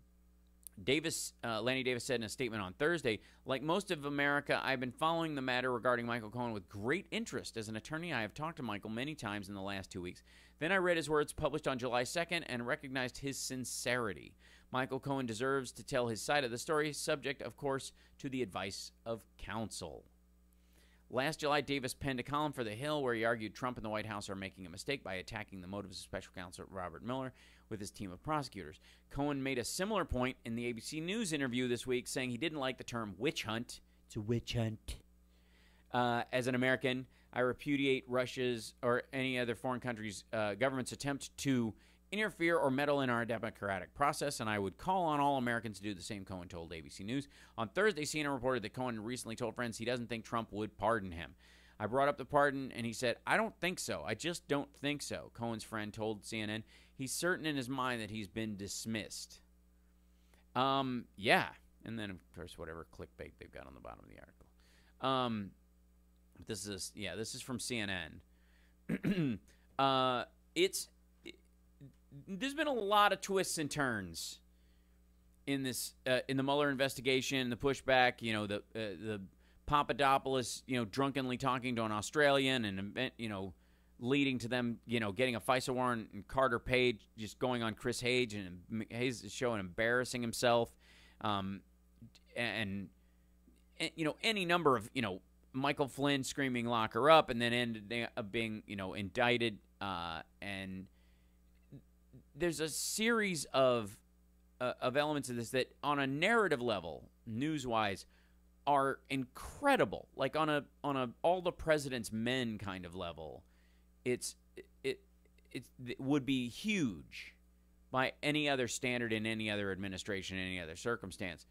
Davis said in a statement on Thursday, like most of America, I've been following the matter regarding Michael Cohen with great interest. As an attorney, I have talked to Michael many times in the last 2 weeks. Then I read his words published on July 2nd and recognized his sincerity. Michael Cohen deserves to tell his side of the story, subject, of course, to the advice of counsel. Last July, Davis penned a column for The Hill where he argued Trump and the White House are making a mistake by attacking the motives of special counsel Robert Mueller with his team of prosecutors. Cohen made a similar point in the ABC News interview this week, saying he didn't like the term witch hunt. It's a witch hunt. As an American, I repudiate Russia's or any other foreign country's government's attempt to interfere or meddle in our democratic process, and I would call on all Americans to do the same, Cohen told ABC News. On Thursday, CNN reported that Cohen recently told friends he doesn't think Trump would pardon him. I brought up the pardon, and he said, I don't think so. I just don't think so, Cohen's friend told CNN. He's certain in his mind that he's been dismissed. Yeah. And then, of course, whatever clickbait they've got on the bottom of the article. This is from CNN. There's been a lot of twists and turns in this in the Mueller investigation, the pushback. You know, the Papadopoulos, drunkenly talking to an Australian, and leading to them, getting a FISA warrant, and Carter Page just going on Chris Hayes and Hayes showing embarrassing himself, and any number of Michael Flynn screaming "lock her up," and then ended up being indicted, and there's a series of elements of this that, on a narrative level, news-wise, are incredible. Like on a all the president's men kind of level, it would be huge by any other standard in any other administration, in any other circumstance.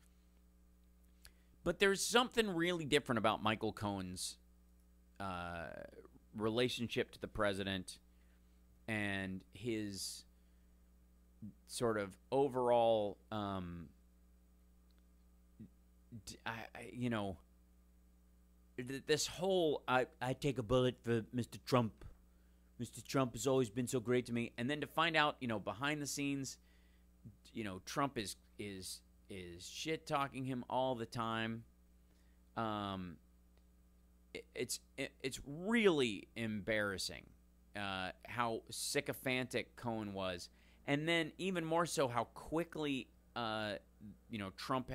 But there's something really different about Michael Cohen's relationship to the president and his sort of overall, this whole, I take a bullet for Mr. Trump. Mr. Trump has always been so great to me. And then to find out, behind the scenes, Trump is shit-talking him all the time. It's really embarrassing how sycophantic Cohen was. And then even more so how quickly, Trump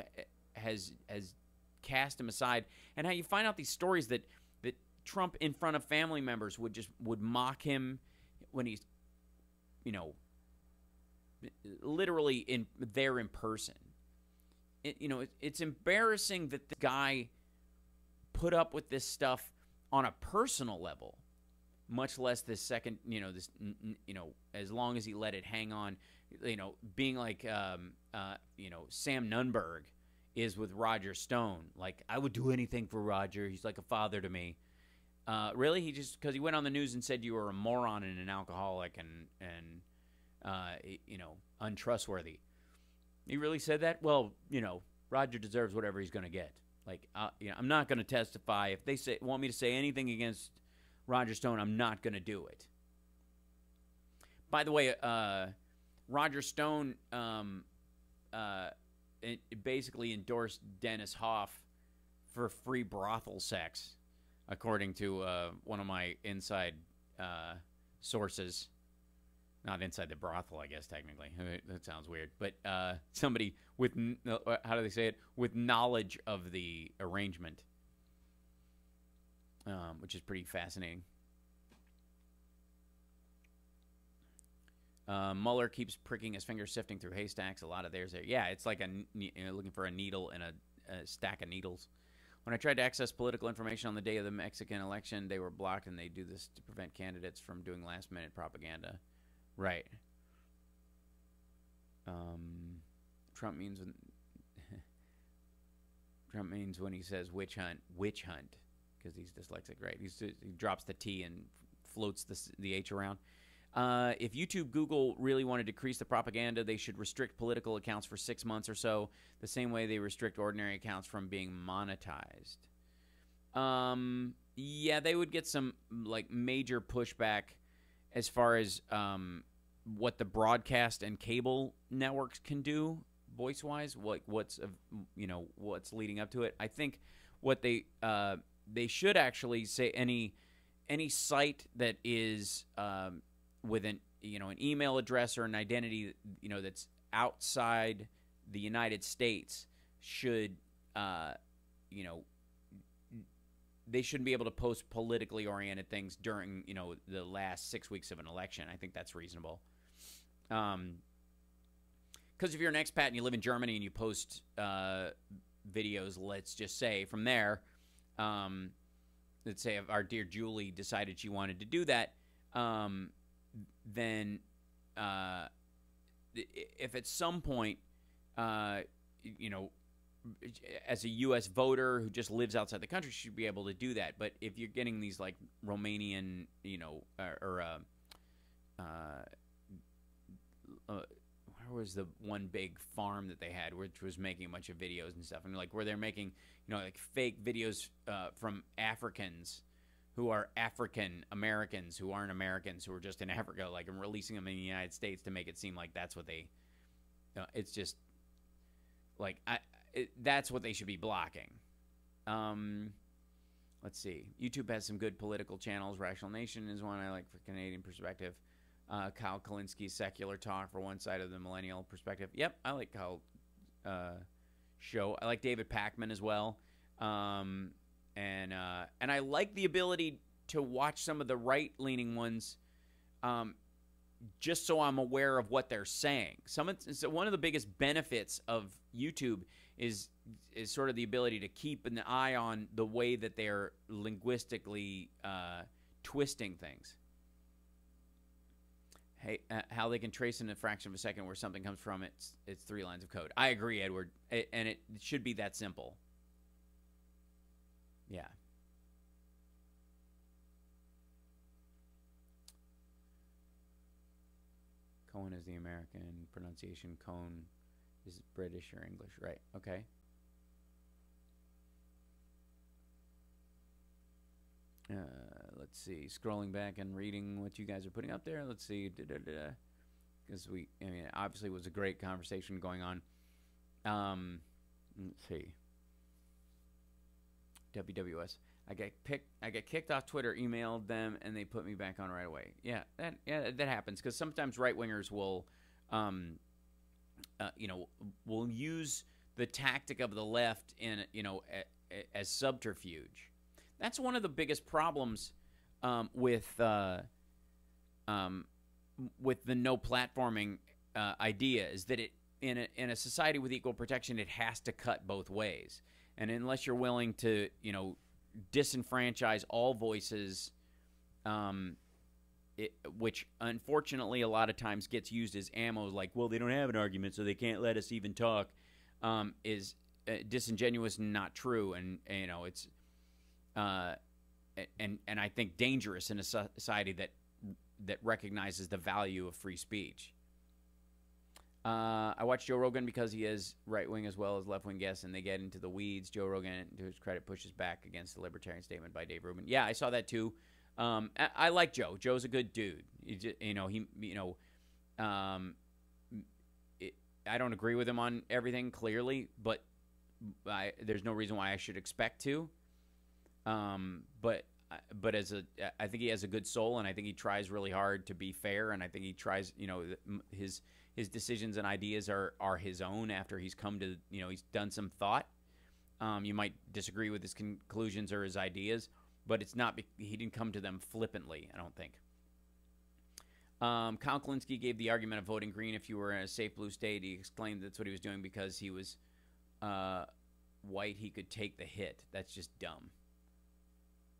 has cast him aside, and how you find out these stories that Trump in front of family members would mock him when he's, literally there in person. It's embarrassing that the guy put up with this stuff on a personal level, much less this second, as long as he let it hang on, being like, Sam Nunberg is with Roger Stone. Like, I would do anything for Roger. He's like a father to me. Really? Because he went on the news and said you were a moron and an alcoholic and untrustworthy. He really said that? Well, Roger deserves whatever he's going to get. Like, I'm not going to testify. If they want me to say anything against Roger Stone, I'm not going to do it. By the way, Roger Stone basically endorsed Dennis Hoff for free brothel sex, according to one of my inside sources. Not inside the brothel, I guess, technically. That sounds weird. But somebody with, how do they say it? With knowledge of the arrangement, which is pretty fascinating. Mueller keeps pricking his fingers, sifting through haystacks. A lot of theirs there. Yeah, it's like looking for a needle in a stack of needles. When I tried to access political information on the day of the Mexican election, they were blocked, and they do this to prevent candidates from doing last-minute propaganda. Right. Trump means when he says witch hunt, because he's dyslexic, right? He drops the T and floats the H around. If YouTube, Google really want to decrease the propaganda, they should restrict political accounts for 6 months or so, the same way they restrict ordinary accounts from being monetized. Yeah, they would get some like major pushback as far as what the broadcast and cable networks can do voice-wise. What's leading up to it. I think what they should actually say any site that is with an email address or an identity that's outside the United States should they shouldn't be able to post politically oriented things during the last 6 weeks of an election. I think that's reasonable. Because if you're an expat and you live in Germany and you post videos, let's just say from there, let's say if our dear Julie decided she wanted to do that, then if at some point, as a U.S. voter who just lives outside the country, she should be able to do that. But if you're getting these like Romanian, where was the one big farm that they had which was making a bunch of videos and stuff, and like where they're making like fake videos from Africans who are African Americans who aren't Americans, who are just in Africa, like, and releasing them in the United States to make it seem like that's what they it's just like that's what they should be blocking. Let's see. YouTube has some good political channels. Rational Nation is one I like for Canadian perspective. Kyle Kalinski's Secular Talk for one side of the millennial perspective. Yep, I like Kyle show. I like David Pakman as well. And I like the ability to watch some of the right-leaning ones just so I'm aware of what they're saying. So one of the biggest benefits of YouTube is sort of the ability to keep an eye on the way that they're linguistically twisting things. Hey, how they can trace in a fraction of a second where something comes from, it's 3 lines of code. I agree, Edward, and it should be that simple. Yeah. Cohen is the American pronunciation. Cone is British or English, right? Okay. Let's see. Scrolling back and reading what you guys are putting up there. Let's see. Because obviously it was a great conversation going on. Let's see. WWS. I get kicked off Twitter, emailed them, and they put me back on right away. Yeah, that happens because sometimes right wingers will, will use the tactic of the left in as subterfuge. That's one of the biggest problems with the no platforming idea is that it in a society with equal protection, it has to cut both ways. And unless you're willing to, disenfranchise all voices, which unfortunately a lot of times gets used as ammo, like, well, they don't have an argument, so they can't let us even talk, is disingenuous and not true. And it's and I think dangerous in a society that recognizes the value of free speech. I watch Joe Rogan because he is right-wing as well as left-wing guests, and they get into the weeds. Joe Rogan, to his credit, pushes back against the libertarian statement by Dave Rubin. Yeah, I saw that too. I like Joe. Joe's a good dude. I don't agree with him on everything, clearly, but there's no reason why I should expect to. But I think he has a good soul, and I think he tries really hard to be fair, and I think he tries, his decisions and ideas are his own after he's come to, he's done some thought. You might disagree with his conclusions or his ideas, but it's not, he didn't come to them flippantly, I don't think. Kyle Klinsky gave the argument of voting green if you were in a safe blue state. He exclaimed that's what he was doing because he was white. He could take the hit. That's just dumb.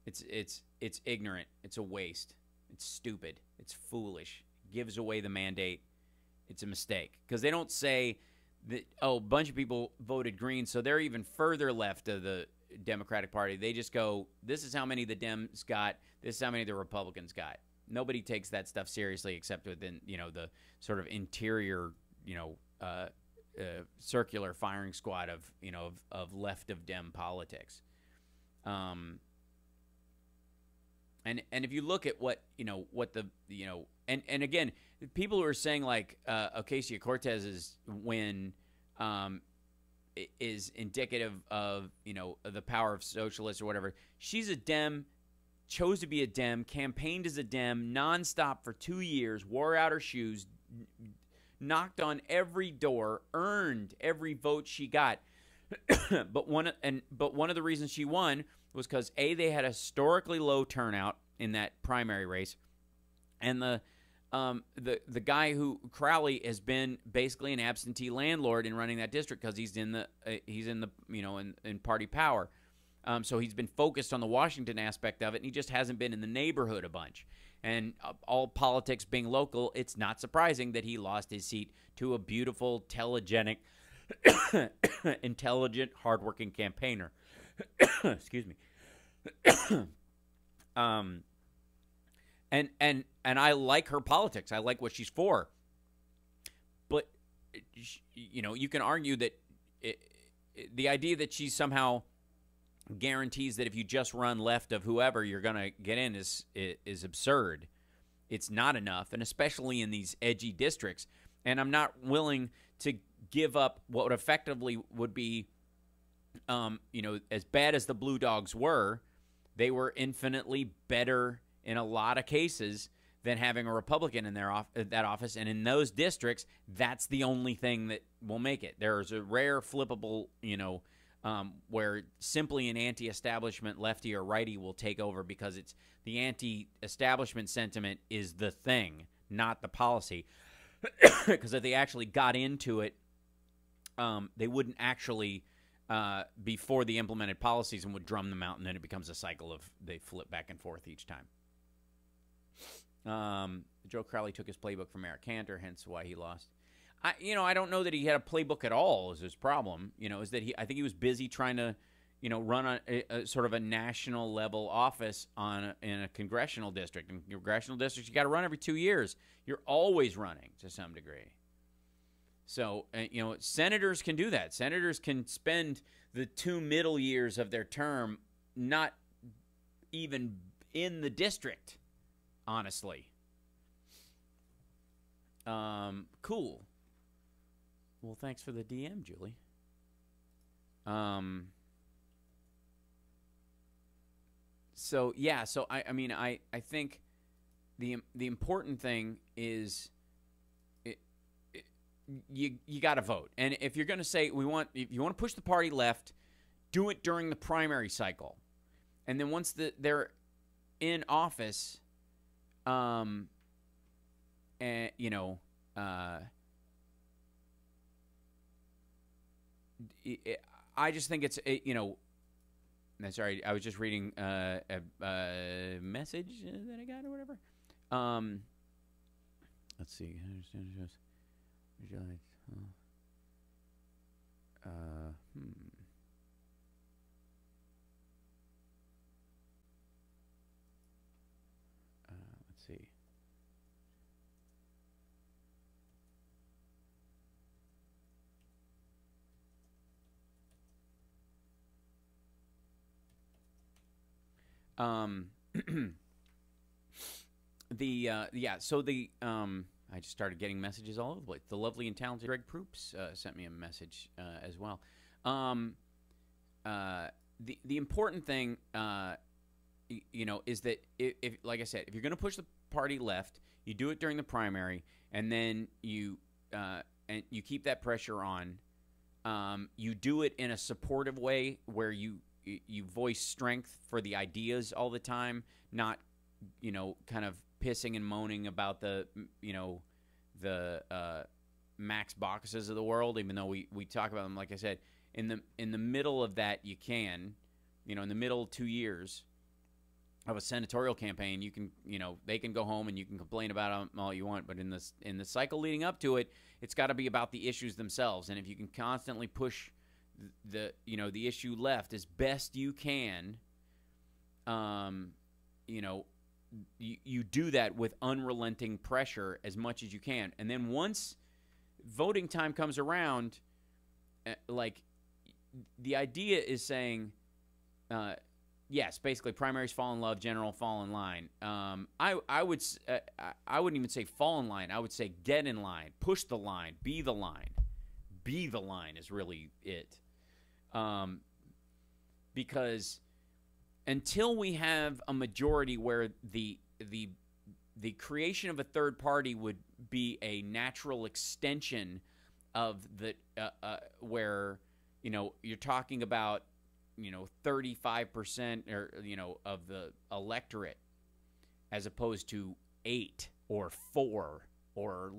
It's ignorant. It's a waste. It's stupid. It's foolish. It gives away the mandate. It's a mistake because they don't say that, oh, a bunch of people voted green, so they're even further left of the Democratic Party. They just go, this is how many the Dems got. This is how many the Republicans got. Nobody takes that stuff seriously except within, the sort of interior, circular firing squad of left of Dem politics. And if you look at what and again, people who are saying like Ocasio-Cortez's win is indicative of the power of socialists or whatever. She's a Dem, chose to be a Dem, campaigned as a Dem nonstop for 2 years, wore out her shoes, knocked on every door, earned every vote she got. But one of the reasons she won was because they had a historically low turnout in that primary race, and the guy who Crowley has been basically an absentee landlord in running that district because he's in party power. So he's been focused on the Washington aspect of it, and he just hasn't been in the neighborhood a bunch. And all politics being local, it's not surprising that he lost his seat to a beautiful, telegenic, intelligent, hardworking campaigner. Excuse me. And I like her politics. I like what she's for. But you can argue that the idea that she somehow guarantees that if you just run left of whoever you're going to get in is absurd. It's not enough, and especially in these edgy districts. And I'm not willing to give up what effectively would be, as bad as the Blue Dogs were, they were infinitely better in a lot of cases than having a Republican in that office. And in those districts, that's the only thing that will make it. There's a rare flippable, where simply an anti-establishment lefty or righty will take over because it's the anti-establishment sentiment is the thing, not the policy. Because if they actually got into it, they wouldn't actually be for the implemented policies and would drum them out, and then it becomes a cycle of they flip back and forth each time. Joe Crowley took his playbook from Eric Cantor, hence why he lost. I don't know that he had a playbook at all is his problem. Is that I think he was busy trying to, run a sort of a national level office in a congressional district. In congressional districts, you got to run every 2 years. You're always running to some degree. So, senators can do that. Senators can spend the 2 middle years of their term not even in the district, honestly. Cool. Well, thanks for the DM, Julie. So I think the important thing is you got to vote. And if you're going to say if you want to push the party left, do it during the primary cycle. And then once they're in office, I just think it's sorry, I was just reading a message that I got or whatever. Let's see. Let's see. I just started getting messages all over the place. The lovely and talented Greg Proops sent me a message as well. The important thing, is that if like I said, if you're going to push the party left, you do it during the primary, and then you keep that pressure on. You do it in a supportive way where you voice strength for the ideas all the time, not kind of pissing and moaning about the Max Baucuses of the world, even though we talk about them, like I said, in the middle of that, you can, in the middle 2 years of a senatorial campaign, you can, they can go home and you can complain about them all you want, but in the cycle leading up to it, it's got to be about the issues themselves. And if you can constantly push the issue left as best you can, you do that with unrelenting pressure as much as you can. And then once voting time comes around, like, the idea is saying, yes, basically primaries fall in love, general fall in line. I wouldn't even say fall in line. I would say get in line, push the line, be the line. Be the line is really it. Because until we have a majority where the creation of a third party would be a natural extension of the where you're talking about 35% or of the electorate as opposed to 8 or 4 or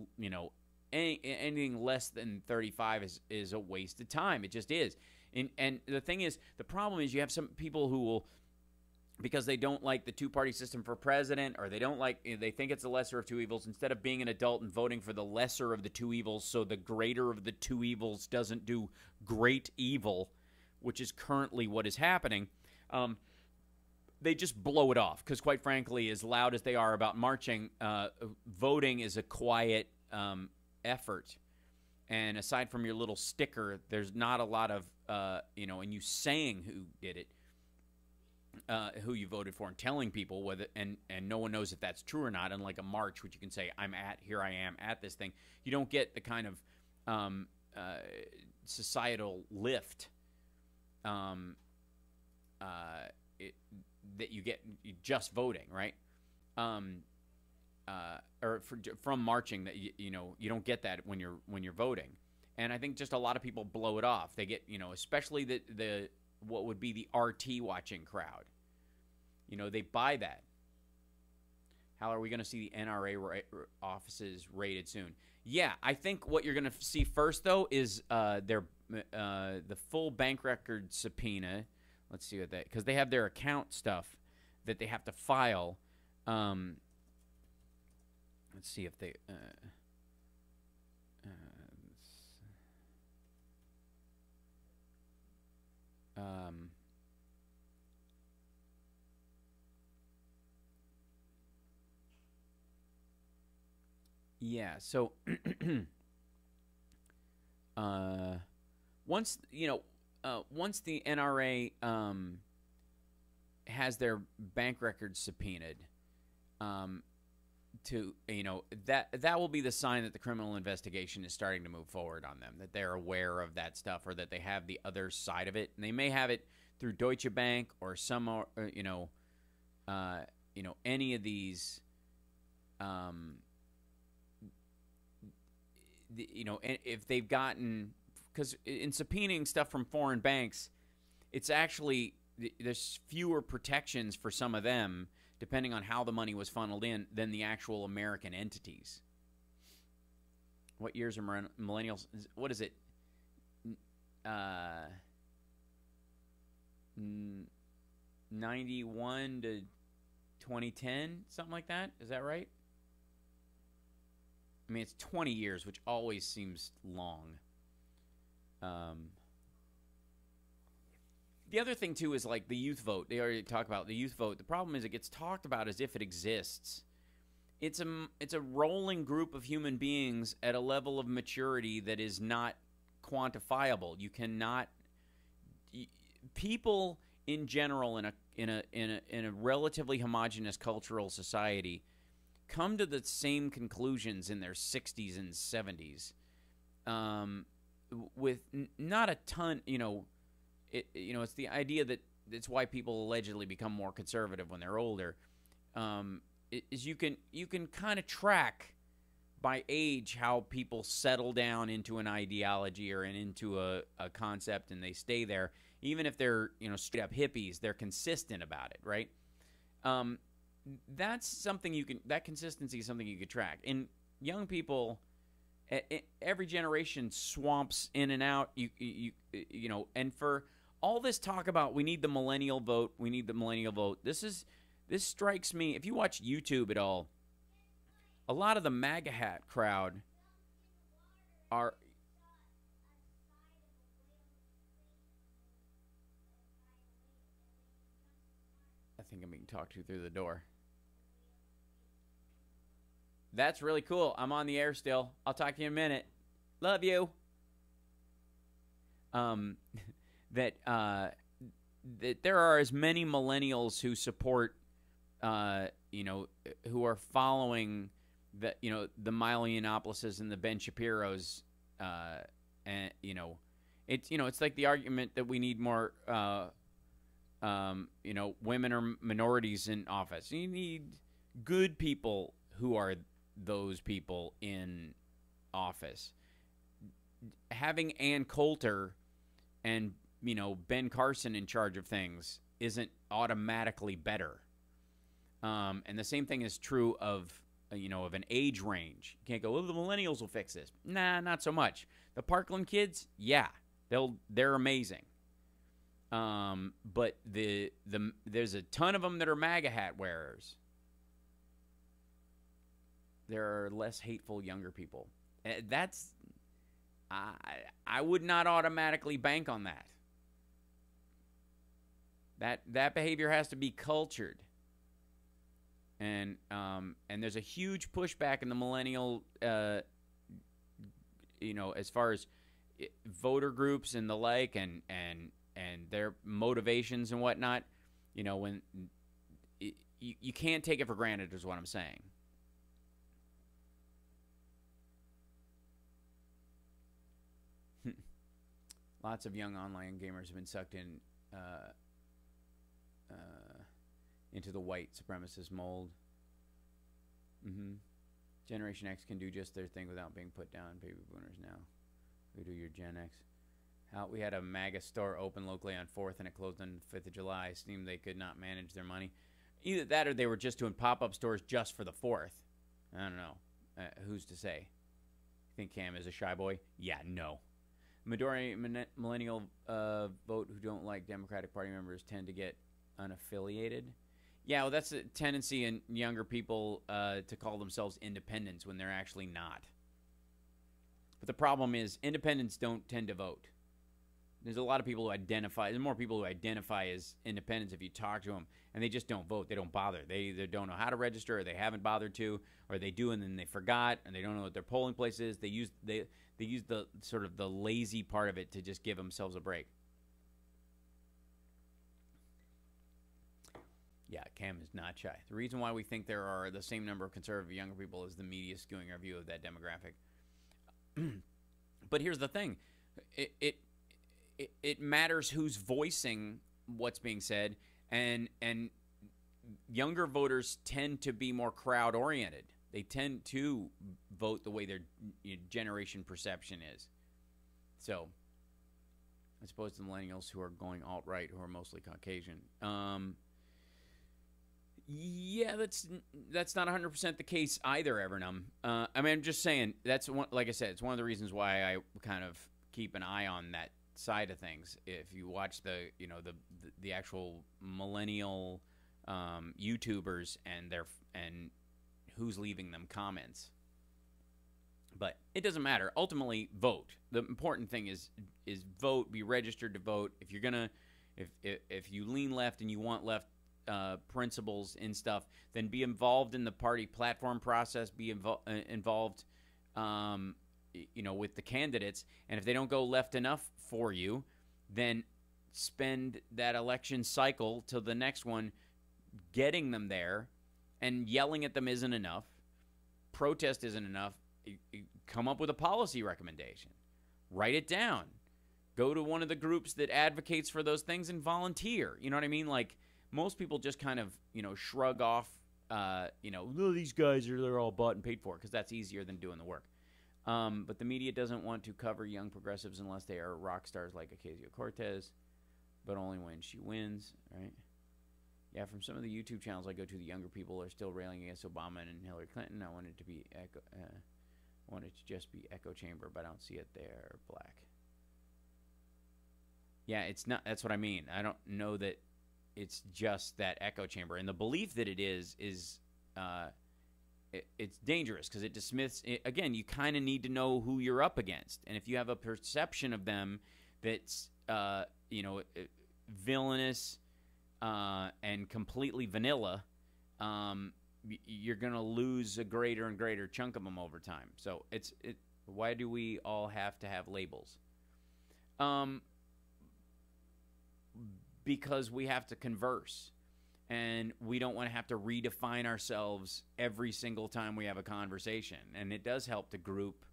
anything less than 35 is a waste of time. It just is. And the thing is, the problem is you have some people who will, because they don't like the two-party system for president, or they think it's the lesser of two evils, instead of being an adult and voting for the lesser of the two evils so the greater of the two evils doesn't do great evil, which is currently what is happening, they just blow it off. Because quite frankly, as loud as they are about marching, voting is a quiet effort. And aside from your little sticker, there's not a lot of, and you saying who did it, who you voted for, and telling people whether, and no one knows if that's true or not. Unlike a march, which you can say, here I am at this thing. You don't get the kind of societal lift that you get just voting, right? Or from marching, that you don't get that when you're voting. And I think just a lot of people blow it off. They get, especially the what would be the RT watching crowd. They buy that. How are we going to see the NRA offices raided soon? Yeah, I think what you're going to see first, though, is the full bank record subpoena. Let's see what that, because they have their account stuff that they have to file. Let's see if they. Yeah, so once the NRA has their bank records subpoenaed, that will be the sign that the criminal investigation is starting to move forward on them, that they're aware of that stuff, or that they have the other side of it. And they may have it through Deutsche Bank or some, any of these, if they've gotten, because in subpoenaing stuff from foreign banks, it's actually, there's fewer protections for some of them, depending on how the money was funneled in, than the actual American entities. What years are millennials? What is it? 91 to 2010, something like that? Is that right? I mean, it's 20 years, which always seems long. The other thing, too, is like the youth vote. They already talked about the youth vote. The problem is it gets talked about as if it exists. It's a rolling group of human beings at a level of maturity that is not quantifiable. You cannot. People in general in a relatively homogeneous cultural society come to the same conclusions in their 60s and 70s, with not a ton. It's the idea that it's why people allegedly become more conservative when they're older. Is you can kind of track by age how people settle down into an ideology or into a concept, and they stay there. Even if they're straight up hippies, they're consistent about it, right? that's something that consistency is something you could track. In young people, every generation swamps in and out. You know, and for all this talk about we need the millennial vote, this strikes me. If you watch YouTube at all, a lot of the MAGA hat crowd are. I think I'm being talked to through the door. That's really cool. I'm on the air still. I'll talk to you in a minute. Love you. That there are as many millennials who support, who are following the Milo Yiannopoulos and the Ben Shapiros, and it's like the argument that we need more, women or minorities in office. You need good people who are those people in office. Having Ann Coulter and Ben Carson in charge of things isn't automatically better. And the same thing is true of an age range. You can't go, the millennials will fix this. Nah, not so much. The Parkland kids, yeah, they're amazing. But there's a ton of them that are MAGA hat wearers. There are less hateful younger people. I would not automatically bank on that. That behavior has to be cultured. And there's a huge pushback in the millennial, as far as voter groups and the like, and their motivations and whatnot. When you can't take it for granted, is what I'm saying. Lots of young online gamers have been sucked in into the white supremacist mold. Generation X can do just their thing without being put down. Baby boomers now. We do your Gen X. We had a MAGA store open locally on 4th, and it closed on 5th of July. It seemed they could not manage their money. Either that or they were just doing pop-up stores just for the 4th. I don't know. Who's to say? Think Cam is a shy boy? Yeah, no. Majority millennial vote who don't like Democratic Party members tend to get unaffiliated. Yeah, well, that's a tendency in younger people to call themselves independents when they're actually not. But the problem is independents don't tend to vote. There's a lot of people who identify. There's more people who identify as independents if you talk to them, and they just don't vote. They don't bother. They either don't know how to register, or they haven't bothered to, or they do and then they forgot, and they don't know what their polling place is. They use the sort of the lazy part of it to just give themselves a break. Yeah, Cam is not shy. The reason why we think there are the same number of conservative younger people is the media skewing our view of that demographic. But here's the thing. It matters who's voicing what's being said, and younger voters tend to be more crowd-oriented. They tend to vote the way their generation perception is. So, as opposed to the millennials who are going alt-right, who are mostly Caucasian. Yeah, that's not 100% the case either, Evernum. I mean, I'm just saying, that's one, like I said, it's one of the reasons why I kind of keep an eye on that side of things. If you watch the actual millennial YouTubers and who's leaving them comments. But it doesn't matter. Ultimately, vote. The important thing is vote, be registered to vote. If you're gonna if you lean left and you want left principles and stuff, then be involved in the party platform process, be involved with the candidates, and if they don't go left enough for you, then spend that election cycle till the next one getting them there, and yelling at them isn't enough, protest isn't enough. Come up with a policy recommendation, write it down, go to one of the groups that advocates for those things and volunteer. You know what I mean? Like, most people just kind of shrug off these guys they're all bought and paid for, because that's easier than doing the work. But the media doesn't want to cover young progressives unless they are rock stars like Ocasio-Cortez, but only when she wins, right? Yeah, from some of the YouTube channels I go to, the younger people are still railing against Obama and Hillary Clinton. I want it to be just be echo chamber, but I don't see it there. Black. Yeah, it's not. That's what I mean. I don't know that it's just that echo chamber, and the belief that it is it's dangerous because it dismisses. Again, you kind of need to know who you're up against, and if you have a perception of them that's villainous and completely vanilla, you're going to lose a greater and greater chunk of them over time. So why do we all have to have labels? Because we have to converse, and we don't want to have to redefine ourselves every single time we have a conversation. And it does help to group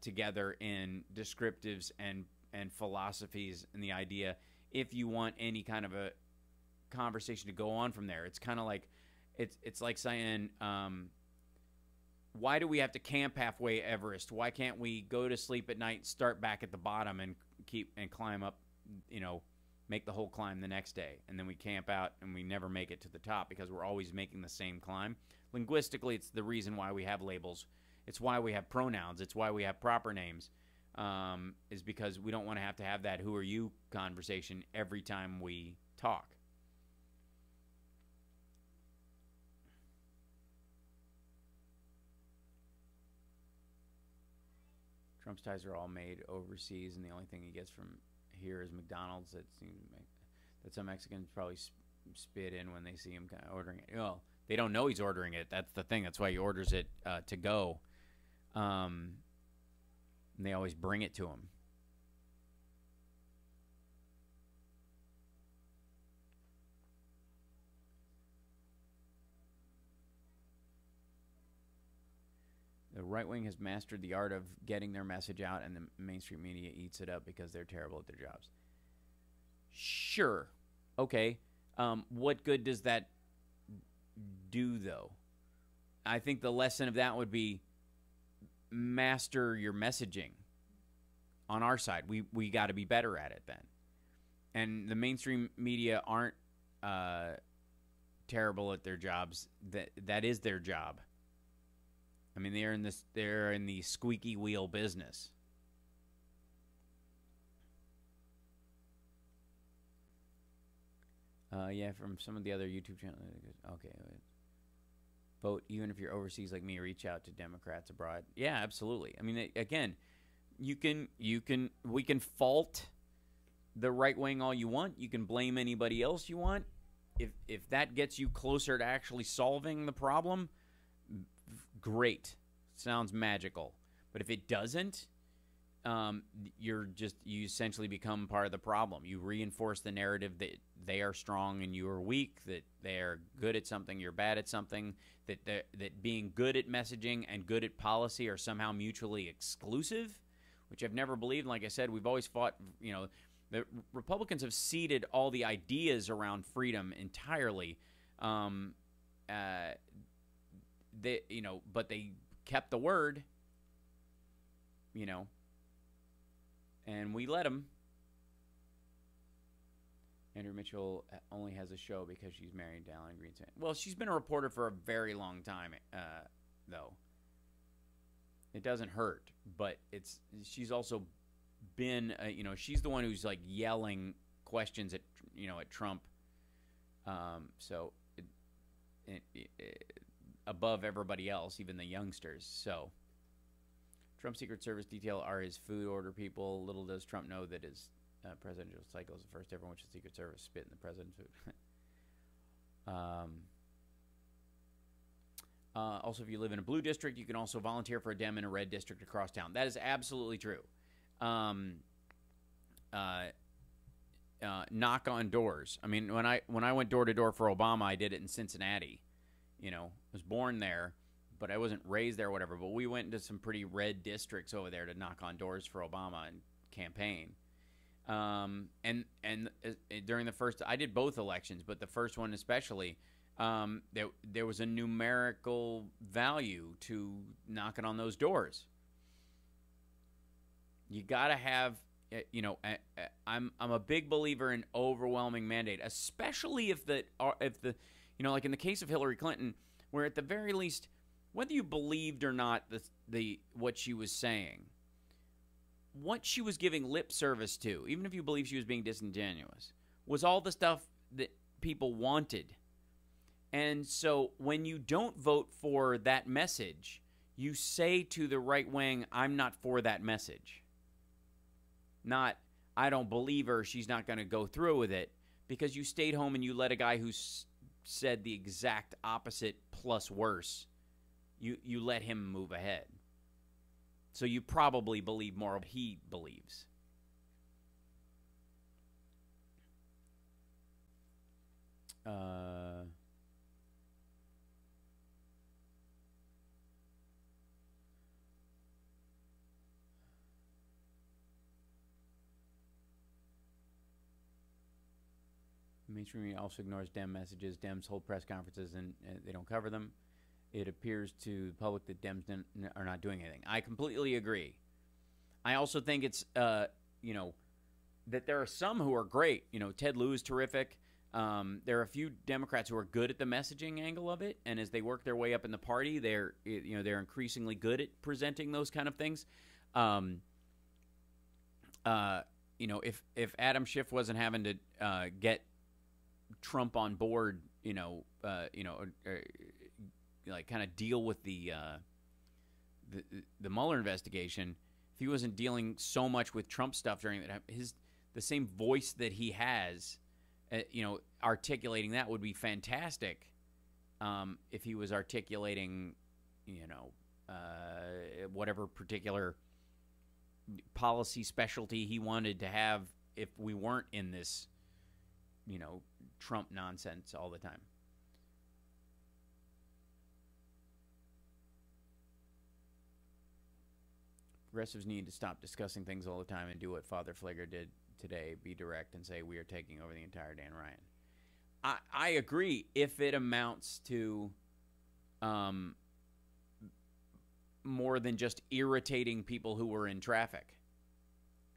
together in descriptives and philosophies and the idea if you want any kind of a conversation to go on from there. It's kind of like it's like saying, why do we have to camp halfway Everest? Why can't we go to sleep at night, start back at the bottom, and climb up, make the whole climb the next day, and then we camp out and we never make it to the top because we're always making the same climb? Linguistically, it's the reason why we have labels. It's why we have pronouns. It's why we have proper names, is because we don't want to have that who are you conversation every time we talk. Trump's ties are all made overseas, and the only thing he gets from here is McDonald's. That seems to make that some Mexicans probably spit in when they see him kind of ordering it. Well, they don't know he's ordering it. That's the thing. That's why he orders it to go. And they always bring it to him. The right wing has mastered the art of getting their message out, and the mainstream media eats it up because they're terrible at their jobs. Sure. Okay. What good does that do, though? I think the lesson of that would be master your messaging. On our side, we got to be better at it then. And the mainstream media aren't terrible at their jobs. That is their job. I mean, they're in the squeaky wheel business. Yeah, from some of the other YouTube channels. Okay. Vote even if you're overseas like me. Reach out to Democrats abroad. Yeah, absolutely. I mean, again, we can fault the right wing all you want. You can blame anybody else you want. If that gets you closer to actually solving the problem, great. Sounds magical. But if it doesn't, you essentially become part of the problem. You reinforce the narrative that they are strong and you are weak, that they are good at something, you're bad at something, that being good at messaging and good at policy are somehow mutually exclusive, which I've never believed. Like I said, we've always fought, the Republicans have ceded all the ideas around freedom entirely. But they kept the word, and we let them. Andrew Mitchell only has a show because she's married to Alan Greenspan. Well, she's been a reporter for a very long time, though. It doesn't hurt, but she's also been, she's the one who's like yelling questions at Trump. So above everybody else, even the youngsters. So Trump's Secret Service detail are his food order people. Little does Trump know that his presidential cycle is the first ever in which the Secret Service spit in the president's food. Also, if you live in a blue district, you can also volunteer for a Dem in a red district across town. That is absolutely true. Knock on doors. I mean, when I went door to door for Obama, I did it in Cincinnati. I was born there, but I wasn't raised there or whatever. But we went into some pretty red districts over there to knock on doors for Obama and campaign. And during the first, I did both elections, but the first one especially, there was a numerical value to knocking on those doors. You gotta have I'm a big believer in overwhelming mandate, especially if the like in the case of Hillary Clinton, where at the very least, whether you believed or not the what she was saying, what she was giving lip service to, even if you believe she was being disingenuous, was all the stuff that people wanted. And so when you don't vote for that message, you say to the right wing, I'm not for that message. Not, I don't believe her, she's not going to go through with it, because you stayed home and you let a guy who said the exact opposite plus worse, you let him move ahead. So you probably believe more of what he believes. Mainstream media also ignores Dem messages. Dems hold press conferences and they don't cover them. It appears to the public that Dems are not doing anything. I completely agree. I also think it's, that there are some who are great. Ted Lieu is terrific. There are a few Democrats who are good at the messaging angle of it, and as they work their way up in the party, they're increasingly good at presenting those kind of things. If Adam Schiff wasn't having to get Trump on board, like kind of deal with the Mueller investigation, if he wasn't dealing so much with Trump stuff during that, the same voice that he has, articulating that would be fantastic. If he was articulating, whatever particular policy specialty he wanted to have, if we weren't in this, Trump nonsense all the time. Progressives need to stop discussing things all the time and do what Father Flager did today. Be direct and say, we are taking over the entire Dan Ryan. I agree if it amounts to more than just irritating people who were in traffic.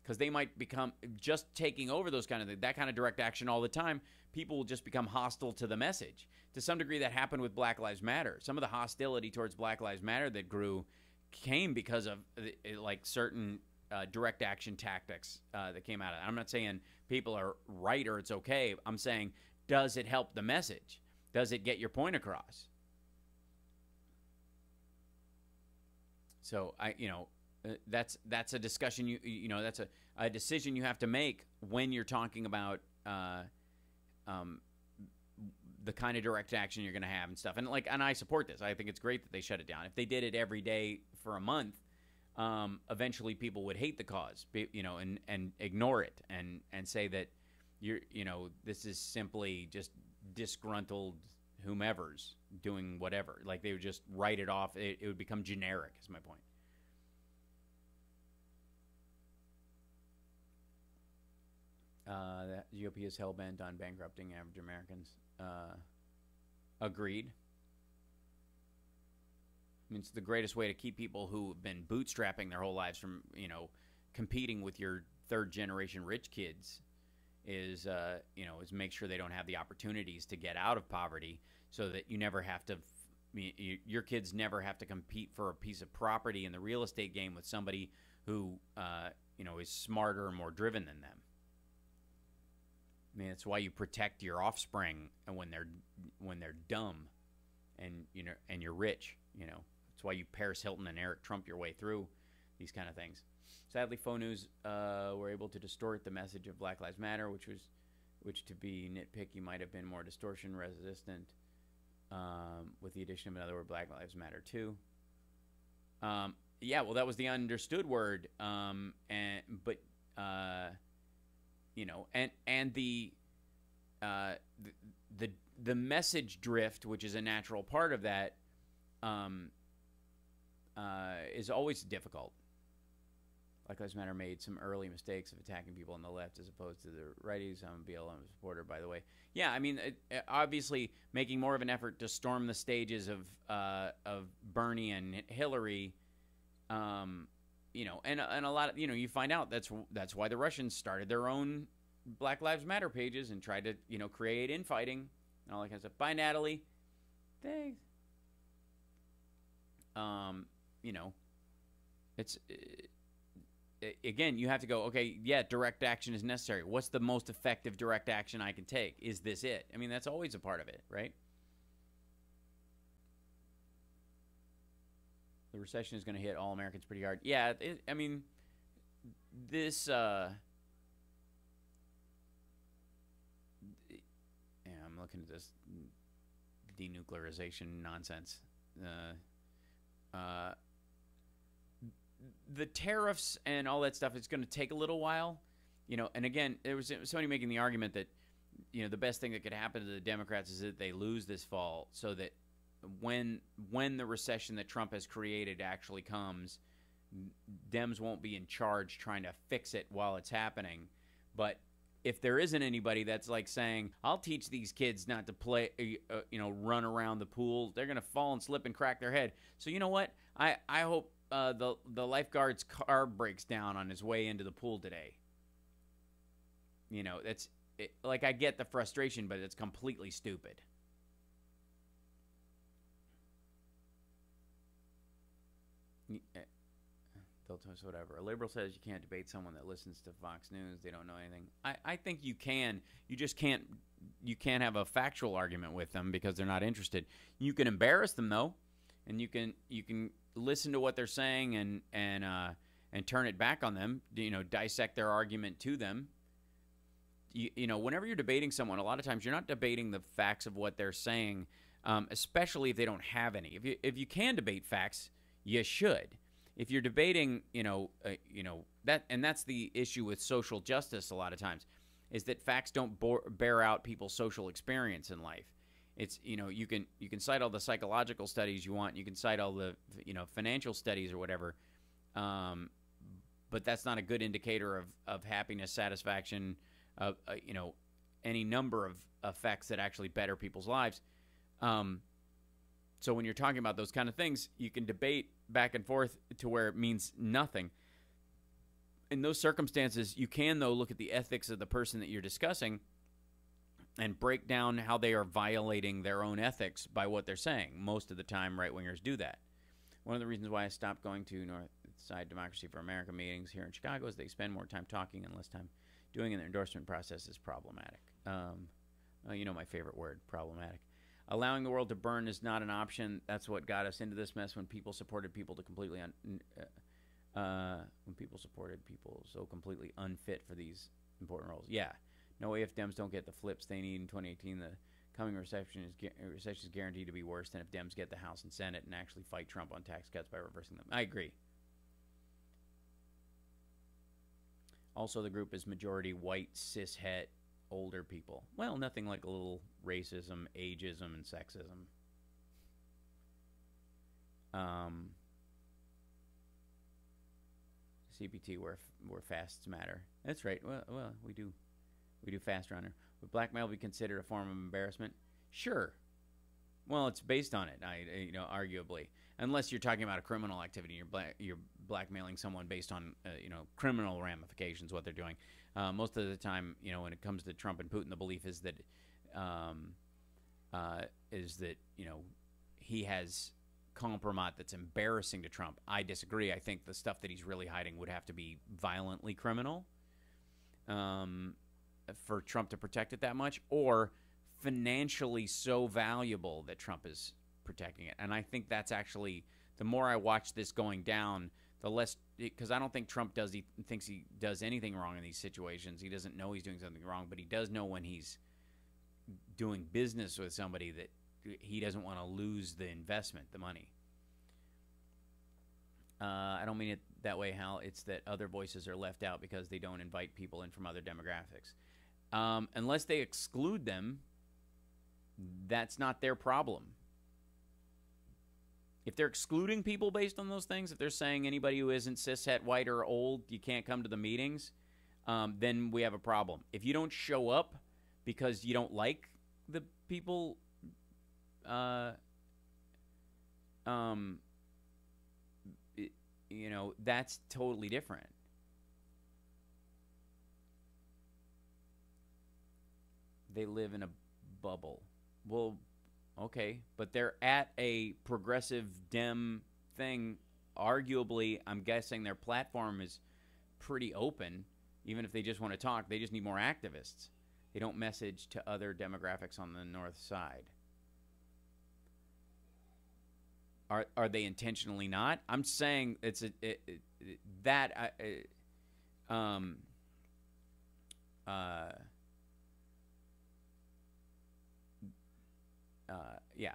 Because they might become, just taking over those kind of things, that kind of direct action all the time, people will just become hostile to the message. To some degree, that happened with Black Lives Matter. Some of the hostility towards Black Lives Matter that grew came because of certain direct action tactics that came out of it. I'm not saying people are right or it's okay. I'm saying, does it help the message? Does it get your point across? So that's a discussion that's a decision you have to make when you're talking about the kind of direct action you're going to have and stuff. And I support this. I think it's great that they shut it down. If they did it every day for a month, eventually people would hate the cause, and ignore it and say that this is simply just disgruntled whomever's doing whatever. Like they would just write it off. It would become generic, is my point. The GOP is hell-bent on bankrupting average Americans. Agreed. I mean, it's the greatest way to keep people who have been bootstrapping their whole lives from, competing with your third-generation rich kids is make sure they don't have the opportunities to get out of poverty, so that you never have to, your kids never have to compete for a piece of property in the real estate game with somebody who, is smarter and more driven than them. I mean, that's why you protect your offspring when they're dumb, and you're rich. That's why you Paris Hilton and Eric Trump your way through these kind of things. Sadly, faux news were able to distort the message of Black Lives Matter, which to be nitpicky might have been more distortion resistant, with the addition of another word, Black Lives Matter too. Yeah, well, that was the understood word, the message drift, which is a natural part of that, is always difficult. Black Lives Matter made some early mistakes of attacking people on the left as opposed to the righties. I'm a BLM supporter, by the way. Yeah, I mean, obviously making more of an effort to storm the stages of Bernie and Hillary and a lot of, you find out that's why the Russians started their own Black Lives Matter pages and tried to, create infighting and all that kind of stuff. Bye, Natalie. Thanks. It's again, you have to go, okay, yeah, direct action is necessary. What's the most effective direct action I can take? Is this it? I mean, that's always a part of it, right? The recession is going to hit all Americans pretty hard. Yeah, this I'm looking at this denuclearization nonsense. The tariffs and all that stuff is going to take a little while, and again, there was somebody making the argument that, the best thing that could happen to the Democrats is that they lose this fall, so that when the recession that Trump has created actually comes, Dems won't be in charge trying to fix it while it's happening. But if there isn't anybody that's like saying, I'll teach these kids not to play, run around the pool, they're going to fall and slip and crack their head. So you know what? I hope the lifeguard's car breaks down on his way into the pool today. That's like, I get the frustration, but it's completely stupid. Whatever. A liberal says you can't debate someone that listens to Fox News. They don't know anything. I think you can. You just can't. You can't have a factual argument with them because they're not interested. You can embarrass them though, and you can listen to what they're saying and turn it back on them. Dissect their argument to them. Whenever you're debating someone, a lot of times you're not debating the facts of what they're saying, especially if they don't have any. If you can debate facts, you should. If you're debating, that, and that's the issue with social justice a lot of times, is that facts don't bear out people's social experience in life. It's, you can cite all the psychological studies you want, you can cite all the, financial studies or whatever, but that's not a good indicator of happiness, satisfaction, any number of effects that actually better people's lives. So when you're talking about those kind of things, you can debate back and forth to where it means nothing. In those circumstances, you can, though, look at the ethics of the person that you're discussing and break down how they are violating their own ethics by what they're saying. Most of the time, right-wingers do that. One of the reasons why I stopped going to Northside Democracy for America meetings here in Chicago is they spend more time talking and less time doing in their endorsement process is problematic. My favorite word, problematic. Allowing the world to burn is not an option. That's what got us into this mess when people supported people to completely so completely unfit for these important roles. Yeah. No way if Dems don't get the flips they need in 2018, the coming recession is guaranteed to be worse than if Dems get the House and Senate and actually fight Trump on tax cuts by reversing them. I agree. Also, the group is majority white, cis-het, older people. Well, nothing like a little racism, ageism, and sexism. CPT, where fasts matter. That's right. Well, we do fast runner. Would blackmail be considered a form of embarrassment? Sure. Well, it's based on it. Arguably, unless you're talking about a criminal activity, you're blackmailing someone based on criminal ramifications. What they're doing. Most of the time, when it comes to Trump and Putin, the belief is that he has compromise that's embarrassing to Trump. I disagree. I think the stuff that he's really hiding would have to be violently criminal for Trump to protect it that much, or financially so valuable that Trump is protecting it. And I think that's actually, the more I watch this going down, the less, because I don't think Trump thinks he does anything wrong in these situations. He doesn't know he's doing something wrong, but he does know when he's doing business with somebody that he doesn't want to lose the investment, the money. I don't mean it that way, Hal. It's that other voices are left out because they don't invite people in from other demographics. Unless they exclude them, that's not their problem. If they're excluding people based on those things, if they're saying anybody who isn't cishet, white, or old, you can't come to the meetings, then we have a problem. If you don't show up because you don't like the people, you know, that's totally different. They live in a bubble. Well, okay, but they're at a progressive Dem thing. Arguably, I'm guessing their platform is pretty open. Even if they just want to talk, they just need more activists. They don't message to other demographics on the north side. Are they intentionally not? I'm saying it's yeah.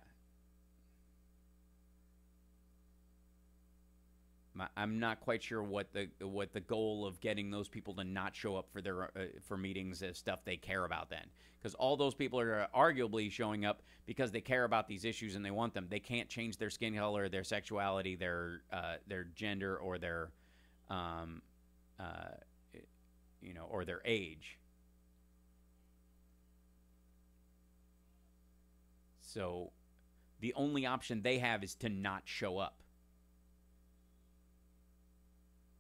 I'm not quite sure what the goal of getting those people to not show up for their for meetings is stuff they care about then, because all those people are arguably showing up because they care about these issues and they want them. They can't change their skin color, their sexuality, their gender, or their you know, or their age. So the only option they have is to not show up.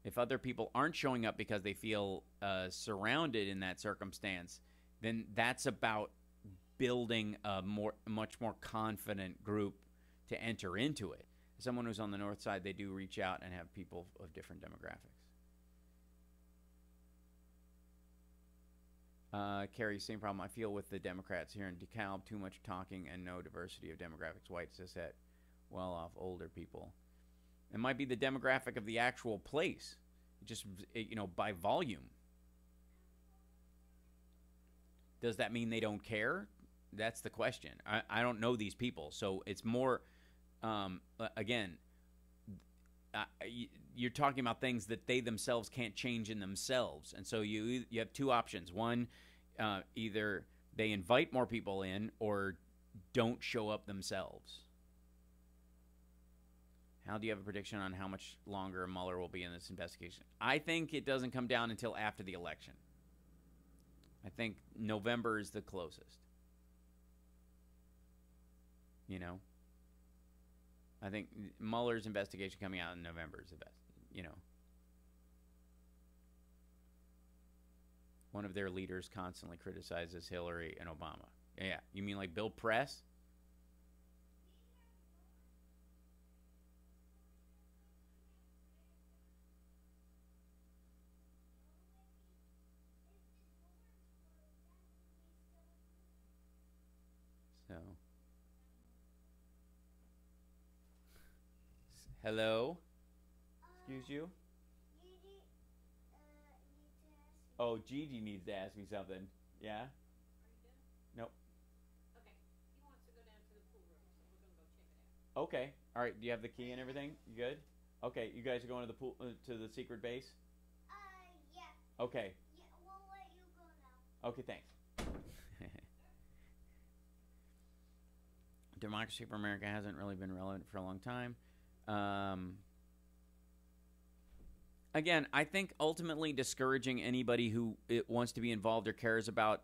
If other people aren't showing up because they feel surrounded in that circumstance, then that's about building a much more confident group to enter into it. As someone who's on the north side, they do reach out and have people of different demographics. Carrie, same problem I feel with the Democrats here in DeKalb. Too much talking and no diversity of demographics. White, cishet, well-off, older people. It might be the demographic of the actual place, just, you know, by volume. Does that mean they don't care? That's the question. I don't know these people, so it's more, again, you're talking about things that they themselves can't change in themselves. And so you have two options. One, either they invite more people in or don't show up themselves. How do you have a prediction on how much longer Mueller will be in this investigation? I think it doesn't come down until after the election. I think November is the closest. You know? I think Mueller's investigation coming out in November is the best, you know. One of their leaders constantly criticizes Hillary and Obama. Yeah, you mean like Bill Press? So, hello? Excuse you? Oh, Gigi needs to ask me something. Yeah? Nope. Okay. He wants to go down to the pool room, so we're going to go check it out. Okay. All right. Do you have the key and everything? You good? Okay. You guys are going to the pool, to the secret base? Yeah. Okay. Yeah, we'll let you go now. Okay, thanks. Democracy for America hasn't really been relevant for a long time. Again, I think ultimately discouraging anybody who wants to be involved or cares about,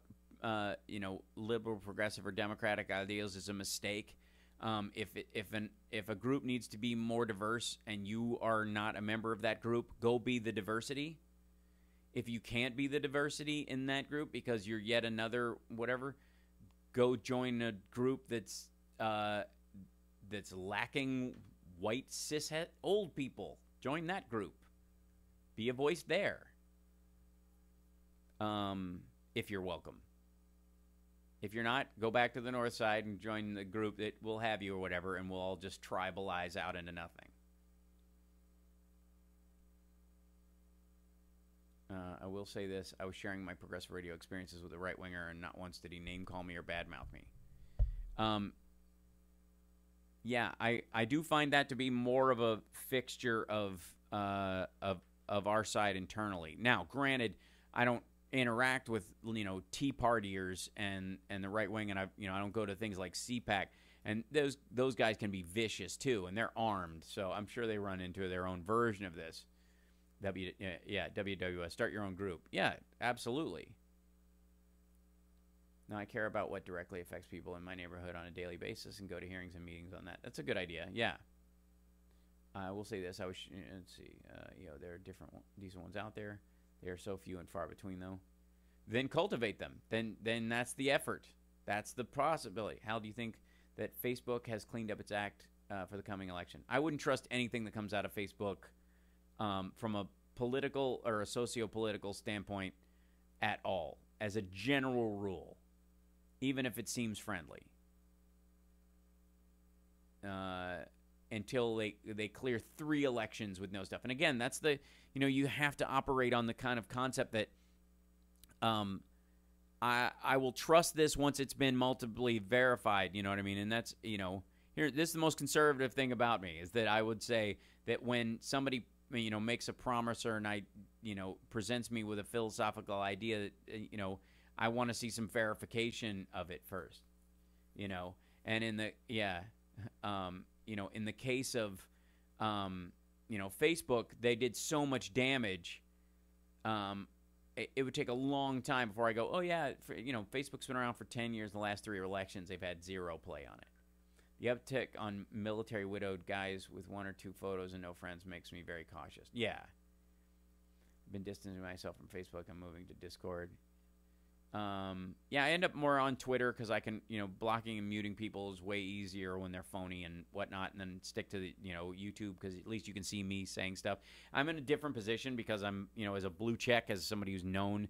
you know, liberal, progressive, or democratic ideals is a mistake. If a group needs to be more diverse and you are not a member of that group, go be the diversity. If you can't be the diversity in that group because you're yet another whatever, go join a group that's lacking white cishet old people. Join that group. Be a voice there. If you're welcome. If you're not, go back to the north side and join the group that will have you or whatever, and we'll all just tribalize out into nothing. I will say this. I was sharing my progressive radio experiences with a right-winger, and not once did he name-call me or badmouth me. Yeah, I do find that to be more of a fixture of our side internally. Now, granted, I don't interact with, you know, Tea Partiers and the right wing, and I don't go to things like CPAC, and those guys can be vicious too, and they're armed, so I'm sure they run into their own version of this. WWS, start your own group. Yeah, absolutely. Now, I care about what directly affects people in my neighborhood on a daily basis and go to hearings and meetings on that. That's a good idea, yeah. I will say this. Let's see. There are decent ones out there. They are so few and far between, though. Then cultivate them. Then that's the effort. That's the possibility. How do you think that Facebook has cleaned up its act for the coming election? I wouldn't trust anything that comes out of Facebook from a political or a socio-political standpoint at all, as a general rule, even if it seems friendly. Until they clear 3 elections with no stuff. And again, that's you have to operate on the kind of concept that I will trust this once it's been multiply verified, you know what I mean? And that's, here, this is the most conservative thing about me, is that I would say that when somebody, makes a promise or presents me with a philosophical idea that, I want to see some verification of it first, and in the, in the case of, Facebook, they did so much damage. It would take a long time before I go, oh, yeah, Facebook's been around for 10 years. The last 3 elections, they've had 0 play on it. The uptick on military widowed guys with 1 or 2 photos and no friends makes me very cautious. Yeah. I've been distancing myself from Facebook. I'm moving to Discord. I end up more on Twitter because I can, blocking and muting people is way easier when they're phony and whatnot, and then stick to the, YouTube because at least you can see me saying stuff. I'm in a different position because I'm, as a blue check, as somebody who's known,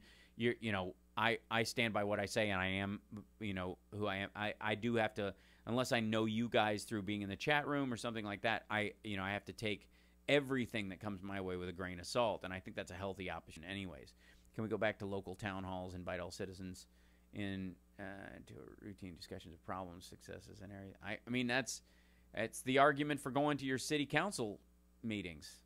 I stand by what I say, and I am, who I am. I do have to, unless I know you guys through being in the chat room or something like that, I have to take everything that comes my way with a grain of salt, and I think that's a healthy option anyways. Can we go back to local town halls, invite all citizens into routine discussions of problems, successes, and areas? I mean, that's the argument for going to your city council meetings.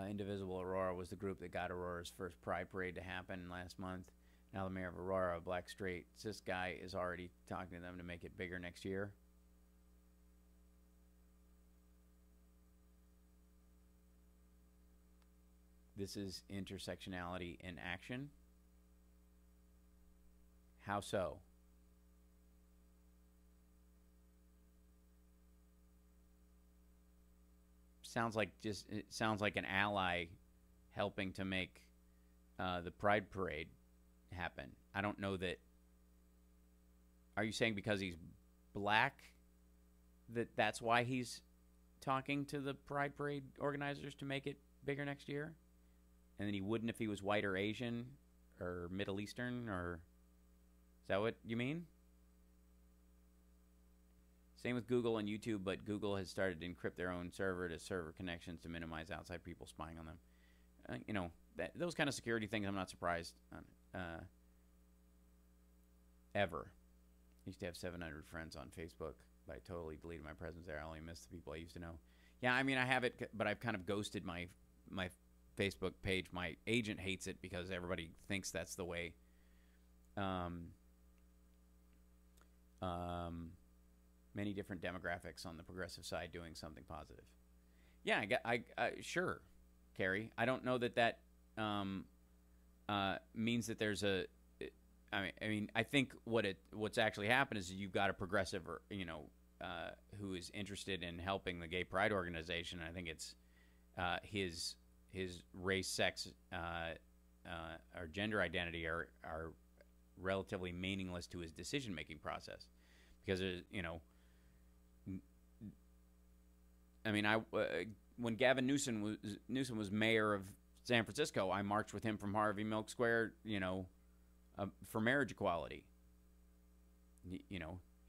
Indivisible Aurora was the group that got Aurora's first Pride Parade to happen last month. Now the mayor of Aurora, a black straight cis guy, is already talking to them to make it bigger next year. This is intersectionality in action. How so? It sounds like an ally helping to make the Pride Parade happen. I don't know that. Are you saying because he's black that's why he's talking to the Pride Parade organizers to make it bigger next year? And then he wouldn't if he was white or Asian or Middle Eastern, or is that what you mean? Same with Google and YouTube, but Google has started to encrypt their own server to server connections to minimize outside people spying on them. Those kind of security things, I'm not surprised on, ever. I used to have 700 friends on Facebook, but I totally deleted my presence there. I only miss the people I used to know. Yeah, I mean, I have it, but I've kind of ghosted my Facebook page. My agent hates it because everybody thinks that's the way. Many different demographics on the progressive side doing something positive. Yeah, I sure, Carrie. I don't know that means that there's a. I mean, I think what's actually happened is you've got a progressive, who is interested in helping the gay pride organization. I think it's his race, sex, or gender identity are relatively meaningless to his decision-making process, because I mean, when Gavin Newsom was mayor of San Francisco, I marched with him from Harvey Milk Square, for marriage equality.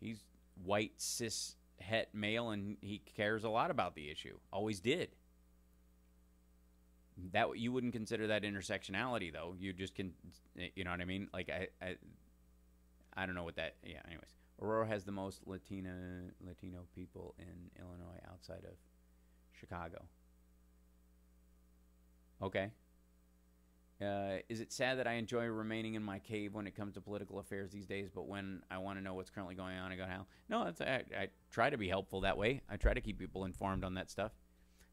He's white, cis, het male, and he cares a lot about the issue. Always did. That you wouldn't consider that intersectionality, though. You just can, you know what I mean? Like I don't know what that. Yeah. Anyways, Aurora has the most Latino people in Illinois outside of Chicago. Okay. Is it sad that I enjoy remaining in my cave when it comes to political affairs these days, but when I want to know what's currently going on, I go to hell? No, I try to be helpful that way. I try to keep people informed on that stuff.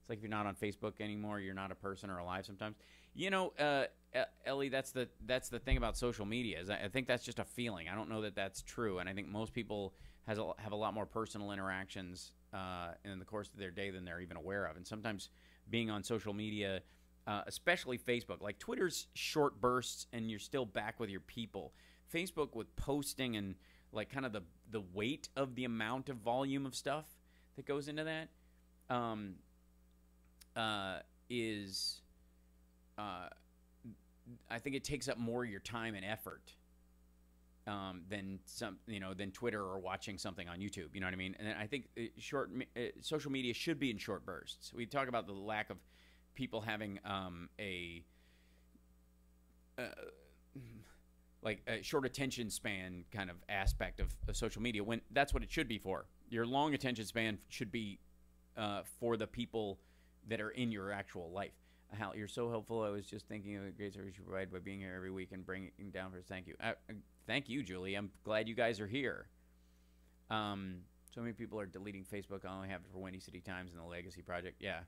It's like if you're not on Facebook anymore, you're not a person or alive sometimes. You know, Ellie, that's the thing about social media. Is I think that's just a feeling. I don't know that that's true, and I think most people have a lot more personal interactions in the course of their day than they're even aware of. And sometimes being on social media, especially Facebook, like Twitter's short bursts, and you're still back with your people. Facebook with posting and like kind of the weight of the amount of volume of stuff that goes into that is I think it takes up more of your time and effort than than Twitter or watching something on YouTube. You know what I mean? And I think social media should be in short bursts. We talk about the lack of people having a short attention span kind of aspect of social media, when that's what it should be for. Your long attention span should be for the people that are in your actual life. Hal, you're so helpful. I was just thinking of the great service you provide by being here every week and bringing down for us. Thank you. Thank you, Julie. I'm glad you guys are here. So many people are deleting Facebook. I only have it for Windy City Times and the Legacy Project. Yeah.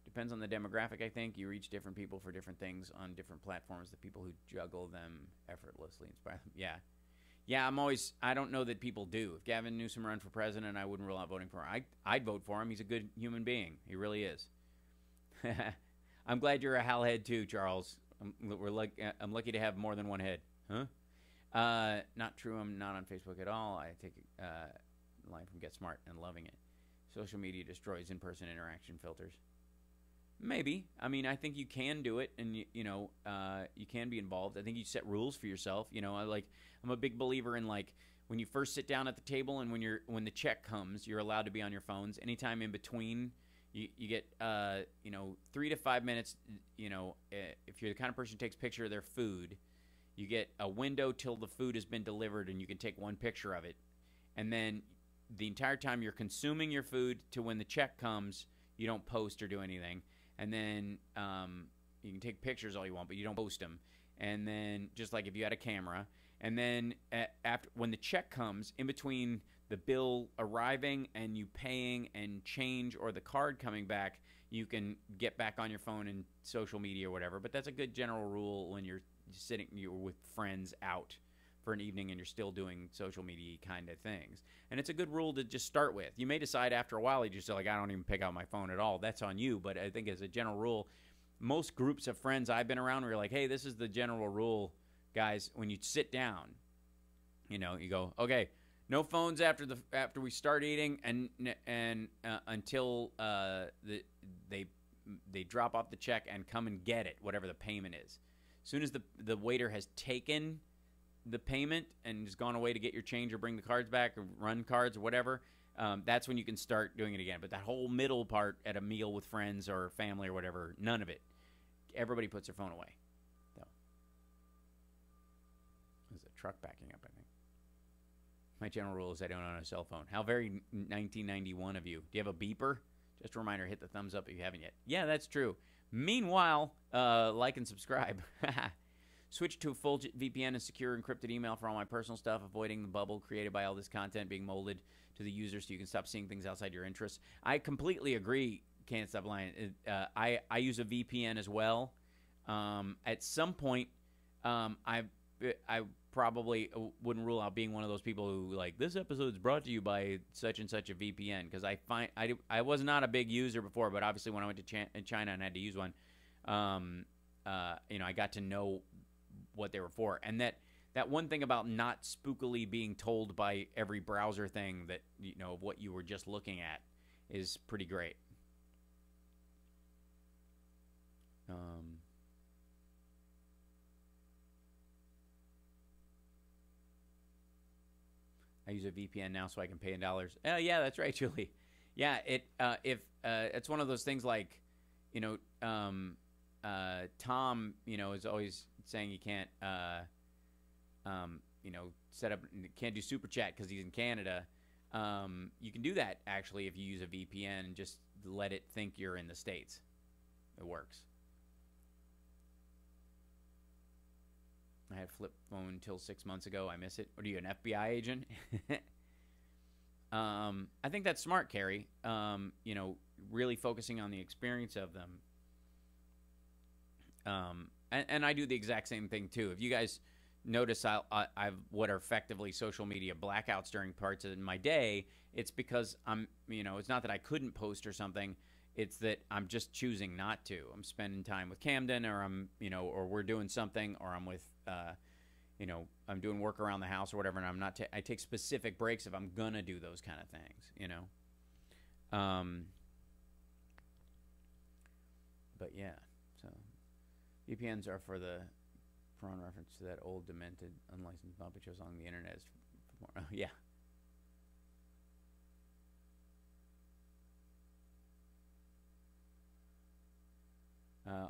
Depends on the demographic, I think. You reach different people for different things on different platforms. The people who juggle them effortlessly inspire them. Yeah. Yeah, I don't know that people do. If Gavin Newsom ran for president, I wouldn't rule out voting for him. I'd vote for him. He's a good human being. He really is. I'm glad you're a Hal head too, Charles. I'm lucky to have more than one head. Huh? Not true. I'm not on Facebook at all. I take a line from Get Smart and loving it. Social media destroys in-person interaction filters. Maybe. I mean, I think you can do it, and you can be involved. I think you set rules for yourself. I'm a big believer in when you first sit down at the table and when the check comes, you're allowed to be on your phones. Anytime in between, you get 3 to 5 minutes. If you're the kind of person who takes a picture of their food, you get a window till the food has been delivered, and you can take one picture of it. And then the entire time you're consuming your food to when the check comes, you don't post or do anything. And then you can take pictures all you want, but you don't post them. And then just like if you had a camera, and then after when the check comes, in between the bill arriving and you paying and change or the card coming back, you can get back on your phone and social media or whatever. But that's a good general rule when you're with friends out for an evening and you're still doing social media kind of things. And it's a good rule to just start with. You may decide after a while you just I don't even pick out my phone at all. That's on you. But I think as a general rule, most groups of friends I've been around were like, hey, this is the general rule, guys. When you sit down, you go, okay, no phones after we start eating and until they drop off the check and come and get it, whatever the payment is. As soon as the waiter has taken the payment and has gone away to get your change or bring the cards back or run cards or whatever, that's when you can start doing it again. But that whole middle part at a meal with friends or family or whatever, none of it. Everybody puts their phone away. So, there's a truck backing up, I think. My general rule is I don't own a cell phone. How very 1991 of you. Do you have a beeper? Just a reminder, hit the thumbs up if you haven't yet. Yeah, that's true. Meanwhile, like and subscribe. Switch to a full VPN and secure encrypted email for all my personal stuff, avoiding the bubble created by all this content being molded to the user so you can stop seeing things outside your interests. I completely agree, Can't Stop Lying. I use a VPN as well. At some point, I probably wouldn't rule out being one of those people who this episode is brought to you by such and such a VPN, because I was not a big user before, but obviously when I went to China and had to use one, I got to know what they were for. And that one thing about not spookily being told by every browser thing that of what you were just looking at is pretty great. I use a VPN now so I can pay in dollars. Yeah, that's right, Julie. Yeah, if it's one of those things Tom, is always saying he can't, set up, can't do Super Chat because he's in Canada. You can do that, actually, if you use a VPN and just let it think you're in the States. It works. I had a flip phone until 6 months ago. I miss it. What are you, an FBI agent? I think that's smart, Carrie. really focusing on the experience of them. And I do the exact same thing too. If you guys notice, I've what are effectively social media blackouts during parts of my day. It's because it's not that I couldn't post or something. It's that I'm just choosing not to. I'm spending time with Camden, or or we're doing something, or I'm with, I'm doing work around the house or whatever, and I'm not. I take specific breaks if I'm gonna do those kind of things, But yeah, so VPNs are for prawn reference to that old demented unlicensed Muppet shows on the internet. Yeah.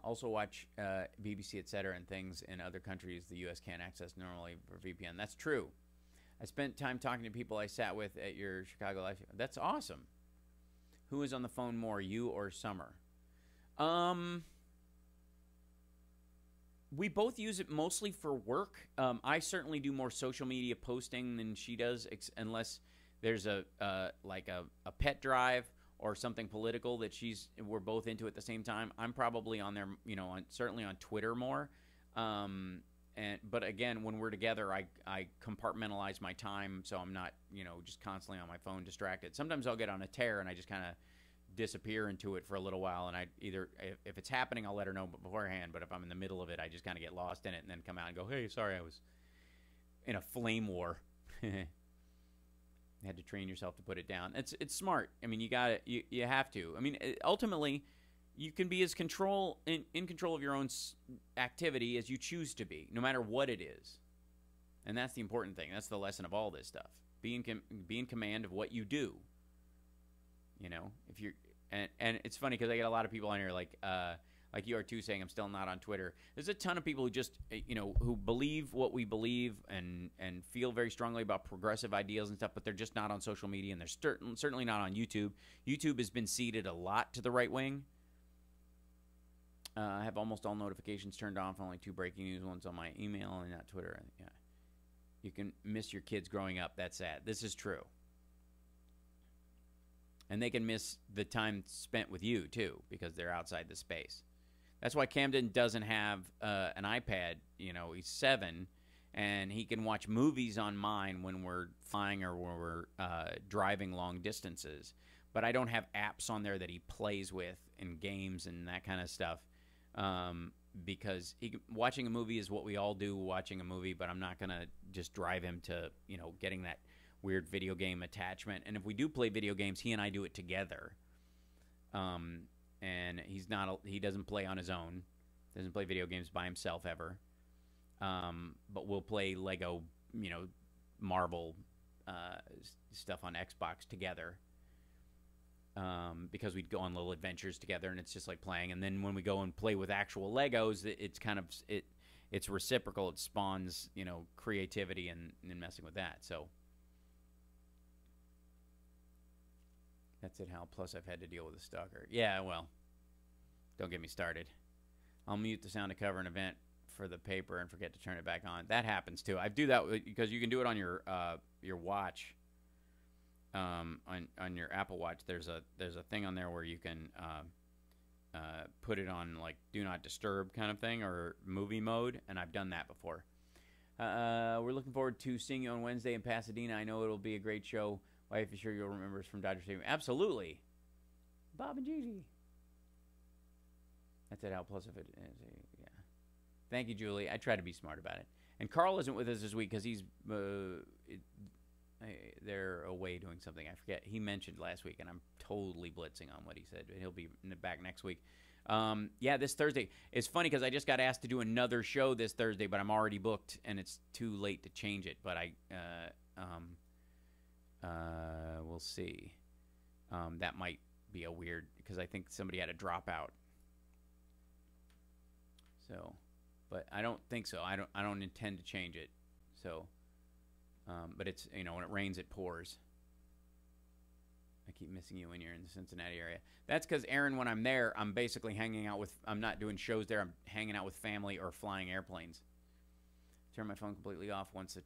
Also watch BBC, etc., and things in other countries the U.S. can't access normally for VPN. That's true. I spent time talking to people I sat with at your Chicago Live. That's awesome. Who is on the phone more, you or Summer? We both use it mostly for work. I certainly do more social media posting than she does, unless there's a pet drive or something political that we're both into at the same time. I'm probably on there, certainly on Twitter more. But again, when we're together, I compartmentalize my time, so I'm not, just constantly on my phone distracted. Sometimes I'll get on a tear and I just kind of disappear into it for a little while, and I either, if it's happening, I'll let her know beforehand, but if I'm in the middle of it, I just kind of get lost in it and then come out and go, hey, sorry, I was in a flame war. You had to train yourself to put it down. It's smart. I mean, you have to. I mean, ultimately, you can be as in control of your own activity as you choose to be, no matter what it is. And that's the important thing. That's the lesson of all this stuff. Be in command of what you do. If you're and it's funny because I get a lot of people on here like you are too, saying I'm still not on Twitter. There's a ton of people who just who believe what we believe and feel very strongly about progressive ideals and stuff, but they're just not on social media, and they're certainly not on YouTube. YouTube has been ceded a lot to the right wing. I have almost all notifications turned off, only 2 breaking news ones on my email and not Twitter. Yeah, you can miss your kids growing up. That's sad. This is true. And they can miss the time spent with you, too, because they're outside the space. That's why Camden doesn't have an iPad. He's 7, and he can watch movies on mine when we're flying or when we're driving long distances. But I don't have apps on there that he plays with and games and that kind of stuff, because watching a movie is what we all do, watching a movie, but I'm not going to just drive him to, getting that weird video game attachment. And if we do play video games, he and I do it together. And he doesn't play on his own, doesn't play video games by himself ever. But we'll play Lego, Marvel stuff on Xbox together, because we'd go on little adventures together, and it's just like playing. And then when we go and play with actual Legos, it's kind of it's reciprocal. It spawns creativity and messing with that. So that's it, Hal. Plus, I've had to deal with a stalker. Yeah, well, don't get me started. I'll mute the sound to cover an event for the paper and forget to turn it back on. That happens too. I do that because you can do it on your watch. On your Apple Watch, there's a thing on there where you can put it on like do not disturb kind of thing or movie mode, and I've done that before. We're looking forward to seeing you on Wednesday in Pasadena. I know it'll be a great show. Wife is sure you'll remember us from Dodger Stadium. Absolutely. Bob and Gigi. That's it, Al. Plus, if it is, yeah. Thank you, Julie. I try to be smart about it. And Carl isn't with us this week because he's they're away doing something. I forget. He mentioned last week, and I'm totally blitzing on what he said. He'll be back next week. Yeah, this Thursday. It's funny because I just got asked to do another show this Thursday, but I'm already booked, and it's too late to change it. But we'll see. That might be a weird, because I think somebody had a dropout. So, but I don't think so. I don't intend to change it. So, but it's, when it rains, it pours. I keep missing you when you're in the Cincinnati area. That's because, Aaron, when I'm there, I'm basically hanging out with, I'm not doing shows there. I'm hanging out with family or flying airplanes. Turn my phone completely off once the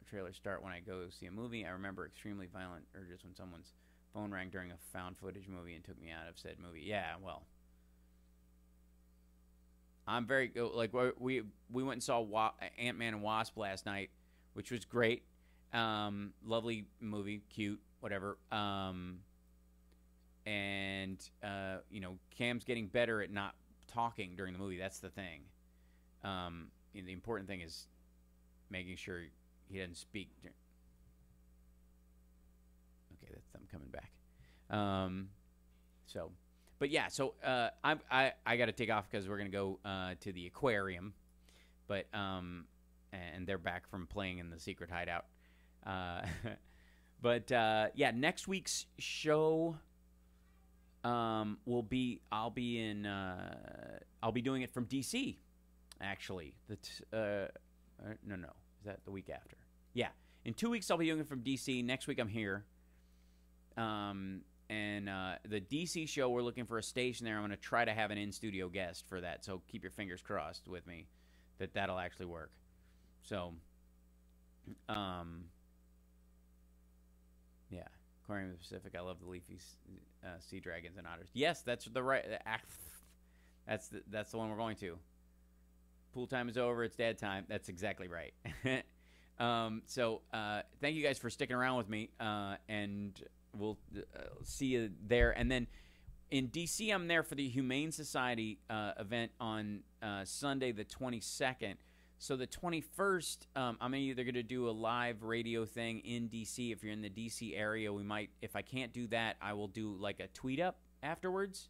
trailers start when I go see a movie. I remember extremely violent urges when someone's Phone rang during a found footage movie and took me out of said movie. Yeah, well, I'm very like we went and saw Ant-Man and Wasp last night, which was great. Lovely movie, cute, whatever. And you know, Cam's getting better at not talking during the movie. That's the thing. The important thing is making sure he doesn't speak. Okay, I'm coming back. But yeah, so I got to take off because we're gonna go to the aquarium, but and they're back from playing in the secret hideout. But yeah, next week's show will be I'll be doing it from DC. Actually, no, is that the week after? Yeah, in 2 weeks I'll be doing it from DC. Next week I'm here. And the DC show, we're looking for a station there. I'm going to try to have an in-studio guest for that, so keep your fingers crossed with me that that'll actually work. So, yeah, Aquarium of the Pacific. I love the leafy sea dragons and otters. Yes, that's the right. That's the one we're going to. Pool time is over. It's dad time. That's exactly right. So thank you guys for sticking around with me, and we'll see you there. And then in D.C., I'm there for the Humane Society event on Sunday the 22nd. So the 21st, I'm either going to do a live radio thing in D.C. If you're in the D.C. area, we might. If I can't do that, I will do like a tweet up afterwards.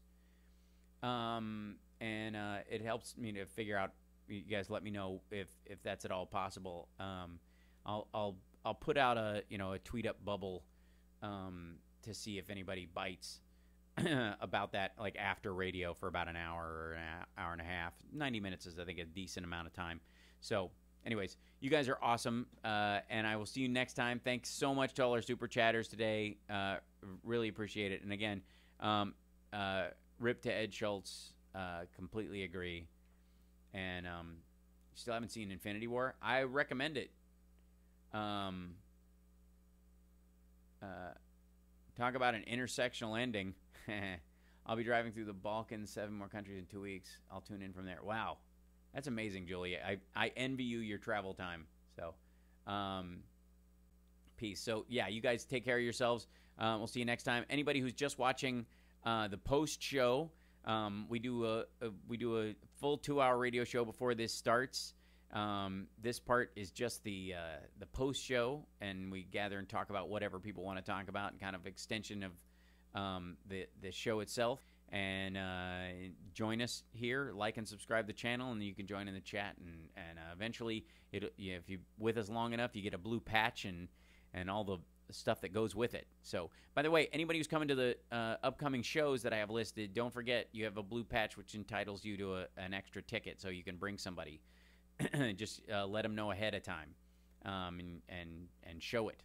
And it helps me to figure out. You guys let me know if that's at all possible. I'll put out a tweet up bubble to see if anybody bites about that, like after radio for about an hour or an hour and a half. 90 minutes is, I think, a decent amount of time. So anyways, you guys are awesome, and I will see you next time. Thanks so much to all our super chatters today. Really appreciate it. And again, rip to Ed Schultz. Completely agree. And still haven't seen Infinity War. I recommend it. Talk about an intersectional ending. I'll be driving through the Balkans, 7 more countries in 2 weeks. I'll tune in from there. Wow. That's amazing, Julia. I envy you your travel time. So, peace. So, yeah, you guys take care of yourselves. We'll see you next time. Anybody who's just watching the post show, we do a full 2-hour radio show before this starts. This part is just the post show, and we gather and talk about whatever people want to talk about, and kind of extension of the show itself. And join us here, like and subscribe the channel, and you can join in the chat. And eventually, if you're with us long enough, you get a blue patch and all the stuff that goes with it. So, by the way, anybody who's coming to the upcoming shows that I have listed, don't forget you have a blue patch which entitles you to an extra ticket, so you can bring somebody. Just let them know ahead of time, and show it.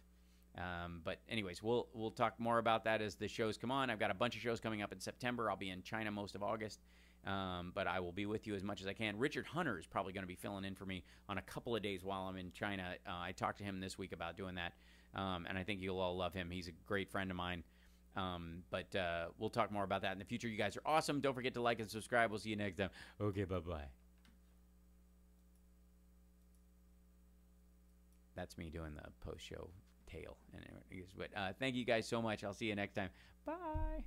But anyways, we'll talk more about that as the shows come on. I've got a bunch of shows coming up in September. I'll be in China most of August, but I will be with you as much as I can. Richard Hunter is probably going to be filling in for me on a couple of days while I'm in China. I talked to him this week about doing that, and I think you'll all love him. He's a great friend of mine. But we'll talk more about that in the future. You guys are awesome. Don't forget to like and subscribe. We'll see you next time. Okay, bye-bye. That's me doing the post-show tale. But thank you guys so much. I'll see you next time. Bye.